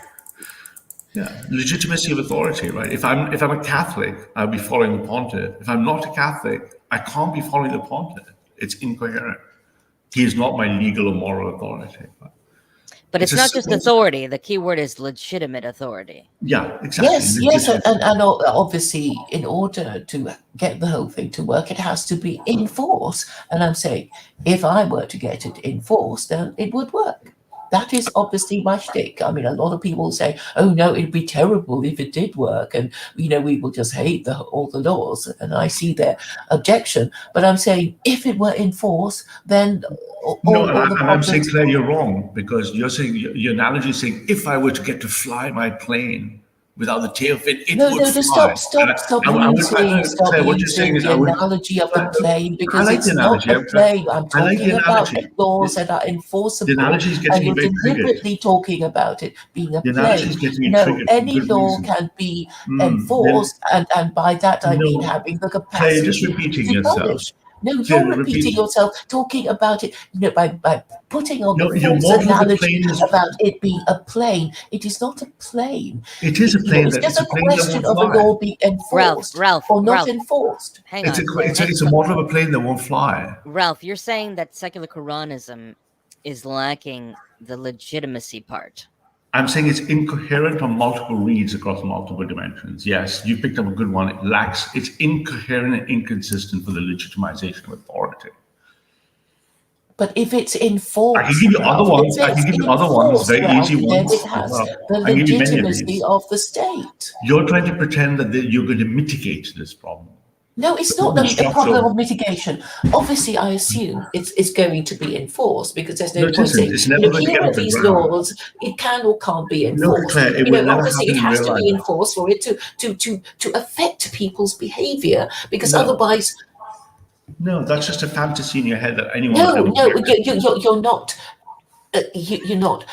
Yeah, legitimacy of authority, right? If I'm a Catholic, I'll be following the pontiff. If I'm not a Catholic, I can't be following the pontiff. It's incoherent. He is not my legal or moral authority.
But it's not just authority. The key word is legitimate authority.
Yeah, exactly.
Yes, and obviously, in order to get the whole thing to work, it has to be enforced. And I'm saying, if I were to get it enforced, then it would work. That is obviously my shtick. I mean, a lot of people say, "Oh no, it'd be terrible if it did work," and we will just hate all the laws. And I see their objection, but I'm saying, if it were enforced, then
No,
all the
I'm saying,
problems.
Claire, you're wrong because you're saying your analogy is saying if I were to get to fly my plane without the tail fin, it would fly.
Stop
Claire, what you're saying
using
is
the analogy of the plane
I
because
like
it's
the
not
analogy.
a plane. I'm
I like the
talking about
analogy.
laws that are
The
enforceable,
analogy is
and
getting me
you're
very triggered.
deliberately talking about it being a
The analogy
plane.
is getting me
No,
triggered for
any
good
law
reason.
can be
Then,
enforced, and by that I mean
no,
having the
Claire, you're just
capacity
repeating
to
yourself.
punish. No,
Claire,
you're repeating yourself, talking about it, by putting on
No,
the
your
false
model of the
analogy
plane is.
about it being a plane. It is not a plane.
It is a plane.
It's just a
That
question
won't
of a
fly.
law being enforced or not enforced.
Hang on, Claire.
It's a model of a plane that won't fly.
Ralph, you're saying that secular Quranism is lacking the legitimacy part.
I'm saying it's incoherent on multiple reads across multiple dimensions. Yes, you picked up a good one. It's incoherent and inconsistent for the legitimization of authority.
But if it's enforced,
I can give you other ones. Very easy ones.
then it has the
I can give you many of
legitimacy
these.
of the state.
You're trying to pretend that you're going to mitigate this problem.
No, it's not a problem of mitigation. Obviously, I assume it's going to be enforced because there's no point saying, here are these laws, it can or can't be enforced.
No, Claire, it will never
obviously, it
happen in
has
real
to be
life.
enforced for it to affect people's behavior because otherwise.
No, that's just a fantasy in your head that anyone.
No, you're not. You're not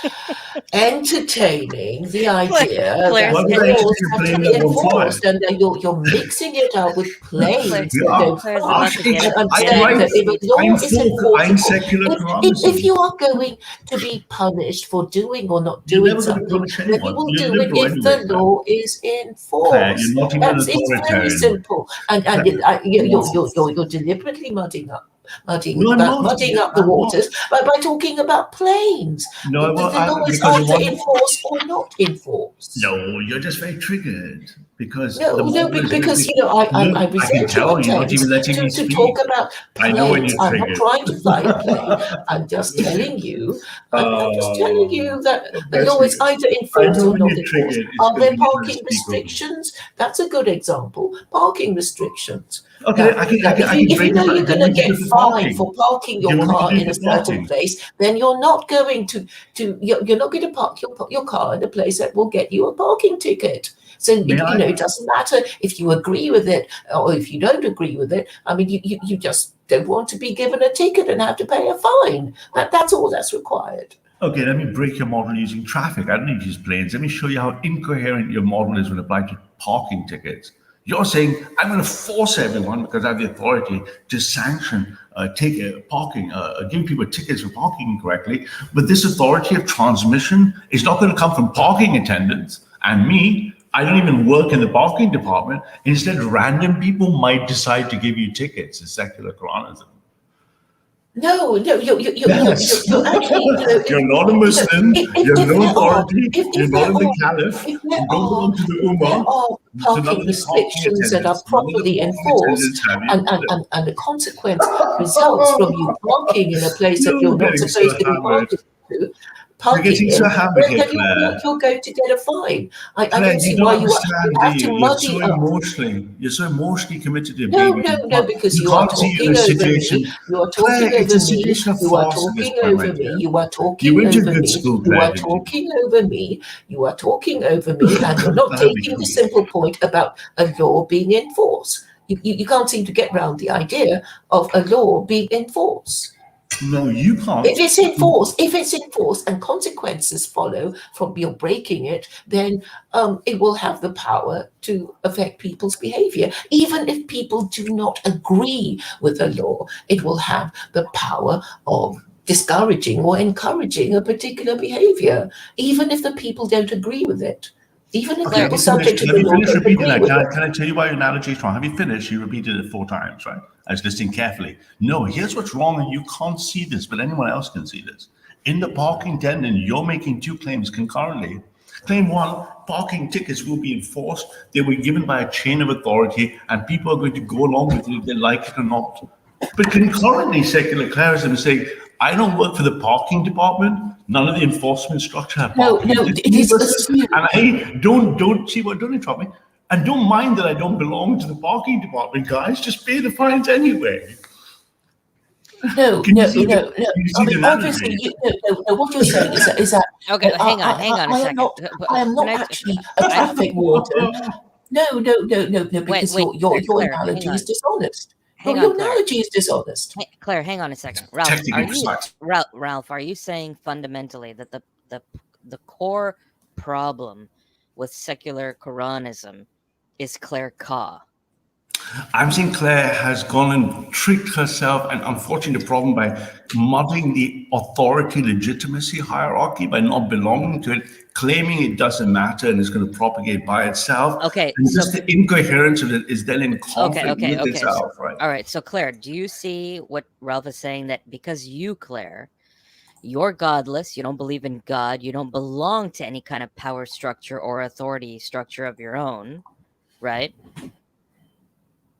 entertaining the idea that laws have to be enforced, and you're mixing it up with planes. If you are going to be punished for doing or not doing something, then you will do it if the law is enforced. It's very simple, and you're deliberately mudding up the waters by talking about planes.
No,
the law is either enforced or not enforced.
No, you're just very triggered. Because
No,
the
no,
model is
because
look,
I
I can
resent your
tell you're not
attempts
even letting me
to
speak.
talk about
I know when
planes.
you're
I'm not
triggered.
trying to fight plane. I'm just telling you. I'm just telling you that a
Bless
law
you.
is either
I
enforced
know
or
when
not
you're
enforced.
triggered, it's
Are
because
there
you need to
parking
speak over me.
restrictions? That's a good example. Parking restrictions.
Okay,
Now,
I
now,
can
if you
break
know
it.
you're
Do you
going
want
to
me to
get
do it for
fined
parking?
for parking
Do you
your
want me to
car
do it
in a
for
certain
parking?
place, then you're not going you're not going to park your car in a place that will get you a parking ticket. So
May I?
it doesn't matter if you agree with it or if you don't agree with it. I mean, you just don't want to be given a ticket and have to pay a fine. That's all that's required.
Okay, let me break your model using traffic. I don't need to use planes. Let me show you how incoherent your model is when applied to parking tickets. You're saying, I'm going to force everyone, because I have the authority to sanction parking, giving people tickets for parking incorrectly. But this authority of transmission is not going to come from parking attendants and me. I don't even work in the parking department. Instead, random people might decide to give you tickets. It's secular Quranism.
No,
Yes.
you're actually,
You're not a Muslim. You're
if
no
there are,
authority. You're
if
not
there
in the
are,
caliph.
if there
You don't
are,
belong to the
if there
Ummah.
are
So none
parking
of the parking
restrictions that are
attendants, none of the
properly
parking
enforced,
attendants have you.
and the consequence results from you parking in a place that
You're
you're not
getting so
supposed to be
hammered. You're
parking
getting so
in,
hammered here,
then
Claire.
you're going to get a fine. I
Claire,
don't
you
see
don't
why you
understand, do
have
you?
to
You're so
muddy up.
emotionally committed to your
No,
baby.
no, no, because
You
you are
can't see you're in
talking
a
over me.
situation.
You are
Claire,
talking
it's a
over me.
situation of
You are
farce at this
talking
point, my
over me.
dear.
You are
You
talking
went to
over
good
me.
school,
You
Claire,
are
didn't you?
talking over me. You are talking over me, and you're not
That'd be
taking the
cool.
simple point about a law being enforced. You can't seem to get round the idea of a law being enforced.
No, you can't.
If it's enforced and consequences follow from your breaking it, then it will have the power to affect people's behavior. Even if people do not agree with the law, it will have the power of discouraging or encouraging a particular behavior, even if the people don't agree with it. Even if
Okay,
people
have you
subject
finished?
to
Have
the
you
law
finished
don't
repeating
agree
that?
with it.
Can I tell you why your analogy is wrong? Have you finished? You repeated it 4 times, right? I was listening carefully. No, here's what's wrong, and you can't see this, but anyone else can see this. In the parking tendon, you're making 2 claims concurrently. Claim 1, parking tickets will be enforced. They were given by a chain of authority, and people are going to go along with it if they like it or not. But concurrently, secular clericism is saying, I don't work for the parking department. None of the enforcement structure have
No,
parking
no, it is
universes,
assumed.
and I don't see what, don't interrupt me, and don't mind that I don't belong to the parking department, guys. Just pay the fines anyway.
No,
Can you
no,
see the,
no, no.
can you
I
see the
mean, obviously,
analogy?
no. What you're saying is that
Okay, hang on a
I am
second. Can
not
I?
actually a
I
traffic warden. No,
wait,
because
wait,
your
Claire, hang
analogy is
on,
dishonest.
hang on,
Your
Claire.
analogy is dishonest.
Claire, hang on a second.
Technically precise.
Ralph, are you saying fundamentally that the core problem with secular Quranism is Claire Ka?
I'm saying Claire has gone and tricked herself, and unfortunately, the problem by muddling the authority legitimacy hierarchy by not belonging to it, claiming it doesn't matter and is going to propagate by itself.
Okay,
And
so
just the incoherence of it is then in conflict with
okay.
itself, right?
All right, so Claire, do you see what Ralph is saying, that because you, Claire, you're godless, you don't believe in God, you don't belong to any kind of power structure or authority structure of your own, right?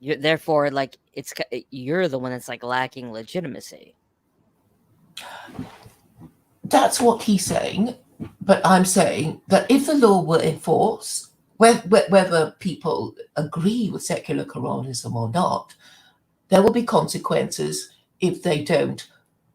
Therefore, like, you're the one that's like lacking legitimacy.
That's what he's saying, but I'm saying that if the law were enforced, whether people agree with secular Quranism or not, there will be consequences if they don't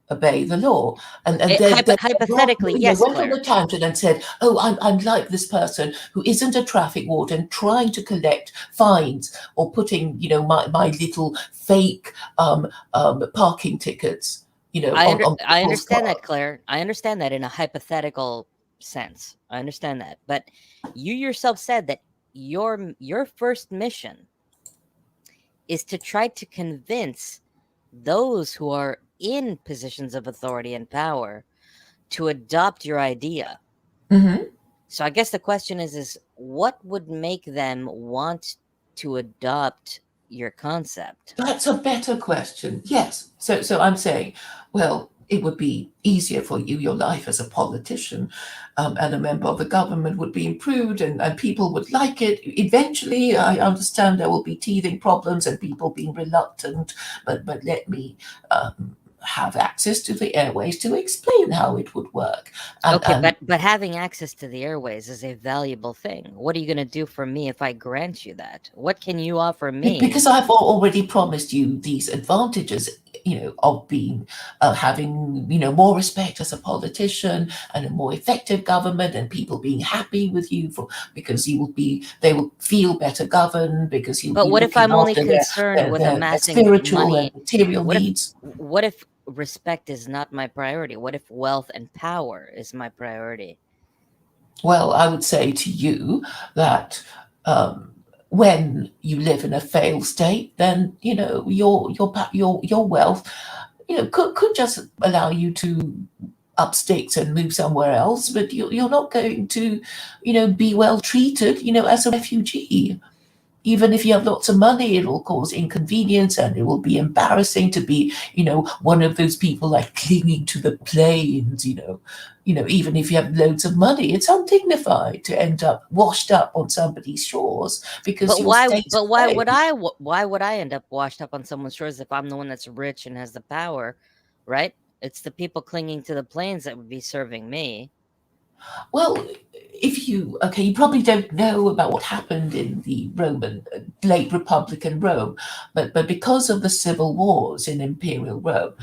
obey the law. And then
Hypothetically,
they
yes,
went on
Claire.
a tangent and said, "Oh, I'm like this person who isn't a traffic warden trying to collect fines or putting, my little fake parking tickets, on
I
people's
understand
cars."
that, Claire. I understand that in a hypothetical sense. I understand that. But you yourself said that your first mission is to try to convince those who are in positions of authority and power to adopt your idea.
Mm-hmm.
So I guess the question is what would make them want to adopt your concept?
That's a better question. Yes. So I'm saying, well, it would be easier for you, your life as a politician, and a member of the government would be improved, and people would like it. Eventually, I understand there will be teething problems and people being reluctant, but let me have access to the airways to explain how it would work.
Okay,
And
but having access to the airways is a valuable thing. What are you going to do for me if I grant you that? What can you offer me?
because I've already promised you these advantages, of being having more respect as a politician and a more effective government, and people being happy with you because they will feel better governed because you'll
But
be
what if
looking
I'm only
after
concerned with
their
amassing
spiritual
money?
and material
What if
needs.
what if respect is not my priority? What if wealth and power is my priority?
Well, I would say to you that when you live in a failed state, then your wealth, could just allow you to up sticks and move somewhere else, but you're not going to, be well treated, as a refugee. Even if you have lots of money, it will cause inconvenience and it will be embarrassing to be, one of those people like clinging to the planes, even if you have loads of money, it's undignified to end up washed up on somebody's shores because
But
your state's
why
failed.
would I end up washed up on someone's shores if I'm the one that's rich and has the power, right? It's the people clinging to the planes that would be serving me.
Well, you probably don't know about what happened in the Roman, late Republican Rome, but because of the civil wars in Imperial Rome,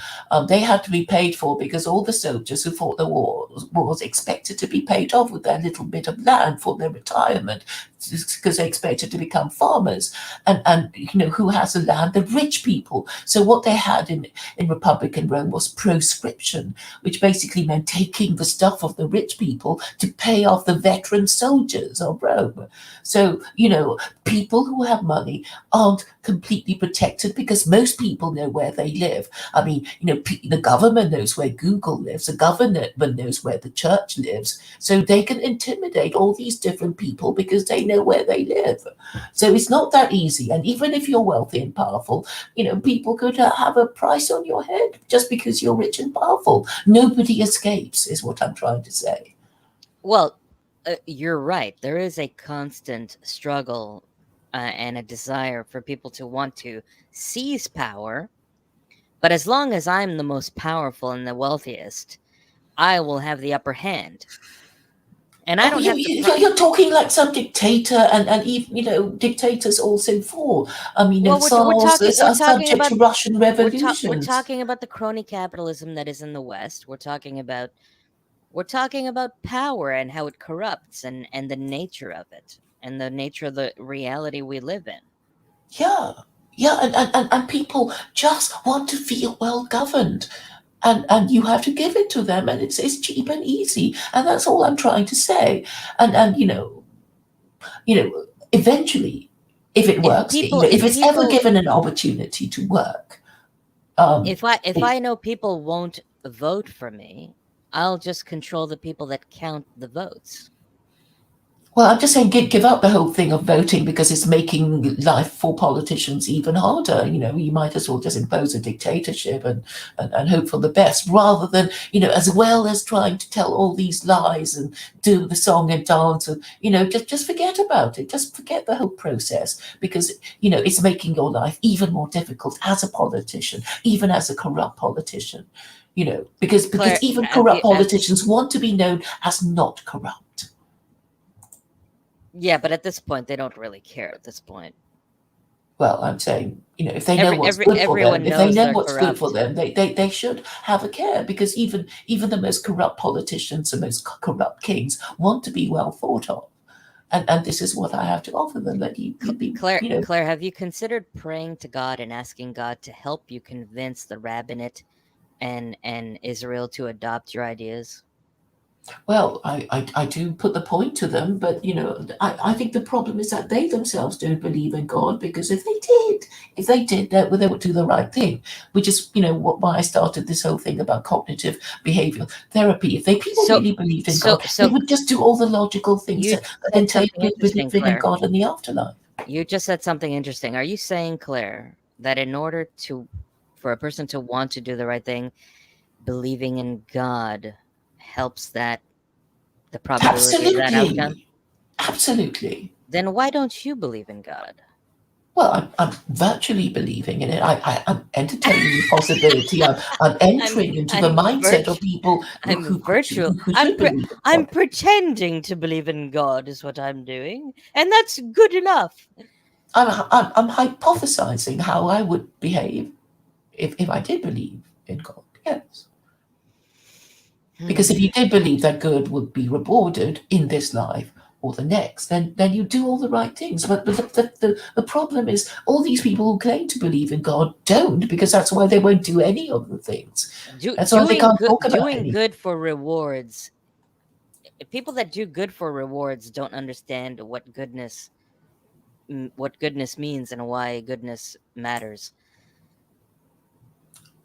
they had to be paid for because all the soldiers who fought the wars expected to be paid off with their little bit of land for their retirement because they expected to become farmers. And who has the land? The rich people. So what they had in Republican Rome was proscription, which basically meant taking the stuff of the rich people to pay off the veteran soldiers of Rome. So, people who have money aren't completely protected because most people know where they live. I mean, the government knows where Google lives, the government knows where the church lives. So they can intimidate all these different people because they know where they live. So it's not that easy. And even if you're wealthy and powerful, people could have a price on your head just because you're rich and powerful. Nobody escapes, is what I'm trying to say.
Well, you're right. There is a constant struggle and a desire for people to want to seize power. But as long as I'm the most powerful and the wealthiest, I will have the upper hand. And I don't have to.
You're talking like some dictator, and even dictators also fall. I mean,
Well,
Tsars are subject to Russian revolutions.
We're talking about the crony capitalism that is in the West. We're talking about power and how it corrupts and the nature of it and the nature of the reality we live in.
Yeah, and people just want to feel well governed. And you have to give it to them, and it's cheap and easy, and that's all I'm trying to say. And eventually, if it works, if it's ever given an opportunity to work,
if I know people won't vote for me, I'll just control the people that count the votes.
Well, I'm just saying, give up the whole thing of voting because it's making life for politicians even harder. You might as well just impose a dictatorship and hope for the best rather than, as well as trying to tell all these lies and do the song and dance and, just forget about it. Just forget the whole process because, it's making your life even more difficult as a politician, even as a corrupt politician, because
Claire,
even corrupt politicians want to be known as not corrupt.
Yeah, but at this point, they don't really care at this point.
Well, I'm saying, if they know what's good for them, if they know what's good for them, they should have a care because even the most corrupt politicians, the most corrupt kings want to be well thought of. And this is what I have to offer them. That
Claire, have you considered praying to God and asking God to help you convince the rabbinate and Israel to adopt your ideas?
Well, I do put the point to them, but I think the problem is that they themselves don't believe in God because if they did, they would do the right thing, which is why I started this whole thing about cognitive behavioral therapy. If people really believed in God, they would just do all the logical things and tell you to believe in God in the afterlife.
You just said something interesting. Are you saying, Claire, that in order for a person to want to do the right thing, believing in God helps the probability of that outcome?
Absolutely.
Then why don't you believe in God?
Well, I'm virtually believing in it. I'm entertaining the possibility. I'm entering into the mindset of people
I'm
who should believe in
I'm
God.
pretending to believe in God is what I'm doing, and that's good enough.
I'm hypothesizing how I would behave if I did believe in God. Yes. Because if you did believe that good would be rewarded in this life or the next, then you do all the right things. But the problem is all these people who claim to believe in God don't, because that's why they won't do any of the things. That's why they can't talk about
doing
anything.
good for rewards. People that do good for rewards don't understand what goodness means and why goodness matters.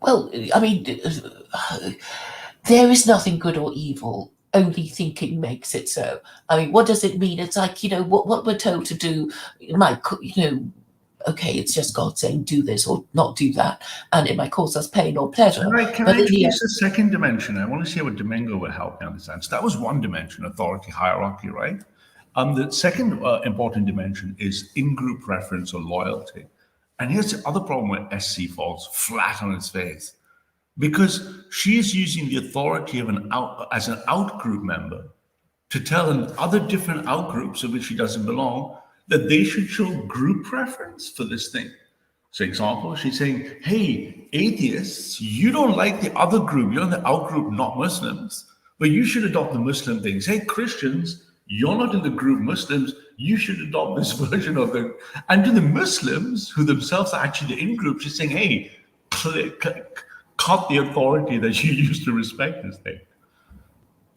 Well, I mean, there is nothing good or evil. Only thinking makes it so. I mean, what does it mean? It's like, what we're told to do might, okay, it's just God saying do this or not do that, and it might cause us pain or pleasure.
Can I introduce a second dimension? I want to see what Domingo will help me understand. So that was one dimension, authority hierarchy, right? The second important dimension is in-group preference or loyalty. And here's the other problem where SC falls flat on its face. Because she is using the authority of as an out-group member to tell other different out-groups of which she doesn't belong that they should show group preference for this thing. So example, she's saying, hey, atheists, you don't like the other group, you're in the out-group, not Muslims, but you should adopt the Muslim things. Hey, Christians, you're not in the group Muslims, you should adopt this version of it. And to the Muslims, who themselves are actually the in-group, she's saying, hey, cut the authority that you used to respect this thing.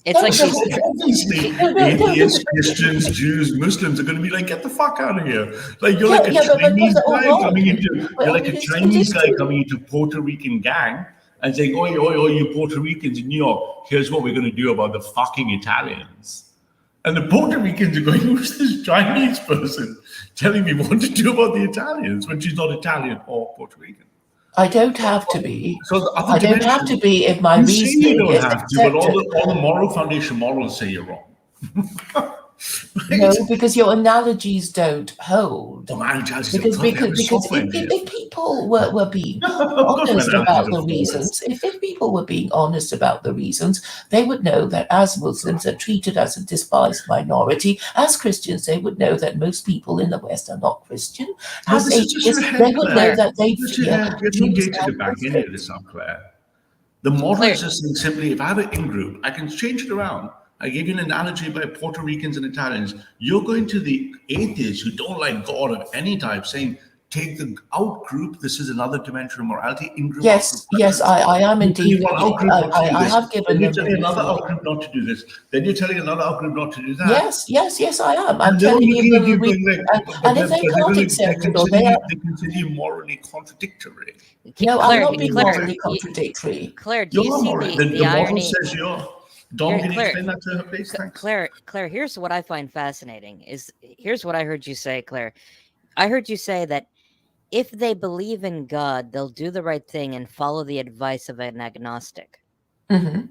It's like
atheists, Christians, Jews, Muslims are going to be like, get the fuck out of here! Like you're like a Chinese guy coming into, you're like a Chinese guy coming into Puerto Rican gang and saying, oi, oi, oi, you Puerto Ricans in New York, here's what we're going to do about the fucking Italians. And the Puerto Ricans are going, who's this Chinese person telling me what to do about the Italians when she's not Italian or Puerto Rican?
I don't have to be.
So
I don't have to be if my reasoning
you don't
is
have to, but all the moral foundation morals say you're wrong.
No, because your analogies don't hold.
Because
if people were being honest about the reasons, if people were being honest about the reasons, they would know that as Muslims are treated as a despised minority, as Christians, they would know that most people in the West are not Christian. As atheists, they would know that they fear Jews and Muslims.
The model is just simply, if I have an in-group, I can change it around. I gave you an analogy by Puerto Ricans and Italians. You're going to the atheists who don't like God of any type, saying, take the out group. This is another dimension of morality. In-group.
Yes, I am indeed. I have given them.
You're telling another out group not to do this. Then you're telling another out group not to do that.
Yes, I am. I'm telling you. And if they can't accept it, or
they consider you morally contradictory.
No, I'm not being morally contradictory.
Claire, do you see the irony?
Says you're. Dom, can you explain that to her, please? Thanks.
Claire, here's what I find fascinating here's what I heard you say, Claire. I heard you say that if they believe in God, they'll do the right thing and follow the advice of an agnostic.
Mm-hmm.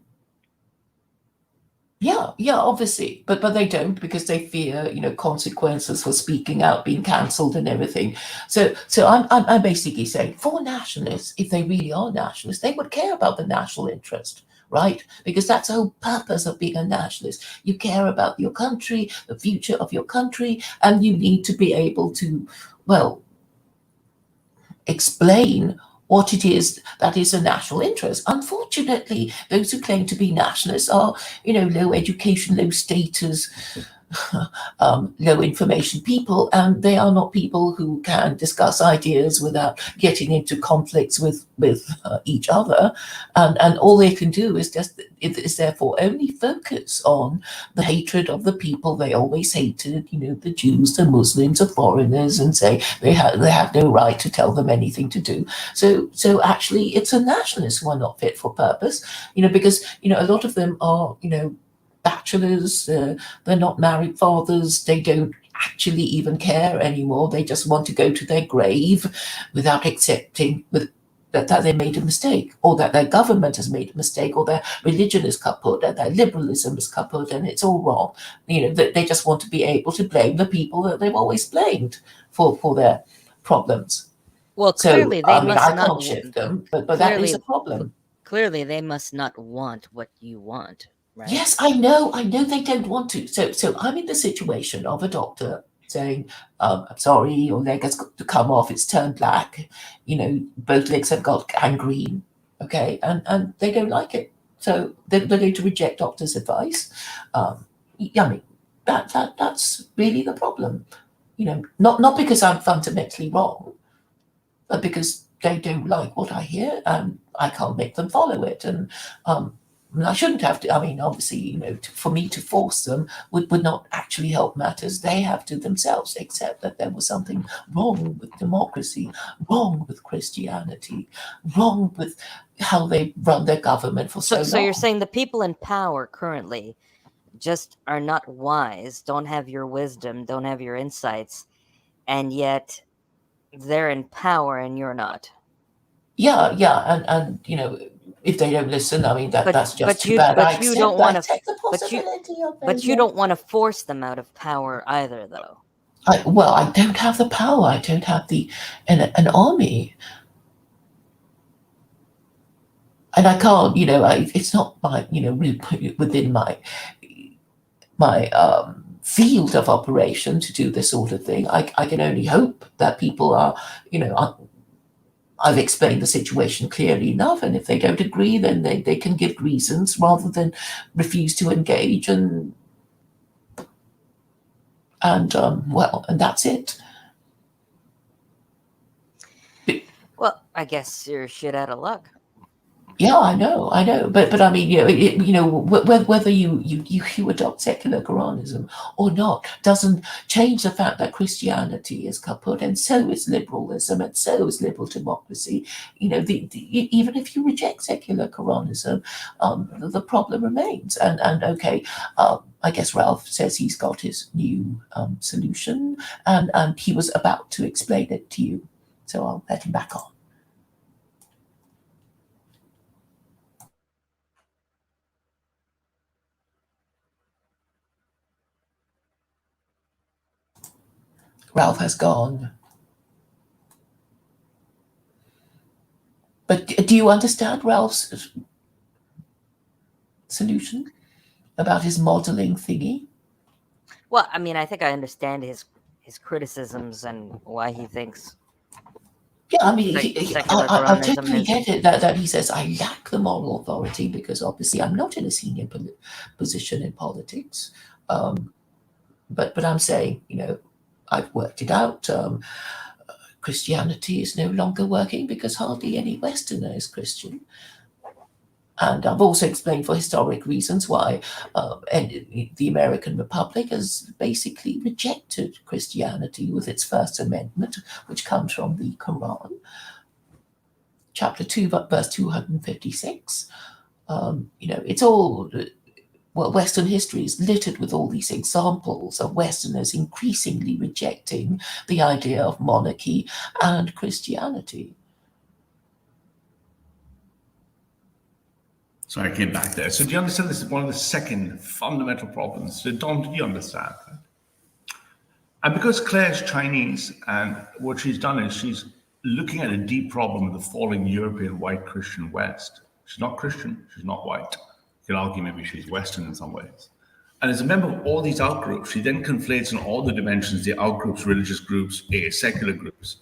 Yeah, obviously, but they don't, because they fear, consequences for speaking out, being cancelled, and everything. So I'm basically saying, for nationalists, if they really are nationalists, they would care about the national interest. Right? Because that's the whole purpose of being a nationalist. You care about your country, the future of your country, and you need to be able to, explain what it is that is a national interest. Unfortunately, those who claim to be nationalists are, low education, low status, low information people, and they are not people who can discuss ideas without getting into conflicts with each other, and all they can do is therefore only focus on the hatred of the people they always hated, the Jews, the Muslims, the foreigners, and say they have no right to tell them anything to do. So actually it's a nationalists who are not fit for purpose, because a lot of them are bachelors, they're not married fathers, they don't actually even care anymore. They just want to go to their grave without accepting that they made a mistake, or that their government has made a mistake, or their religion is kaput, and their liberalism is kaput, and it's all wrong. They just want to be able to blame the people that they've always blamed for their problems.
Well,
So,
clearly they
I mean,
must
I
not
can't shift them, but that is a problem.
Clearly they must not want what you want, right?
Yes, I know they don't want to. So I'm in the situation of a doctor saying, I'm sorry, your leg has got to come off, it's turned black, both legs have got gangrene, okay, and they don't like it. So they're going to reject doctor's advice. I mean, that's really the problem. Not because I'm fundamentally wrong, but because they don't like what I hear, and I can't make them follow it. And I shouldn't have to. I mean, obviously, for me to force them would not actually help matters. They have to themselves accept that there was something wrong with democracy, wrong with Christianity, wrong with how they run their government for so long.
So you're saying the people in power currently just are not wise, don't have your wisdom, don't have your insights, and yet they're in power and you're not.
Yeah, and if they don't listen, I mean that's just too bad.
But you don't want
to.
But you don't want to force them out of power either, though.
I don't have the power. I don't have an army, and I can't. It's not my within my field of operation to do this sort of thing. I can only hope that people are, I've explained the situation clearly enough, and if they don't agree, then they can give reasons rather than refuse to engage, and that's it.
Well, I guess you're shit out of luck.
Yeah, I know, but I mean, whether you adopt secular Quranism or not doesn't change the fact that Christianity is kaput, and so is liberalism, and so is liberal democracy. Even if you reject secular Quranism, the problem remains. And okay, I guess Ralph says he's got his new solution, and he was about to explain it to you, so I'll let him back on. Ralph has gone. But do you understand Ralph's solution about his modeling thingy?
Well, I mean, I think I understand his criticisms and why he thinks.
Yeah, I mean, I totally get it that he says, I lack the moral authority because obviously I'm not in a senior position in politics. But I'm saying, I've worked it out. Christianity is no longer working because hardly any Westerner is Christian. And I've also explained for historic reasons why the American Republic has basically rejected Christianity with its First Amendment, which comes from the Quran, chapter 2, verse 256. It's all... Well, Western history is littered with all these examples of Westerners increasingly rejecting the idea of monarchy and Christianity.
So I came back there. So do you understand this is one of the second fundamental problems? So Don, do you understand? And because Claire's Chinese, and what she's done is she's looking at a deep problem of the falling European white Christian West. She's not Christian, she's not white. You could argue maybe she's Western in some ways. And as a member of all these outgroups, she then conflates in all the dimensions, the outgroups, religious groups, secular groups,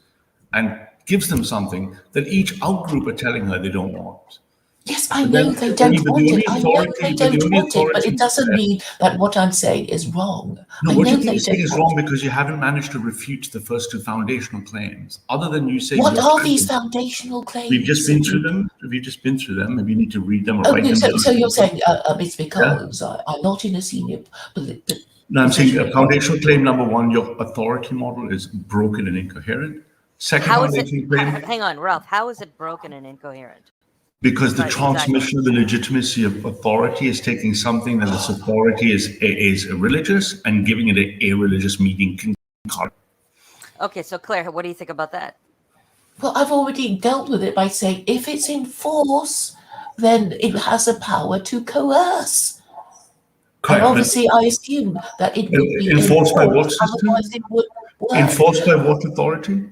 and gives them something that each outgroup are telling her they don't want.
Yes, I know they don't want it. I know they don't want it, but it doesn't mean that what I'm saying is wrong.
No, what you're saying is wrong because you haven't managed to refute the first two foundational claims. Other than you saying,
what are these foundational claims?
We've just been through them. Have you just been through them? Maybe you need to read them or write them down.
So you're saying it's because I'm not in a senior.
No, I'm saying foundational claim number one: your authority model is broken and incoherent. Second foundational claim.
Hang on, Ralph. How is it broken and incoherent?
Because the
Right,
transmission of the legitimacy of authority is taking something that this authority is religious and giving it a religious meaning concurrent.
Okay, so Claire, what do you think about that?
Well, I've already dealt with it by saying if it's in force, then it has the power to coerce. And
Correct, but
obviously, I assume that it would be
enforced by what
enforced,
system?
otherwise it would work.
Enforced by what authority?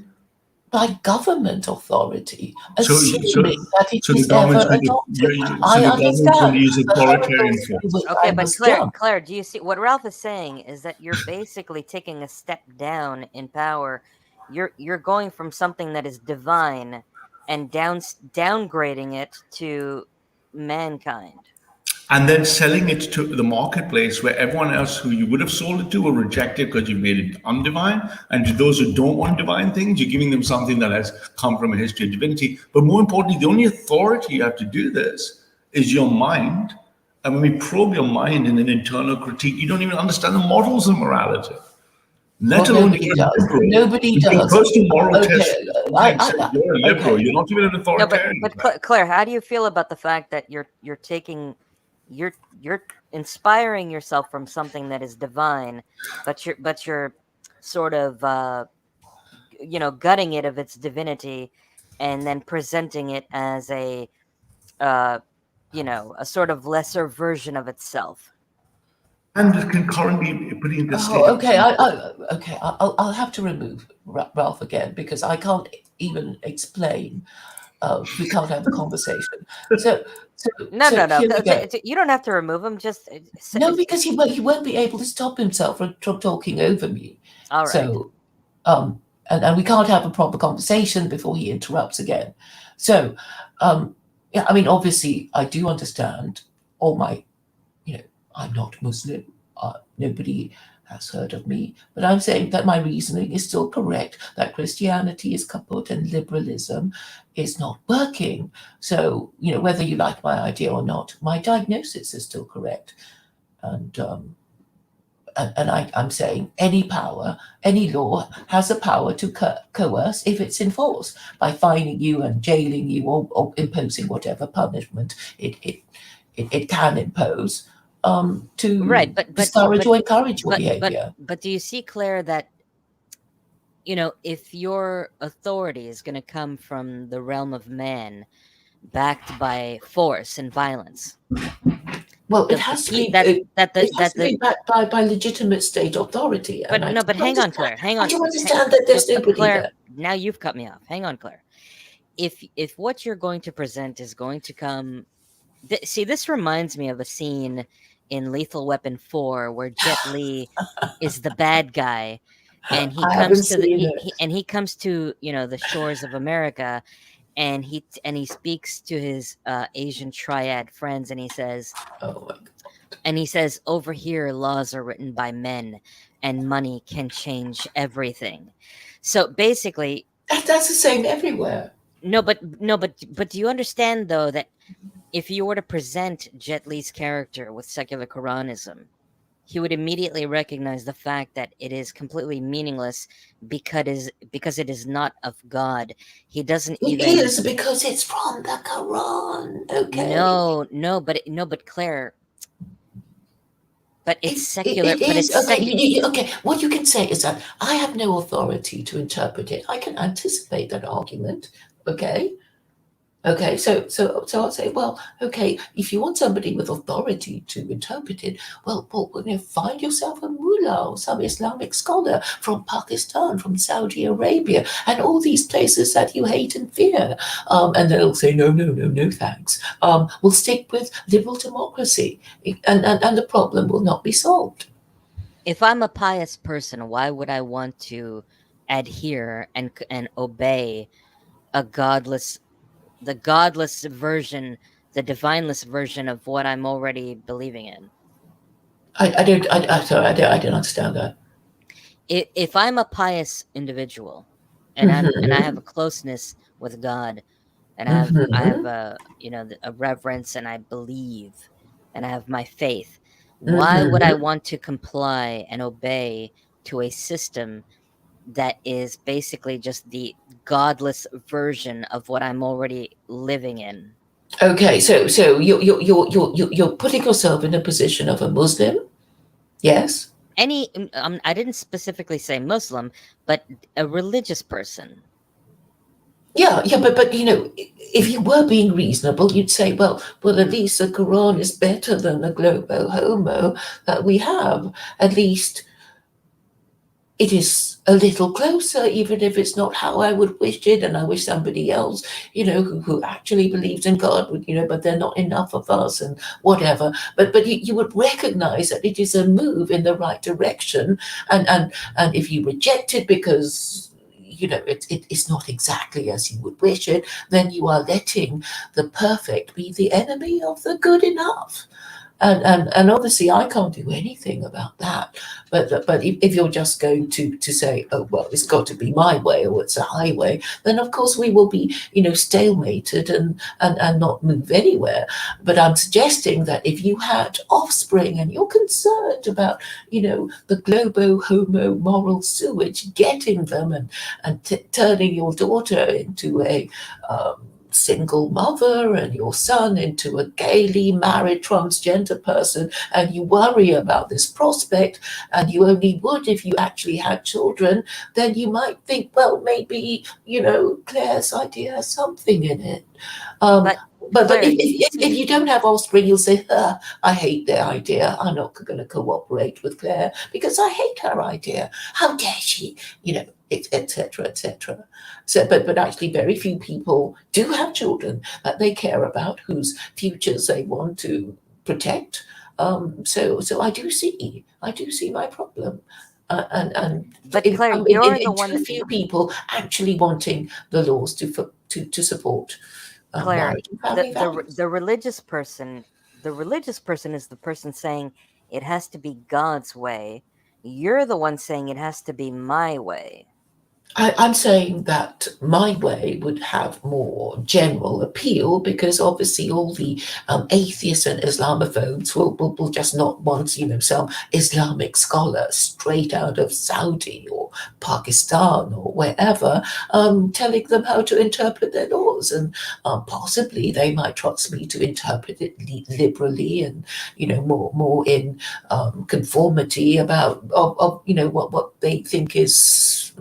By government authority,
So,
assuming that it
so the
is
government's
ever
going to,
adopted.
so
I
the government's going to
understand
use
the
authoritarian
hurdles
force.
through which
Okay,
I
but
must jump.
Claire, do you see what Ralph is saying is that you're basically taking a step down in power. You're going from something that is divine and downgrading it to mankind.
And then selling it to the marketplace where everyone else who you would have sold it to will reject it because you've made it undivine. And to those who don't want divine things, you're giving them something that has come from a history of divinity. But more importantly, the only authority you have to do this is your mind. And when we probe your mind in an internal critique, you don't even understand the models of morality. Let
Well,
alone
nobody
you're a
does.
liberal.
Nobody
If your
does.
personal moral
Okay,
test says you're a liberal,
okay.
you're not even an
No,
authoritarian.
but Claire, how do you feel about the fact that you're taking you're inspiring yourself from something that is divine, but you're sort of gutting it of its divinity, and then presenting it as a a sort of lesser version of itself.
And concurrently putting into a state
Oh,
of
okay. I'll have to remove Ralph again because I can't even explain. We can't have a conversation. So,
No,
here we go.
You don't have to remove him. Just
No, because he won't be able to stop himself from talking over me.
all right.
So, and we can't have a proper conversation before he interrupts again. So, yeah, I mean, obviously, I do understand all my, I'm not Muslim. Nobody has heard of me, but I'm saying that my reasoning is still correct, that Christianity is kaput and liberalism is not working. So, whether you like my idea or not, my diagnosis is still correct. And I'm saying any power, any law has a power to coerce if it's enforced by fining you and jailing you or imposing whatever punishment it can impose to
Right, but
discourage or encourage your behavior.
But do you see, Claire, that if your authority is going to come from the realm of man, backed by force and violence,
Well, it has to be. It has to be backed by legitimate state authority.
But
and
no, but hang on, Claire. Hang on.
I do understand that there's nobody
Claire,
there.
now you've cut me off. Hang on, Claire. If what you're going to present is going to come, see, this reminds me of a scene in Lethal Weapon 4 where Jet Li is the bad guy, and he comes to he comes to the shores of America, and he speaks to his Asian triad friends, and he says,
Oh my God.
and he says, over here, laws are written by men, and money can change everything. So basically,
That's the same everywhere.
but do you understand though that if you were to present Jet Li's character with secular Quranism, he would immediately recognize the fact that it is completely meaningless because it is not of God. He doesn't even.
It is because it's from the Quran. Okay.
No, but Claire. But it's secular.
It is okay. Okay, what you can say is that I have no authority to interpret it. I can anticipate that argument. Okay. Okay, so I'll say, well, okay, if you want somebody with authority to interpret it, well, find yourself a mullah or some Islamic scholar from Pakistan, from Saudi Arabia, and all these places that you hate and fear. And they'll say, no, thanks. We'll stick with liberal democracy, and the problem will not be solved.
If I'm a pious person, why would I want to adhere and obey the godless version, the divineless version of what I'm already believing in?
I don't understand that.
If I'm a pious individual, and I have a closeness with God, and I have a reverence, and I believe, and I have my faith, why would I want to comply and obey to a system that is basically just the godless version of what I'm already living in?
Okay, so you're putting yourself in a position of a Muslim, yes?
I didn't specifically say Muslim, but a religious person.
Yeah, yeah, but if you were being reasonable, you'd say, well, at least the Quran is better than the Globo Homo that we have. At least it is a little closer, even if it's not how I would wish it, and I wish somebody else, who actually believes in God would, but they're not enough of us and whatever. But you would recognize that it is a move in the right direction, and if you reject it because it's not exactly as you would wish it, then you are letting the perfect be the enemy of the good enough. And obviously I can't do anything about that. But if you're just going to say, oh well, it's got to be my way or it's a highway, then of course we will be stalemated and not move anywhere. But I'm suggesting that if you had offspring and you're concerned about the globo homo moral sewage getting them and turning your daughter into a single mother and your son into a gaily married transgender person, and you worry about this prospect, and you only would if you actually had children, then you might think, well, maybe Claire's idea has something in it. um,
But
but
Claire,
if you don't have offspring, you'll say, I hate their idea. I'm not going to cooperate with Claire because I hate her idea. How dare she? Etc. etc. So, but actually, very few people do have children that they care about, whose futures they want to protect. So I do see my problem.
but Claire, you're the one
Too
that
few people actually wanting the laws to support
Claire,
marriage and family values.
the religious person, is the person saying it has to be God's way. You're the one saying it has to be my way.
I'm saying that my way would have more general appeal because obviously all the atheists and Islamophobes will just not want, some Islamic scholar straight out of Saudi or Pakistan or wherever telling them how to interpret their laws. And possibly they might trust me to interpret it liberally and, more in conformity of what they think is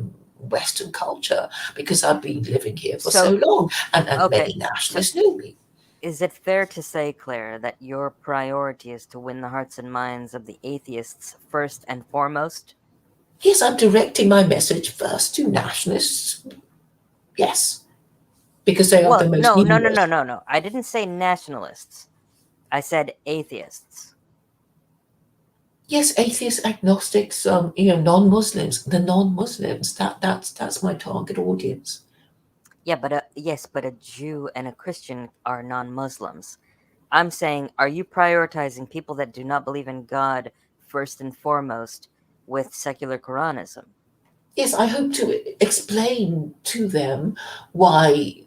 Western culture, because I've been living here for so long, and
okay,
many nationalists know me.
Is it fair to say, Claire, that your priority is to win the hearts and minds of the atheists first and foremost?
Yes, I'm directing my message first to nationalists. Yes, because they are
Well,
the most numerous.
no. I didn't say nationalists. I said atheists.
Yes, atheists, agnostics, non-Muslims, the non-Muslims. That's my target audience.
Yeah, but a Jew and a Christian are non-Muslims. I'm saying, are you prioritizing people that do not believe in God first and foremost with secular Quranism?
Yes, I hope to explain to them why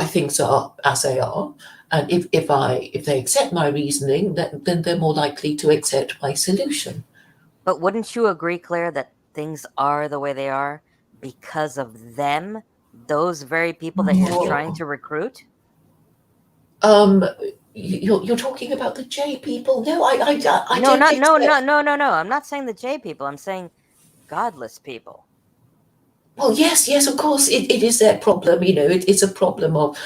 things are as they are, and if they accept my reasoning, then they're more likely to accept my solution.
But wouldn't you agree, Claire, that things are the way they are because of them, those very people that you're trying to recruit?
Um, you're talking about the J people? No, I
No,
don't expect.
no. I'm not saying the J people. I'm saying godless people.
Well, yes, of course, it is their problem. It's a problem of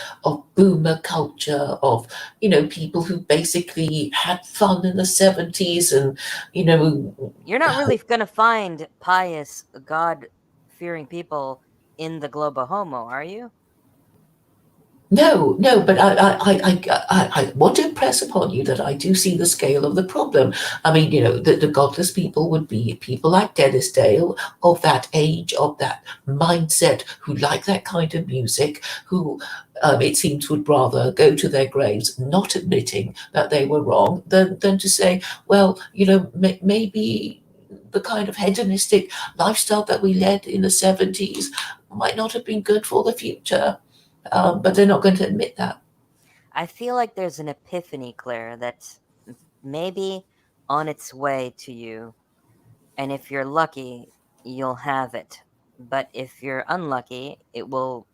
boomer culture, of people who basically had fun in the 70s, and
You're not really going to find pious, God-fearing people in the Globo Homo, are you?
No, but I want to impress upon you that I do see the scale of the problem. I mean, the godless people would be people like Dennis Dale, of that age, of that mindset, who like that kind of music, who it seems would rather go to their graves not admitting that they were wrong than to say, well, maybe the kind of hedonistic lifestyle that we led in the 70s might not have been good for the future. But they're not going to admit that.
I feel like there's an epiphany, Claire, that's maybe on its way to you. And if you're lucky, you'll have it. But if you're unlucky, it will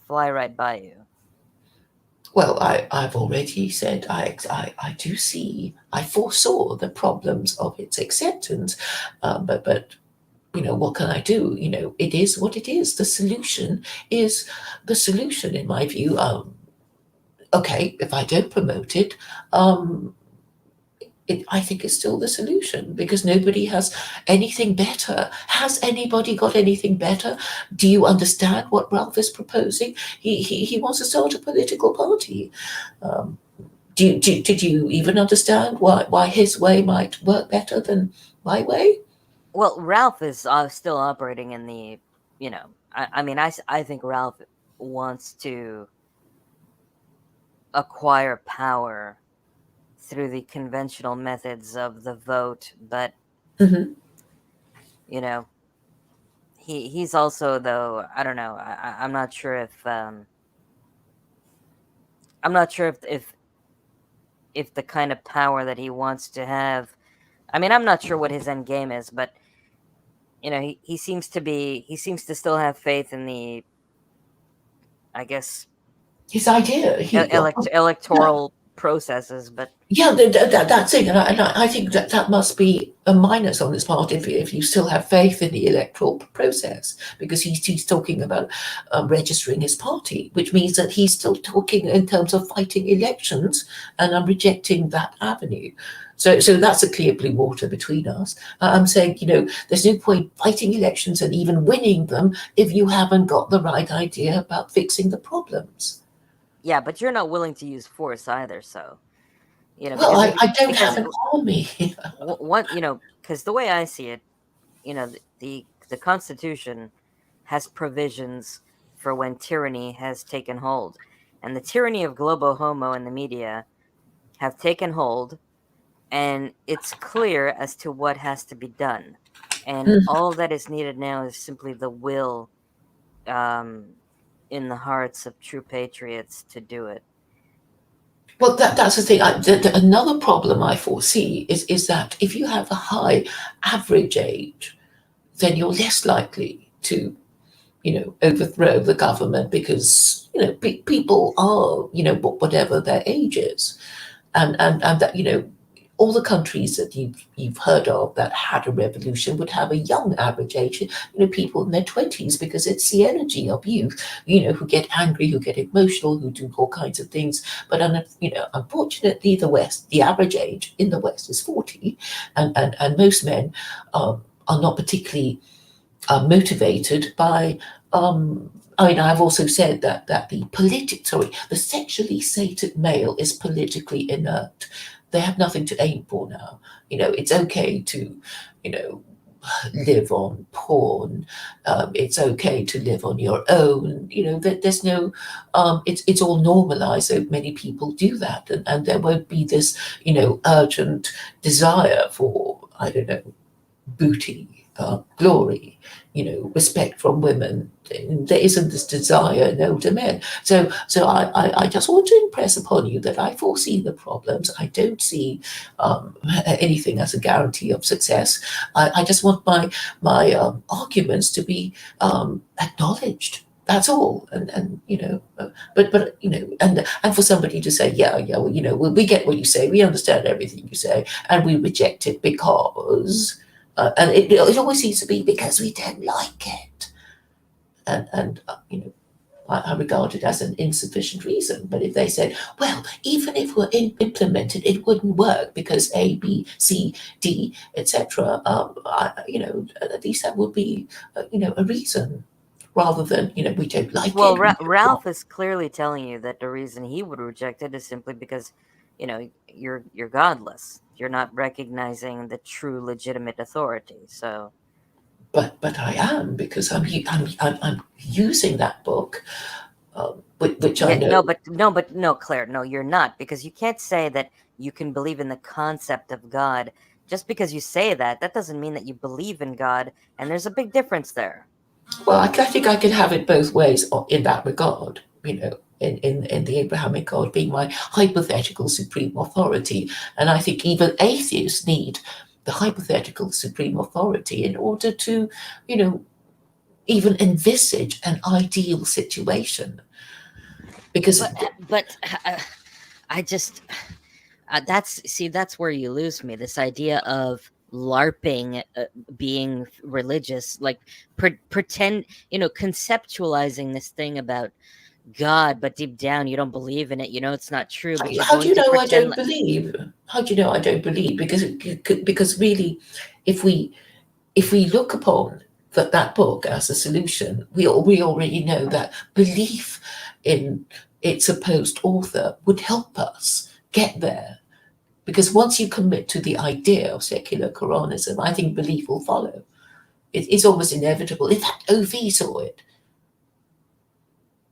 fly right by you.
Well, I've already said I do see, I foresaw the problems of its acceptance, but what can I do? It is what it is. The solution is the solution, in my view. Okay, if I don't promote it, I think it's still the solution because nobody has anything better. Has anybody got anything better? Do you understand what Ralph is proposing? He wants to start a political party. Um, did you even understand why his way might work better than my way?
Well, Ralph is still operating in the, I mean, I think Ralph wants to acquire power through the conventional methods of the vote, but
Hmm.
you know, he's also, though, I don't know. I'm not sure if I'm not sure if the kind of power that he wants to have. I mean, I'm not sure what his end game is, but he seems to still have faith in the, I guess,
His idea. Yeah.
electoral processes, but
Yeah, that's it, and I think that must be a minus on his part if you still have faith in the electoral process, because he's talking about registering his party, which means that he's still talking in terms of fighting elections, and I'm rejecting that avenue. So that's a clear blue water between us. I'm saying, there's no point fighting elections and even winning them if you haven't got the right idea about fixing the problems.
yeah, but you're not willing to use force either, so
Well,
because
I don't
because
have an army.
what because the way I see it, the Constitution has provisions for when tyranny has taken hold, and the tyranny of globo homo and the media have taken hold, and it's clear as to what has to be done, and all that is needed now is simply the will, um, in the hearts of true patriots to do it.
Well, that's the thing. Another problem I foresee is that if you have a high average age, then you're less likely to, overthrow the government because people are, whatever their age is, and that all the countries that you've heard of that had a revolution would have a young average age, people in their 20s, because it's the energy of youth, who get angry, who get emotional, who do all kinds of things. But unfortunately, the average age in the West is 40, and most men are not particularly motivated by. I mean, I've also said that the sexually sated male is politically inert. They have nothing to aim for now. It's okay to, you know, live on porn. It's okay to live on your own. There's no. It's all normalized. So many people do that, and there won't be this, urgent desire for, I don't know, booty, glory, respect from women. There isn't this desire in older men. So I just want to impress upon you that I foresee the problems. I don't see anything as a guarantee of success. I just want my arguments to be acknowledged. That's all, and but and for somebody to say, yeah, well, we get what you say, we understand everything you say, and we reject it because and it always seems to be because we don't like it. And I regard it as an insufficient reason. But if they said, well, even if we're implemented, it wouldn't work because A, B, C, D, etc., at least that would be, a reason rather than, we don't like
Well,
it. We don't want.
Ralph is clearly telling you that the reason he would reject it is simply because, you're godless. You're not recognizing the true legitimate authority. So,
But I am, because I'm using that book, which I
yeah,
know.
no, Claire, no, you're not, because you can't say that you can believe in the concept of God. Just because you say that, that doesn't mean that you believe in God, and there's a big difference there.
Well, I think I can have it both ways in that regard, in the Abrahamic God being my hypothetical supreme authority. And I think even atheists need the hypothetical supreme authority in order to, even envisage an ideal situation. because
but I just that's where you lose me. This idea of LARPing being religious, like pretend, conceptualizing this thing about God, but deep down you don't believe in it. You know it's not true, but you're
how do
going
you
to
know I
pretend.
don't believe? How do you know I don't believe? Because really, if we look upon that book as a solution, we already know that belief in its supposed author would help us get there. Because once you commit to the idea of secular Quranism, I think belief will follow. It's almost inevitable. In fact, OV saw it.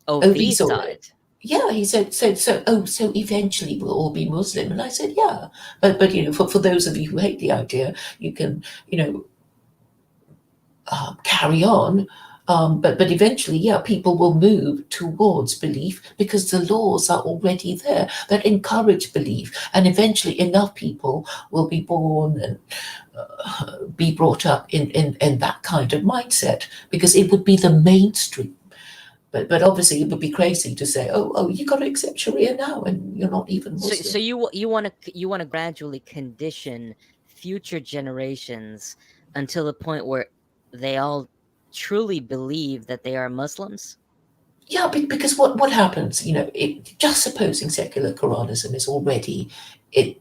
OV saw it.
Yeah, he said, so eventually we'll all be Muslim. And I said, yeah. But for those of you who hate the idea, you can, carry on. But eventually, yeah, people will move towards belief because the laws are already there that encourage belief, and eventually enough people will be born and be brought up in that kind of mindset because it would be the mainstream. But obviously, it would be crazy to say, oh, you got to accept Sharia now, and you're not even Muslim.
So you want to gradually condition future generations until the point where they all truly believe that they are Muslims?
Yeah, because what happens, just supposing secular Quranism is already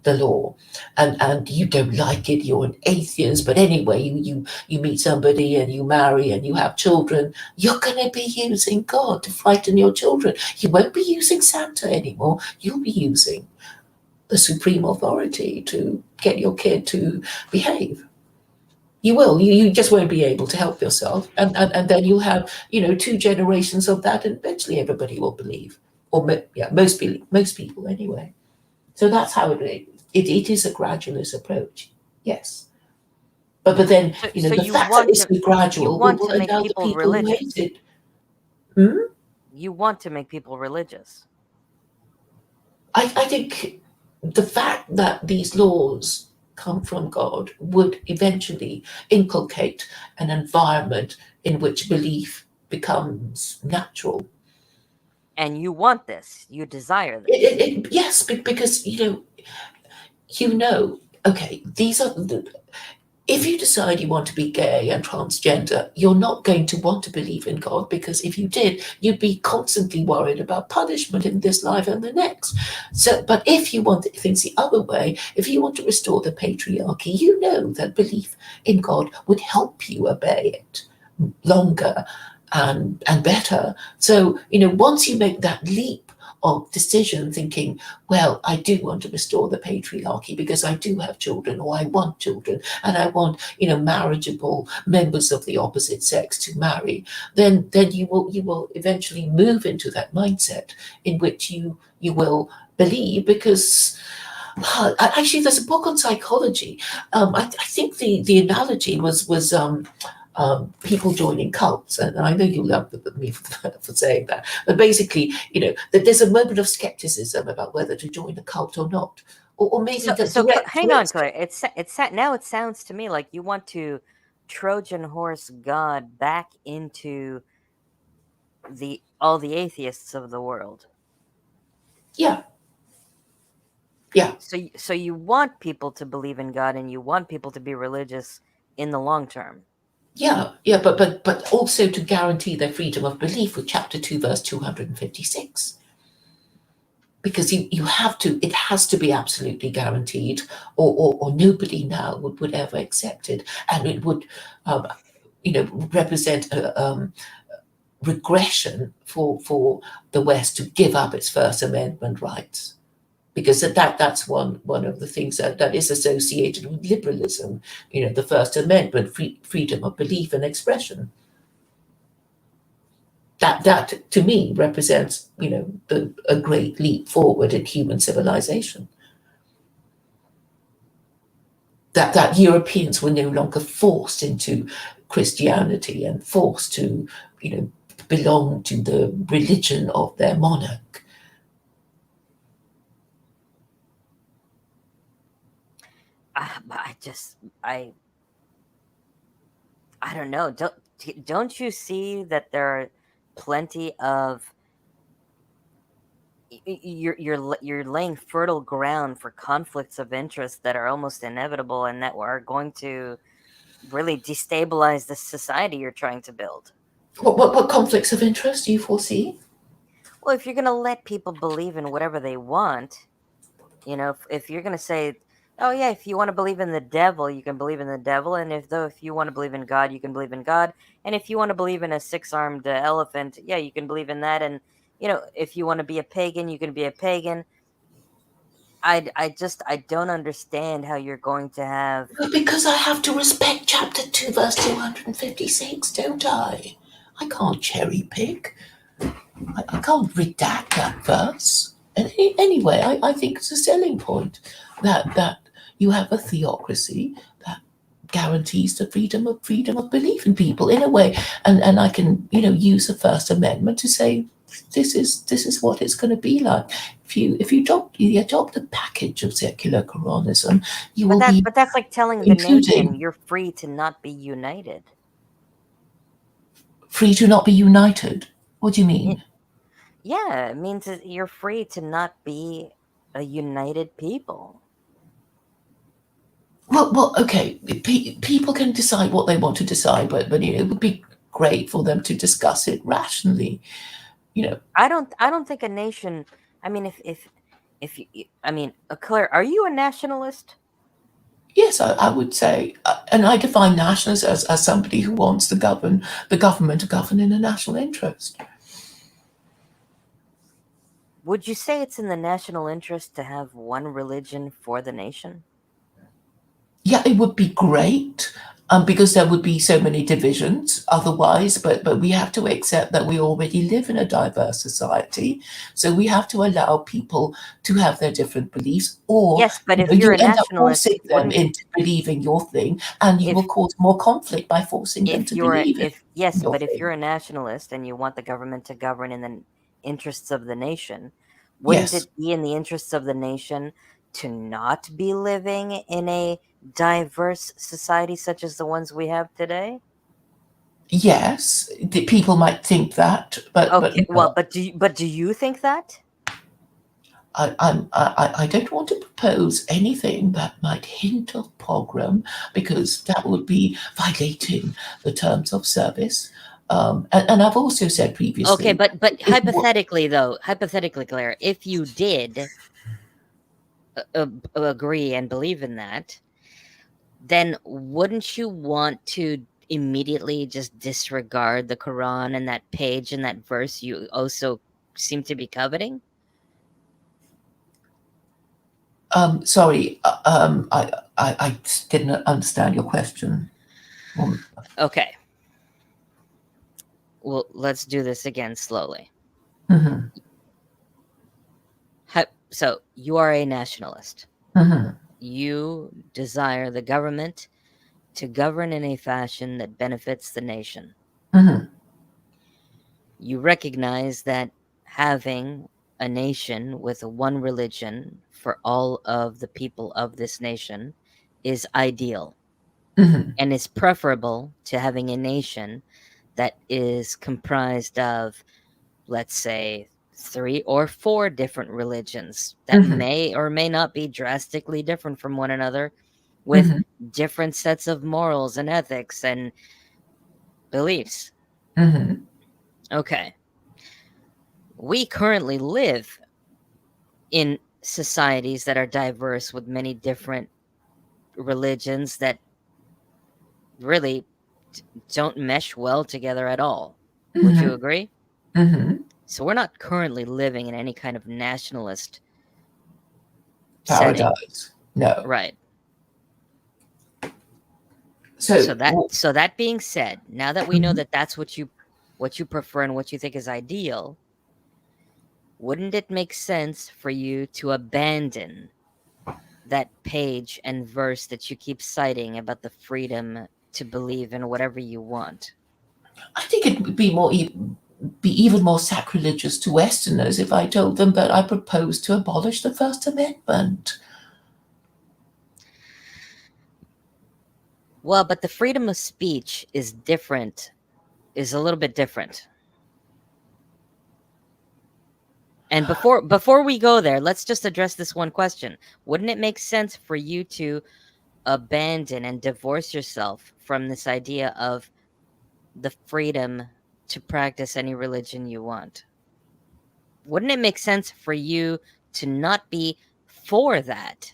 the law, and you don't like it, you're an atheist, but anyway, you meet somebody and you marry and you have children, you're going to be using God to frighten your children. You won't be using Santa anymore. You'll be using the supreme authority to get your kid to behave. You will. You just won't be able to help yourself, and then you'll have 2 generations of that, and eventually everybody will believe, or most people anyway. So that's how it is a gradualist approach. Yes, but then
So
the
you
fact that
want
it's
to
gradual will
make
allow the
people
people who hate
religious.
it. Hmm?
You want to make people religious.
I think the fact that these laws come from God would eventually inculcate an environment in which belief becomes natural.
And you want this. You desire this.
Yes, because okay, these are if you decide you want to be gay and transgender, you're not going to want to believe in God, because if you did, you'd be constantly worried about punishment in this life and the next. So, but if you want things the other way, if you want to restore the patriarchy, you know that belief in God would help you obey it longer and better. So, once you make that leap of decision, thinking, well, I do want to restore the patriarchy because I do have children, or I want children, and I want marriageable members of the opposite sex to marry, then you will eventually move into that mindset in which you will believe, because actually there's a book on psychology. I think the analogy was people joining cults, and I know you love me for saying that, but basically, that there's a moment of skepticism about whether to join a cult or not, or maybe
hang on, Claire. Now it sounds to me like you want to Trojan horse God back into all the atheists of the world.
Yeah.
So you want people to believe in God, and you want people to be religious in the long term.
Yeah, but also to guarantee their freedom of belief with chapter 2, verse 256. Because you have to, it has to be absolutely guaranteed, or nobody now would ever accept it, and it would, represent a regression for the West to give up its First Amendment rights, because that's one of the things that is associated with liberalism. The First Amendment, freedom of belief and expression. That to me represents a great leap forward in human civilization. That Europeans were no longer forced into Christianity and forced to belong to the religion of their monarch.
I don't know. Don't you see that there are plenty of you're laying fertile ground for conflicts of interest that are almost inevitable and that are going to really destabilize the society you're trying to build.
What conflicts of interest do you foresee?
Well, if you're going to let people believe in whatever they want, if you're going to say, oh yeah, if you want to believe in the devil, you can believe in the devil, and if you want to believe in God, you can believe in God, and if you want to believe in a six-armed elephant, yeah, you can believe in that, and if you want to be a pagan, you can be a pagan. I don't understand how you're going to have.
Because I have to respect chapter 2, verse 256, don't I? I can't cherry pick. I can't redact that verse. And anyway, I think it's a selling point that you have a theocracy that guarantees the freedom of belief in people in a way, and I can use the First Amendment to say this is what it's going to be like. If you adopt the package of secular Quranism, you will be
But that's like telling the
including
nation you're free to not be united.
free to not be united. What do you mean?
Yeah, it means that you're free to not be a united people.
Well, okay. People can decide what they want to decide, but it would be great for them to discuss it rationally.
I don't think a nation. I mean, if you, I mean, Claire, are you a nationalist?
Yes, I would say, and I define nationalist as somebody who wants the government to govern in a national interest.
Would you say it's in the national interest to have one religion for the nation?
Yeah, it would be great, because there would be so many divisions otherwise. But we have to accept that we already live in a diverse society, so we have to allow people to have their different beliefs. Or
Yes, but if
you
you're a
end up
nationalist,
forcing them into believing your thing, and you will cause more conflict by forcing them to believe in your
but if
thing.
you're a nationalist and you want the government to govern in the interests of the nation, wouldn't
Yes,
it be in the interests of the nation to not be living in a diverse society such as the ones we have today?
yes, people might think that, but
Okay,
no.
well, but do you think that?
I don't want to propose anything that might hint of pogrom, because that would be violating the terms of service. And I've also said previously.
Okay, but
it wa-
hypothetically, Claire, if you did agree and believe in that, then wouldn't you want to immediately just disregard the Quran and that page and that verse you also seem to be coveting?
Sorry, I didn't understand your question.
Okay. Well, let's do this again slowly.
Mhm,
So, you are a nationalist.
mhm,
You desire the government to govern in a fashion that benefits the nation.
mhm,
You recognize that having a nation with one religion for all of the people of this nation is ideal
mhm,
and is preferable to having a nation that is comprised of, let's say, 3 or 4 different religions that
mhm,
may or may not be drastically different from one another, with
mhm,
different sets of morals and ethics and beliefs.
mhm,
Okay. We currently live in societies that are diverse with many different religions that really don't mesh well together at all. Would you
mhm,
agree?
mhm.
So we're not currently living in any kind of nationalist setting,
Paradise. No.
right?
So.
So that being said, now that we know
Mhm.
that that's what you prefer and what you think is ideal, wouldn't it make sense for you to abandon that page and verse that you keep citing about the freedom to believe in whatever you want?
I think it would be even more sacrilegious to Westerners if I told them that I propose to abolish the First Amendment.
Well, but the freedom of speech is different, is a little bit different. And before we go there, let's just address this one question. Wouldn't it make sense for you to abandon and divorce yourself from this idea of the freedom to practice any religion you want? Wouldn't it make sense for you to not be for that?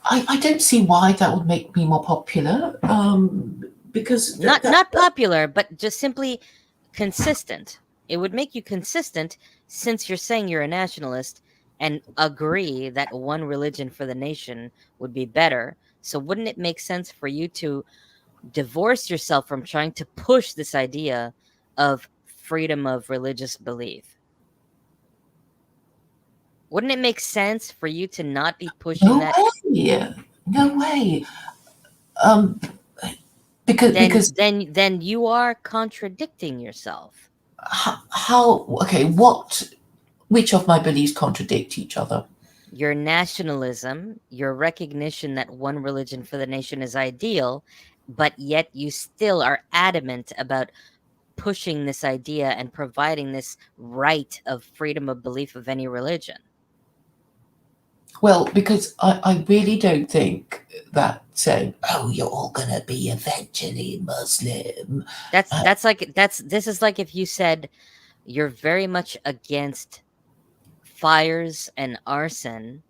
I don't see why that would make me more popular. Because
Not popular, but just simply consistent. It would make you consistent since you're saying you're a nationalist and agree that one religion for the nation would be better. So wouldn't it make sense for you to divorce yourself from trying to push this idea of freedom of religious belief? Wouldn't it make sense for you to not be pushing
no
that?
way, no way. Um, because
Then you are contradicting yourself.
how okay, which of my beliefs contradict each other?
Your nationalism, your recognition that one religion for the nation is ideal, but yet you still are adamant about pushing this idea and providing this right of freedom of belief of any religion.
Well, because I really don't think that saying, "Oh, you're all gonna be eventually Muslim."
This is like if you said you're very much against fires and arson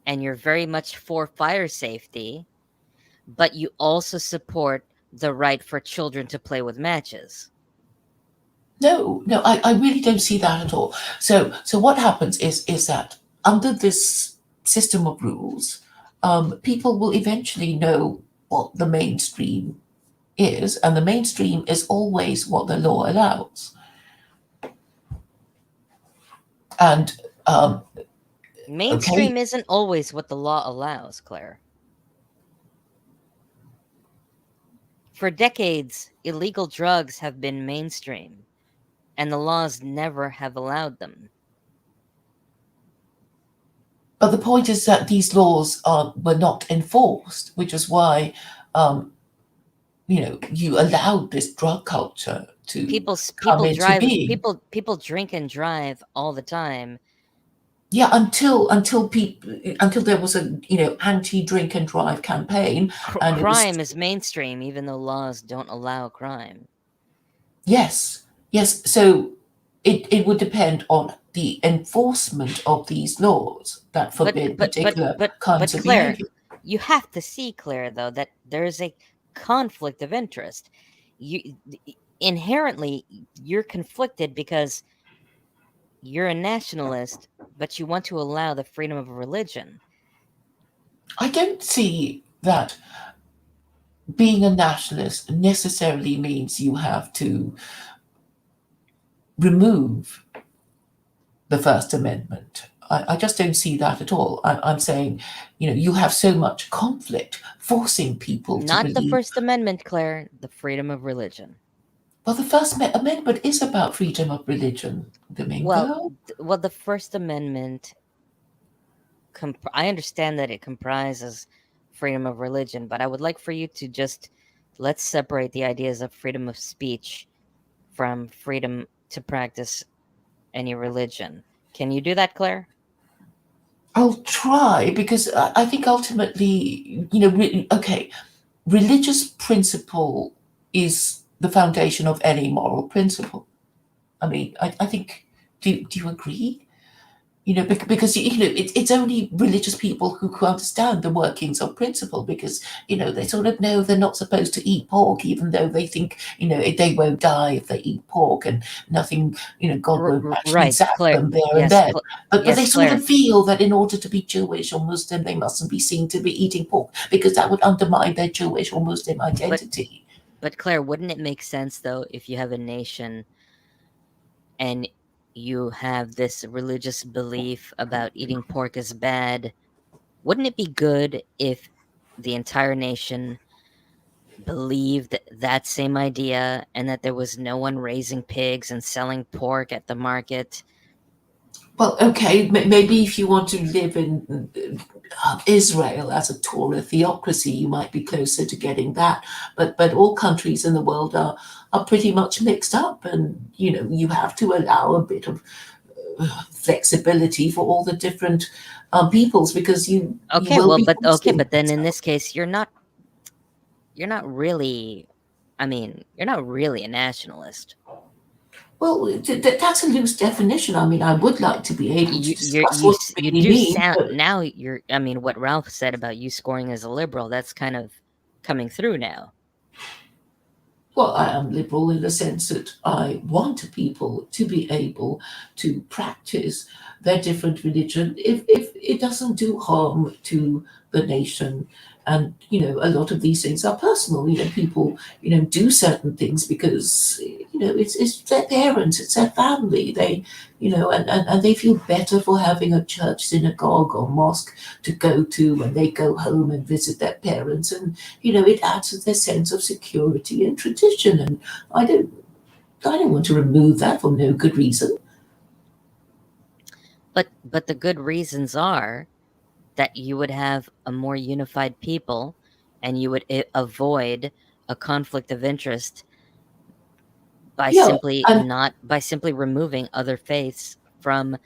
and you're very much for fire safety, but you also support the right for children to play with matches.
No, I really don't see that at all. So what happens is that under this system of rules, people will eventually know what the mainstream is, and the mainstream is always what the law allows. And
Mainstream isn't always what the law allows, Claire. For decades, illegal drugs have been mainstream, and the laws never have allowed them.
but the point is that these laws were not enforced, which is why you allowed this drug culture to
People
come into being.
people drink and drive all the time.
Yeah, until there was a anti-drink and drive campaign, and
Crime is mainstream, even though laws don't allow crime.
Yes. So it would depend on the enforcement of these laws that forbid particular kinds of
Claire,
behavior.
you have to see, Claire, though, that there is a conflict of interest. Inherently, you're conflicted because you're a nationalist, but you want to allow the freedom of religion.
I don't see that being a nationalist necessarily means you have to remove the First Amendment. I just don't see that at all. I'm saying, you have so much conflict forcing people to
Not the
believe.
First Amendment, Claire, the freedom of religion.
Well, the First Amendment is about freedom of religion, Domingo.
Well, the First Amendment, I understand that it comprises freedom of religion, but I would like for you to let's separate the ideas of freedom of speech from freedom to practice any religion. Can you do that, Claire?
I'll try, because I think ultimately, okay, religious principle is the foundation of any moral principle. I mean, I think, do you agree? Because it's only religious people who understand the workings of principle, because they sort of know they're not supposed to eat pork, even though they think they won't die if they eat pork, and nothing, God won't actually zap
Claire.
them there and then. But they sort of feel that in order to be Jewish or Muslim, they mustn't be seen to be eating pork, because that would undermine their Jewish or Muslim identity.
But Claire, wouldn't it make sense though if you have a nation and you have this religious belief about eating pork is bad? Wouldn't it be good if the entire nation believed that same idea and that there was no one raising pigs and selling pork at the market?
Well, okay, maybe if you want to live in Israel as a Torah theocracy, you might be closer to getting that. But all countries in the world are pretty much mixed up, and you have to allow a bit of flexibility for all the different peoples, because you
Okay,
will
well,
be
but then
hosting.
in this case, you're not really. I mean, you're not really a nationalist.
Well, that's a loose definition. I mean, I would like to be able to discuss what it
You
really
do
means,
sound
but
now. I mean, what Ralph said about you scoring as a liberal, that's kind of coming through now.
well, I am liberal in the sense that I want people to be able to practice their different religion if it doesn't do harm to the nation. And a lot of these things are personal. People do certain things because it's their parents, it's their family. They and they feel better for having a church, synagogue, or mosque to go to when they go home and visit their parents. And it adds to their sense of security and tradition. And I don't, I don't want to remove that for no good reason.
But the good reasons are that you would have a more unified people, and you would avoid a conflict of interest
Yeah, and
by simply removing other faiths from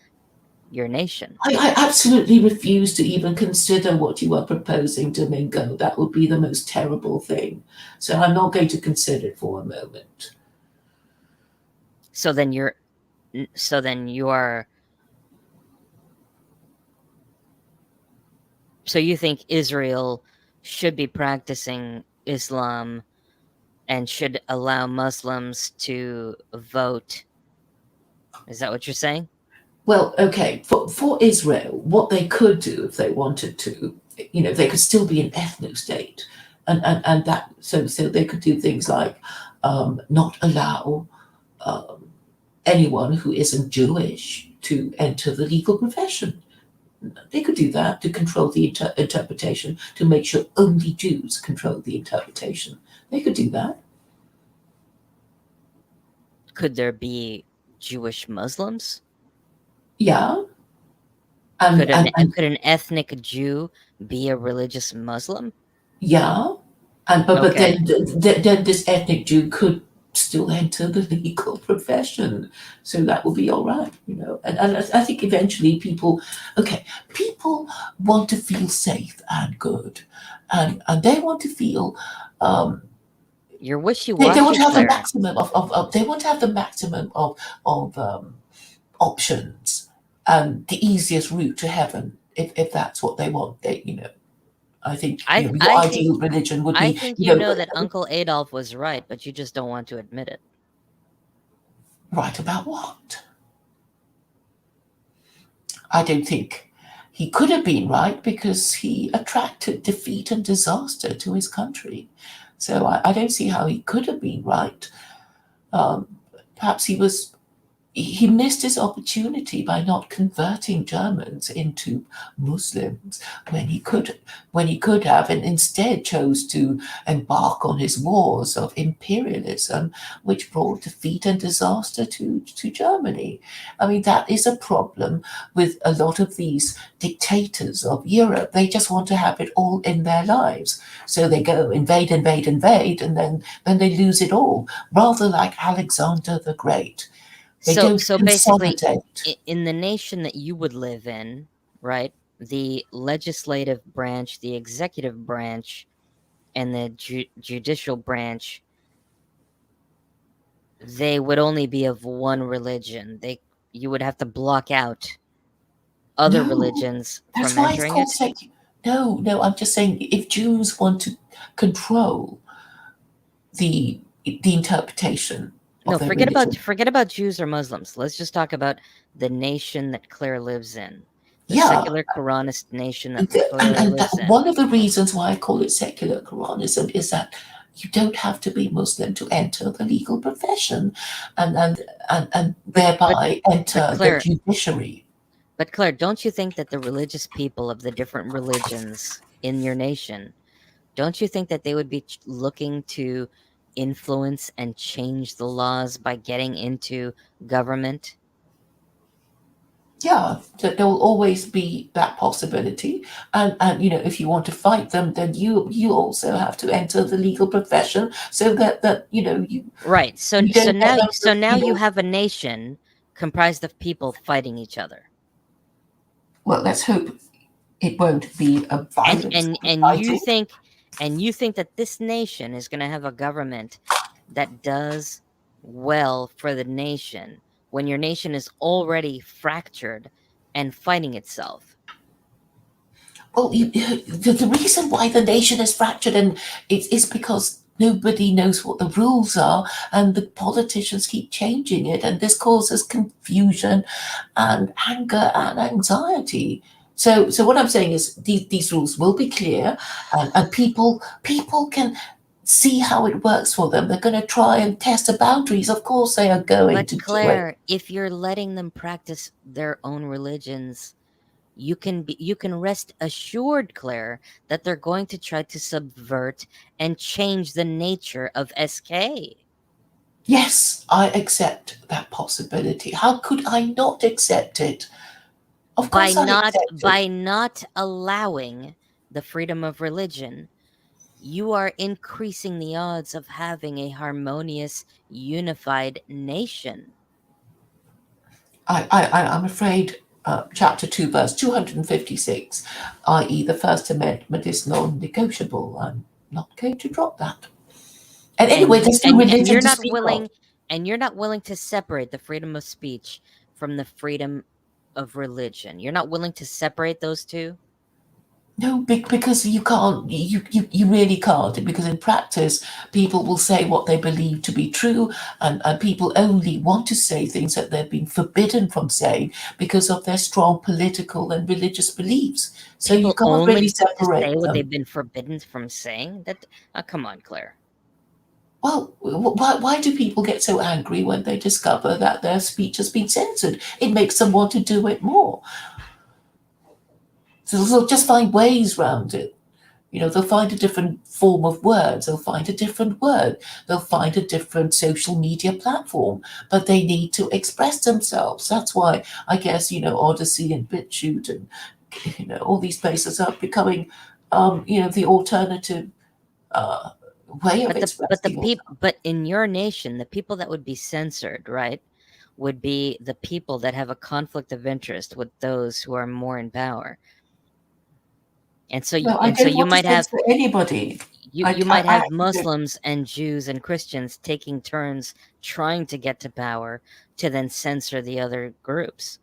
your nation.
I absolutely refuse to even consider what you are proposing, Domingo. That would be the most terrible thing. So I'm not going to consider it for a moment.
So then you're so then you are so you think Israel should be practicing Islam and should allow Muslims to vote. Is that what you're saying?
Well, okay, for Israel, what they could do if they wanted to, they could still be an ethno state, and that so they could do things like not allow um, anyone who isn't Jewish to enter the legal profession. They could do that to control the interpretation, to make sure only Jews control the interpretation. They could do that.
Could there be Jewish Muslims?
Yeah, and
Could an ethnic Jew be a religious Muslim?
yeah, but
Okay.
then this ethnic Jew could still enter the legal profession, so that will be all right, And I think eventually people want to feel safe and good, and they want to feel um,
You're
they want
wishy-washy,
to have the
Claire.
maximum of they want to have the maximum of options and the easiest route to heaven if that's what they want. I think your
I think
ideal religion would
I
be
think you know that Uncle Adolf was right, but you just don't want to admit it.
right about what? I don't think he could have been right because he attracted defeat and disaster to his country. So I don't see how he could have been right. Um, Perhaps he missed his opportunity by not converting Germans into Muslims when he could have, and instead chose to embark on his wars of imperialism, which brought defeat and disaster to Germany. I mean, that is a problem with a lot of these dictators of Europe. They just want to have it all in their lives. So they go invade, invade, invade, and then they lose it all, rather like Alexander the Great. They don't
So basically,
consolidate.
in the nation that you would live in, right? The legislative branch, the executive branch, and the judicial branch, they would only be of one religion. You would have to block out other
No,
religions
that's
from
why it's
entering
called
it.
secular. No, no, I'm just saying if Jews want to control the interpretation
No,
of their religion,
forget about Jews or Muslims. Let's just talk about the nation that Claire lives in. The
yeah,
secular Quranist nation that Claire
and that
lives in.
one of the reasons why I call it secular Quranism is that you don't have to be Muslim to enter the legal profession, and
But
thereby
but
enter the
Claire,
judiciary.
but Claire, don't you think that the religious people of the different religions in your nation, don't you think that they would be looking to influence and change the laws by getting into government?
Yeah, there will always be that possibility, and if you want to fight them, then you also have to enter the legal profession so that you
Right. So
you
so
don't get
now
them
so now
you
you
know.
have a nation comprised of people fighting each other.
Well, let's hope it won't be a
And
violent
and and you
fighting.
think and you think that this nation is going to have a government that does well for the nation when your nation is already fractured and fighting itself.
Well, the reason why the nation is fractured and is because nobody knows what the rules are, and the politicians keep changing it, and this causes confusion and anger and anxiety. So what I'm saying is these rules will be clear, and people can see how it works for them. They're going to try and test the boundaries. Of course, they are going
But
to do it.
Claire, if you're letting them practice their own religions, you can rest assured, Claire, that they're going to try to subvert and change the nature of SK.
Yes, I accept that possibility. How could I not accept it? Of
by
course, I
not
accept it.
by not allowing the freedom of religion, you are increasing the odds of having a harmonious, unified nation.
I'm afraid chapter 2, verse 256, i.e., the First Amendment, is non negotiable. I'm not going to drop that. And
And
anyway,
you
there's no
and
religion
you're
to
not
speak of.
willing to separate the freedom of speech from the freedom of religion. You're not willing to separate those two?
No, because you can't, you really can't, because in practice, people will say what they believe to be true, and people only want to say things that they've been forbidden from saying because of their strong political and religious beliefs. So you
People
can't
only
really
want to say
separate
what
them.
they've been forbidden from saying? That come on, Claire.
Well, why do people get so angry when they discover that their speech has been censored? It makes them want to do it more. So they'll just find ways around it. They'll find a different form of words, they'll find a different word, they'll find a different social media platform, but they need to express themselves. That's why I guess, Odyssey and BitChute and, all these places are becoming, the alternative uh, way of expressing themselves.
But in your nation, the people that would be censored, right, would be the people that have a conflict of interest with those who are more in power. And so
No, I don't
you
want to
might have
censor anybody.
you might
I
have
actually don't.
Muslims and Jews and Christians taking turns trying to get to power to then censor the other groups.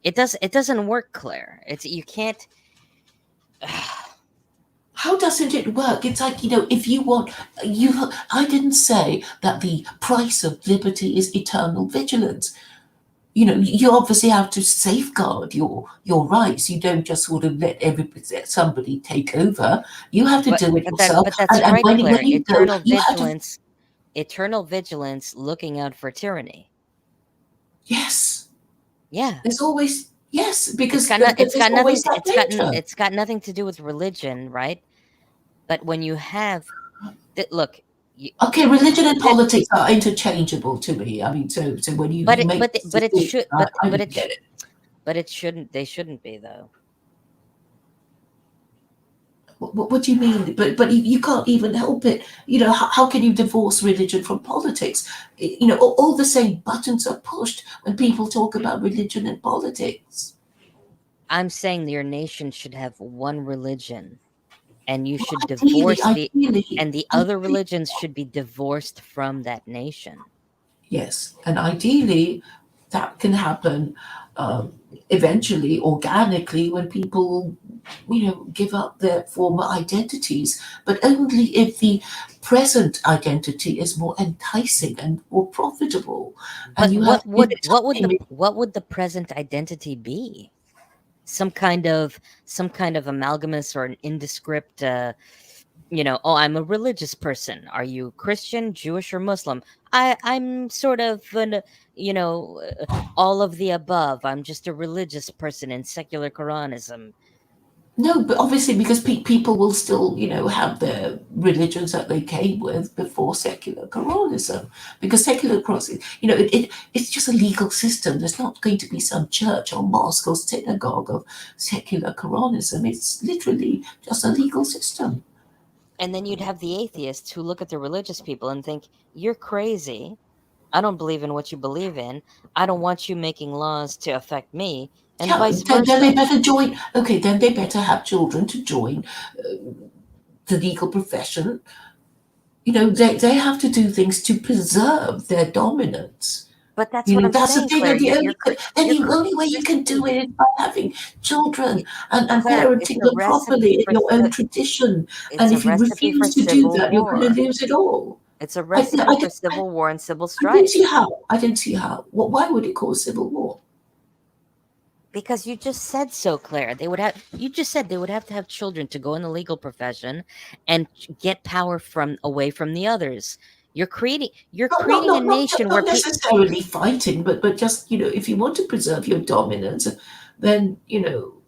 It doesn't work, Claire. It's you can't.
How doesn't it work? It's like, if you want, I didn't say that the price of liberty is eternal vigilance. You obviously have to safeguard your rights. You don't just sort of let somebody take over. You have to do it yourself.
But that's
And
right,
when
Claire.
you go, you have to.
Eternal vigilance, looking out for tyranny.
Yes,
Yeah.
there's always yes, because there's always that danger.
It's got nothing to do with religion, right? But when you have that, look, you,
Okay, religion and
that,
politics are interchangeable to me. I mean, so when you make this
but it
distinction,
should
I don't get it.
but it shouldn't. They shouldn't be, though.
What do you mean? But you can't even help it. How can you divorce religion from politics? All the same buttons are pushed when people talk about religion and politics.
I'm saying your nation should have one religion, and you
Well,
should
ideally,
divorce
ideally,
and the other
ideally,
religions should be divorced from that nation.
yes, and ideally, that can happen eventually, organically, when people, give up their former identities, but only if the present identity is more enticing and more profitable, and
But
you have time.
what would the present identity be? Some kind of amalgamous or an indescript oh, I'm a religious person. Are you Christian, Jewish, or Muslim? I'm sort of an all of the above. I'm just a religious person in secular Quranism.
No, but obviously because people will still, have their religions that they came with before secular Quranism. Because secular Quranism, it's just a legal system. There's not going to be some church or mosque or synagogue of secular Quranism. It's literally just a legal system.
And then you'd have the atheists who look at the religious people and think, "You're crazy. I don't believe in what you believe in. I don't want you making laws to affect me," and
Yeah,
vice
then they
versa.
better join. Okay, then they better have children to join the legal profession. They have to do things to preserve their dominance.
But that's what I'm
That's the
saying,
thing.
Claire.
And
You're
the only way you can do
creating
it is by having children
y-
and
Claire. It's
parenting
a
them properly
recipe
in
for
your own tradition.
it's
And
a
if you
recipe for
refuse to do
civil
that, you're going
war.
to lose it all.
It's a
I,
recipe
I,
for civil war and civil
I don't
strife.
see how. I don't see how. Why would it cause civil war?
Because you just said so, Claire. You just said they would have to have children to go in the legal profession and get power away from the others. You're creating a nation where
Not
people.
necessarily fighting, but just if you want to preserve your dominance, then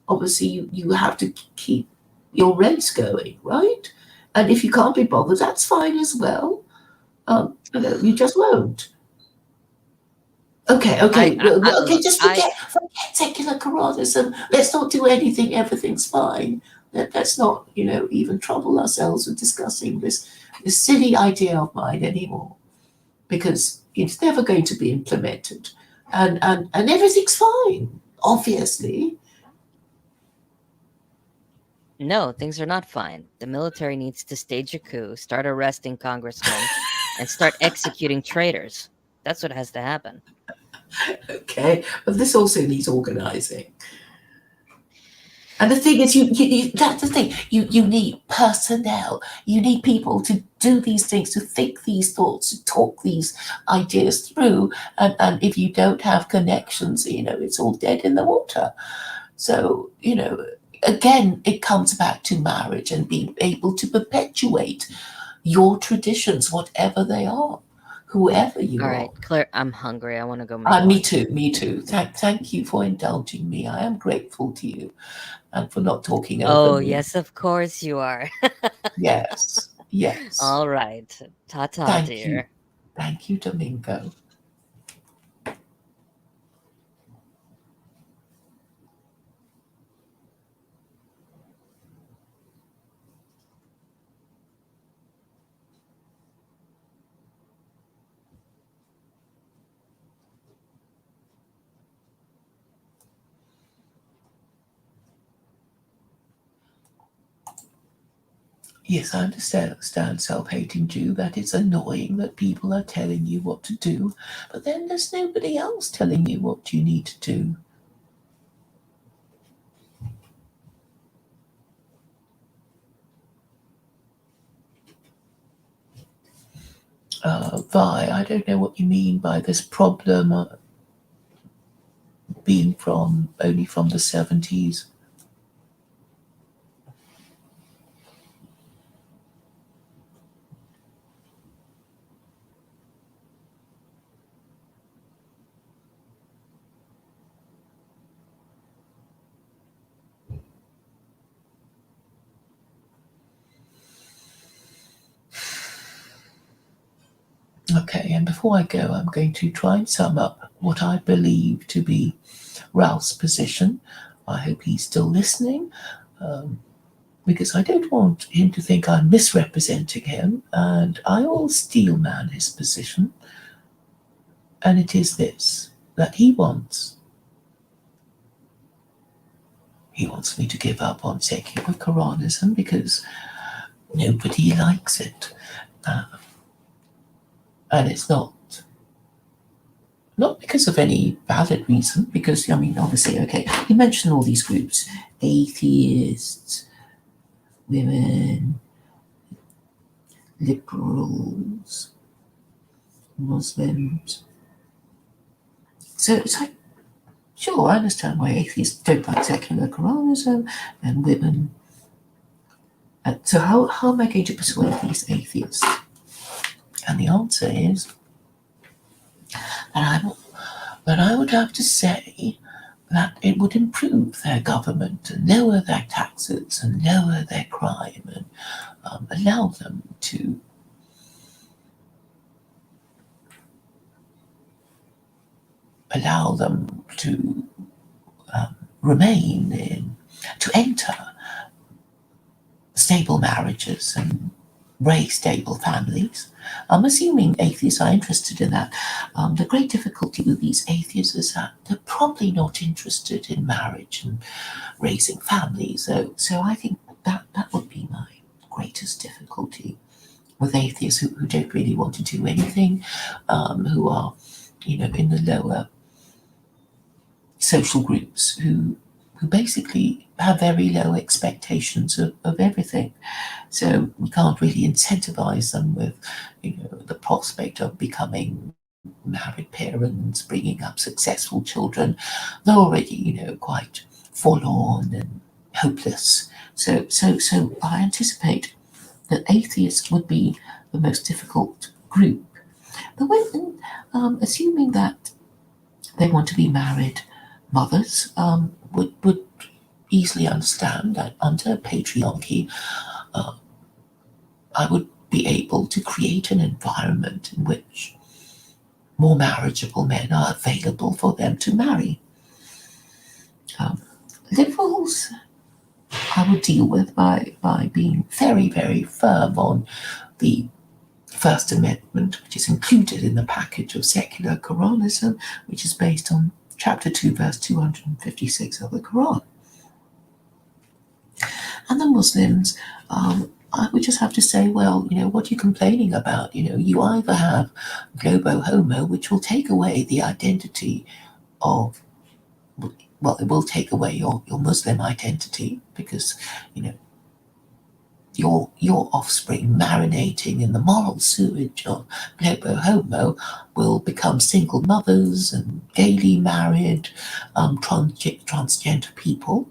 obviously you have to keep your race going, right? And if you can't be bothered, that's fine as well. You just won't. Okay, okay, okay.
Look,
Just forget secular Quranism. Let's not do anything. Everything's fine. Let's not even trouble ourselves with discussing this silly idea of mine anymore, because it's never going to be implemented, and everything's fine, obviously.
no, things are not fine. The military needs to stage a coup, start arresting congressmen, and start executing traitors. That's what has to happen.
Okay, but this also needs organizing. And the thing is, that's the thing. You need personnel. You need people to do these things, to think these thoughts, to talk these ideas through. And if you don't have connections, it's all dead in the water. So, again, it comes back to marriage and being able to perpetuate your traditions, whatever they are, whoever you
All
are.
right, Claire, I'm hungry. I want to go make
Me
lunch.
too, me too. Thank you for indulging me. I am grateful to you and for not talking over
Oh,
me.
yes, of course you are.
Yes, yes.
All right. Ta-ta,
Thank you.
dear.
Thank you, Domingo. Yes, I understand self-hating Jew, that it's annoying that people are telling you what to do, but then there's nobody else telling you what you need to do. Vi, I don't know what you mean by this problem being only from the 70s. Okay, and before I go, I'm going to try and sum up what I believe to be Ralph's position. I hope he's still listening, because I don't want him to think I'm misrepresenting him, and I will steelman his position. And it is this, that he wants me to give up on secular Quranism because nobody likes it. And it's not because of any valid reason, because, I mean, obviously, okay, you mentioned all these groups: atheists, women, liberals, Muslims. So it's like, sure, I understand why atheists don't like secular Quranism and women. So how am I going to persuade these atheists? And the answer is that I would have to say that it would improve their government and lower their taxes and lower their crime and allow them to remain to enter stable marriages and raise stable families. I'm assuming atheists are interested in that. The great difficulty with these atheists is that they're probably not interested in marriage and raising families. So I think that would be my greatest difficulty with atheists who don't really want to do anything, who are, in the lower social groups, who basically have very low expectations of everything. So we can't really incentivize them with, the prospect of becoming married parents, bringing up successful children. They're already, quite forlorn and hopeless. So I anticipate that atheists would be the most difficult group. The women, assuming that they want to be married mothers, would easily understand that under patriarchy, I would be able to create an environment in which more marriageable men are available for them to marry. Liberals, I would deal with by being very, very firm on the First Amendment, which is included in the package of secular Quranism, which is based on chapter 2, verse 256 of the Quran. And the Muslims, I would just have to say, well, what are you complaining about? You either have globo homo, which will take away the identity of, well, it will take away your Muslim identity because, your offspring marinating in the moral sewage of globo homo will become single mothers and gaily married transgender people,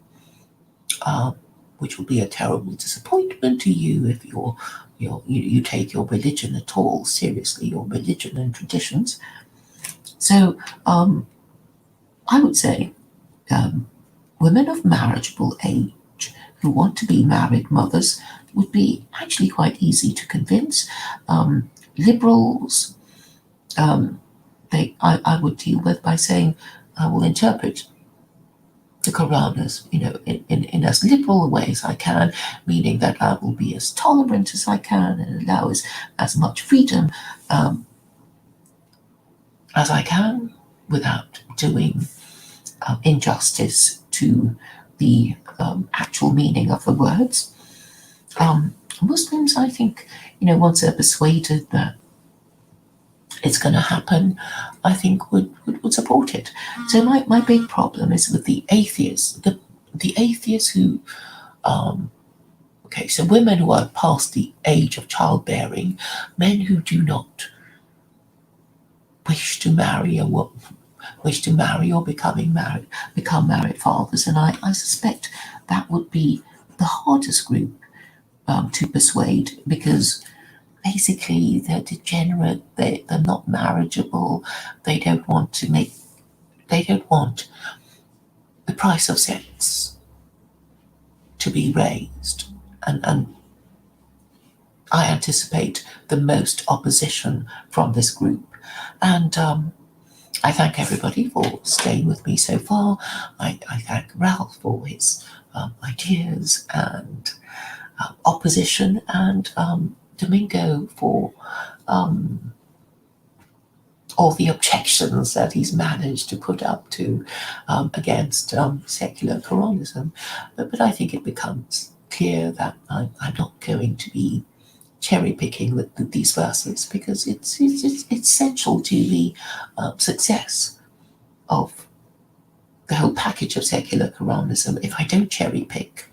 which will be a terrible disappointment to you if you take your religion at all seriously, your religion and traditions. So I would say women of marriageable age who want to be married mothers would be actually quite easy to convince. Liberals, I would deal with by saying, I will interpret the Quran as, in as liberal a way as I can, meaning that I will be as tolerant as I can and allow as much freedom as I can without doing injustice to the actual meaning of the words. Muslims, I think, once they're persuaded that it's going to happen, I think would support it. So my big problem is with the atheists, the atheists who, so women who are past the age of childbearing, men who do not wish to marry or become married fathers, and I suspect that would be the hardest group to persuade, because basically they're degenerate, they're not marriageable, they don't want the price of sex to be raised, and I anticipate the most opposition from this group. And I thank everybody for staying with me so far. I thank Ralph for his ideas and opposition, and Domingo for all the objections that he's managed to put up to against secular Quranism. But I think it becomes clear that I'm not going to be cherry picking with these verses, because it's essential to the success of the whole package of secular Quranism. If I don't cherry pick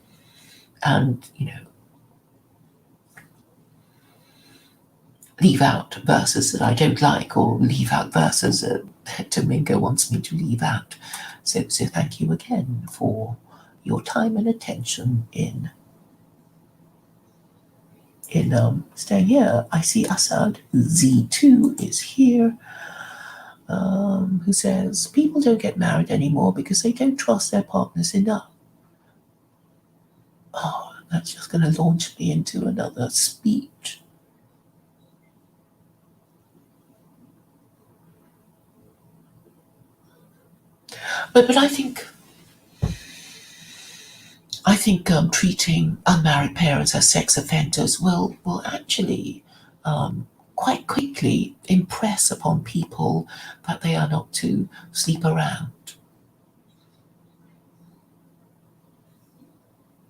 and leave out verses that I don't like, or leave out verses that Domingo wants me to leave out. So thank you again for your time and attention in staying here. I see Assad Z2 is here. who says people don't get married anymore because they don't trust their partners enough. Oh, that's just going to launch me into another speech. But I think treating unmarried parents as sex offenders will actually quite quickly impress upon people that they are not to sleep around.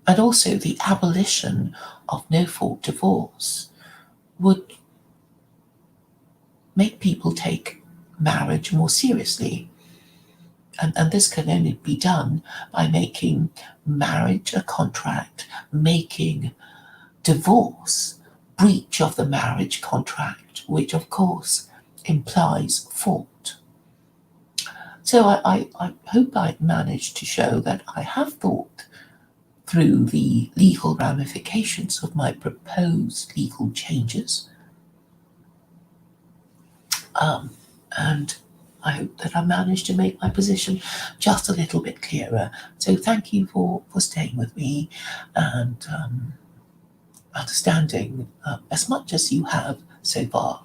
And also the abolition of no-fault divorce would make people take marriage more seriously. And this can only be done by making marriage a contract, making divorce breach of the marriage contract, which of course implies fault. So I hope I managed to show that I have thought through the legal ramifications of my proposed legal changes. And I hope that I managed to make my position just a little bit clearer. So thank you for staying with me and understanding as much as you have so far.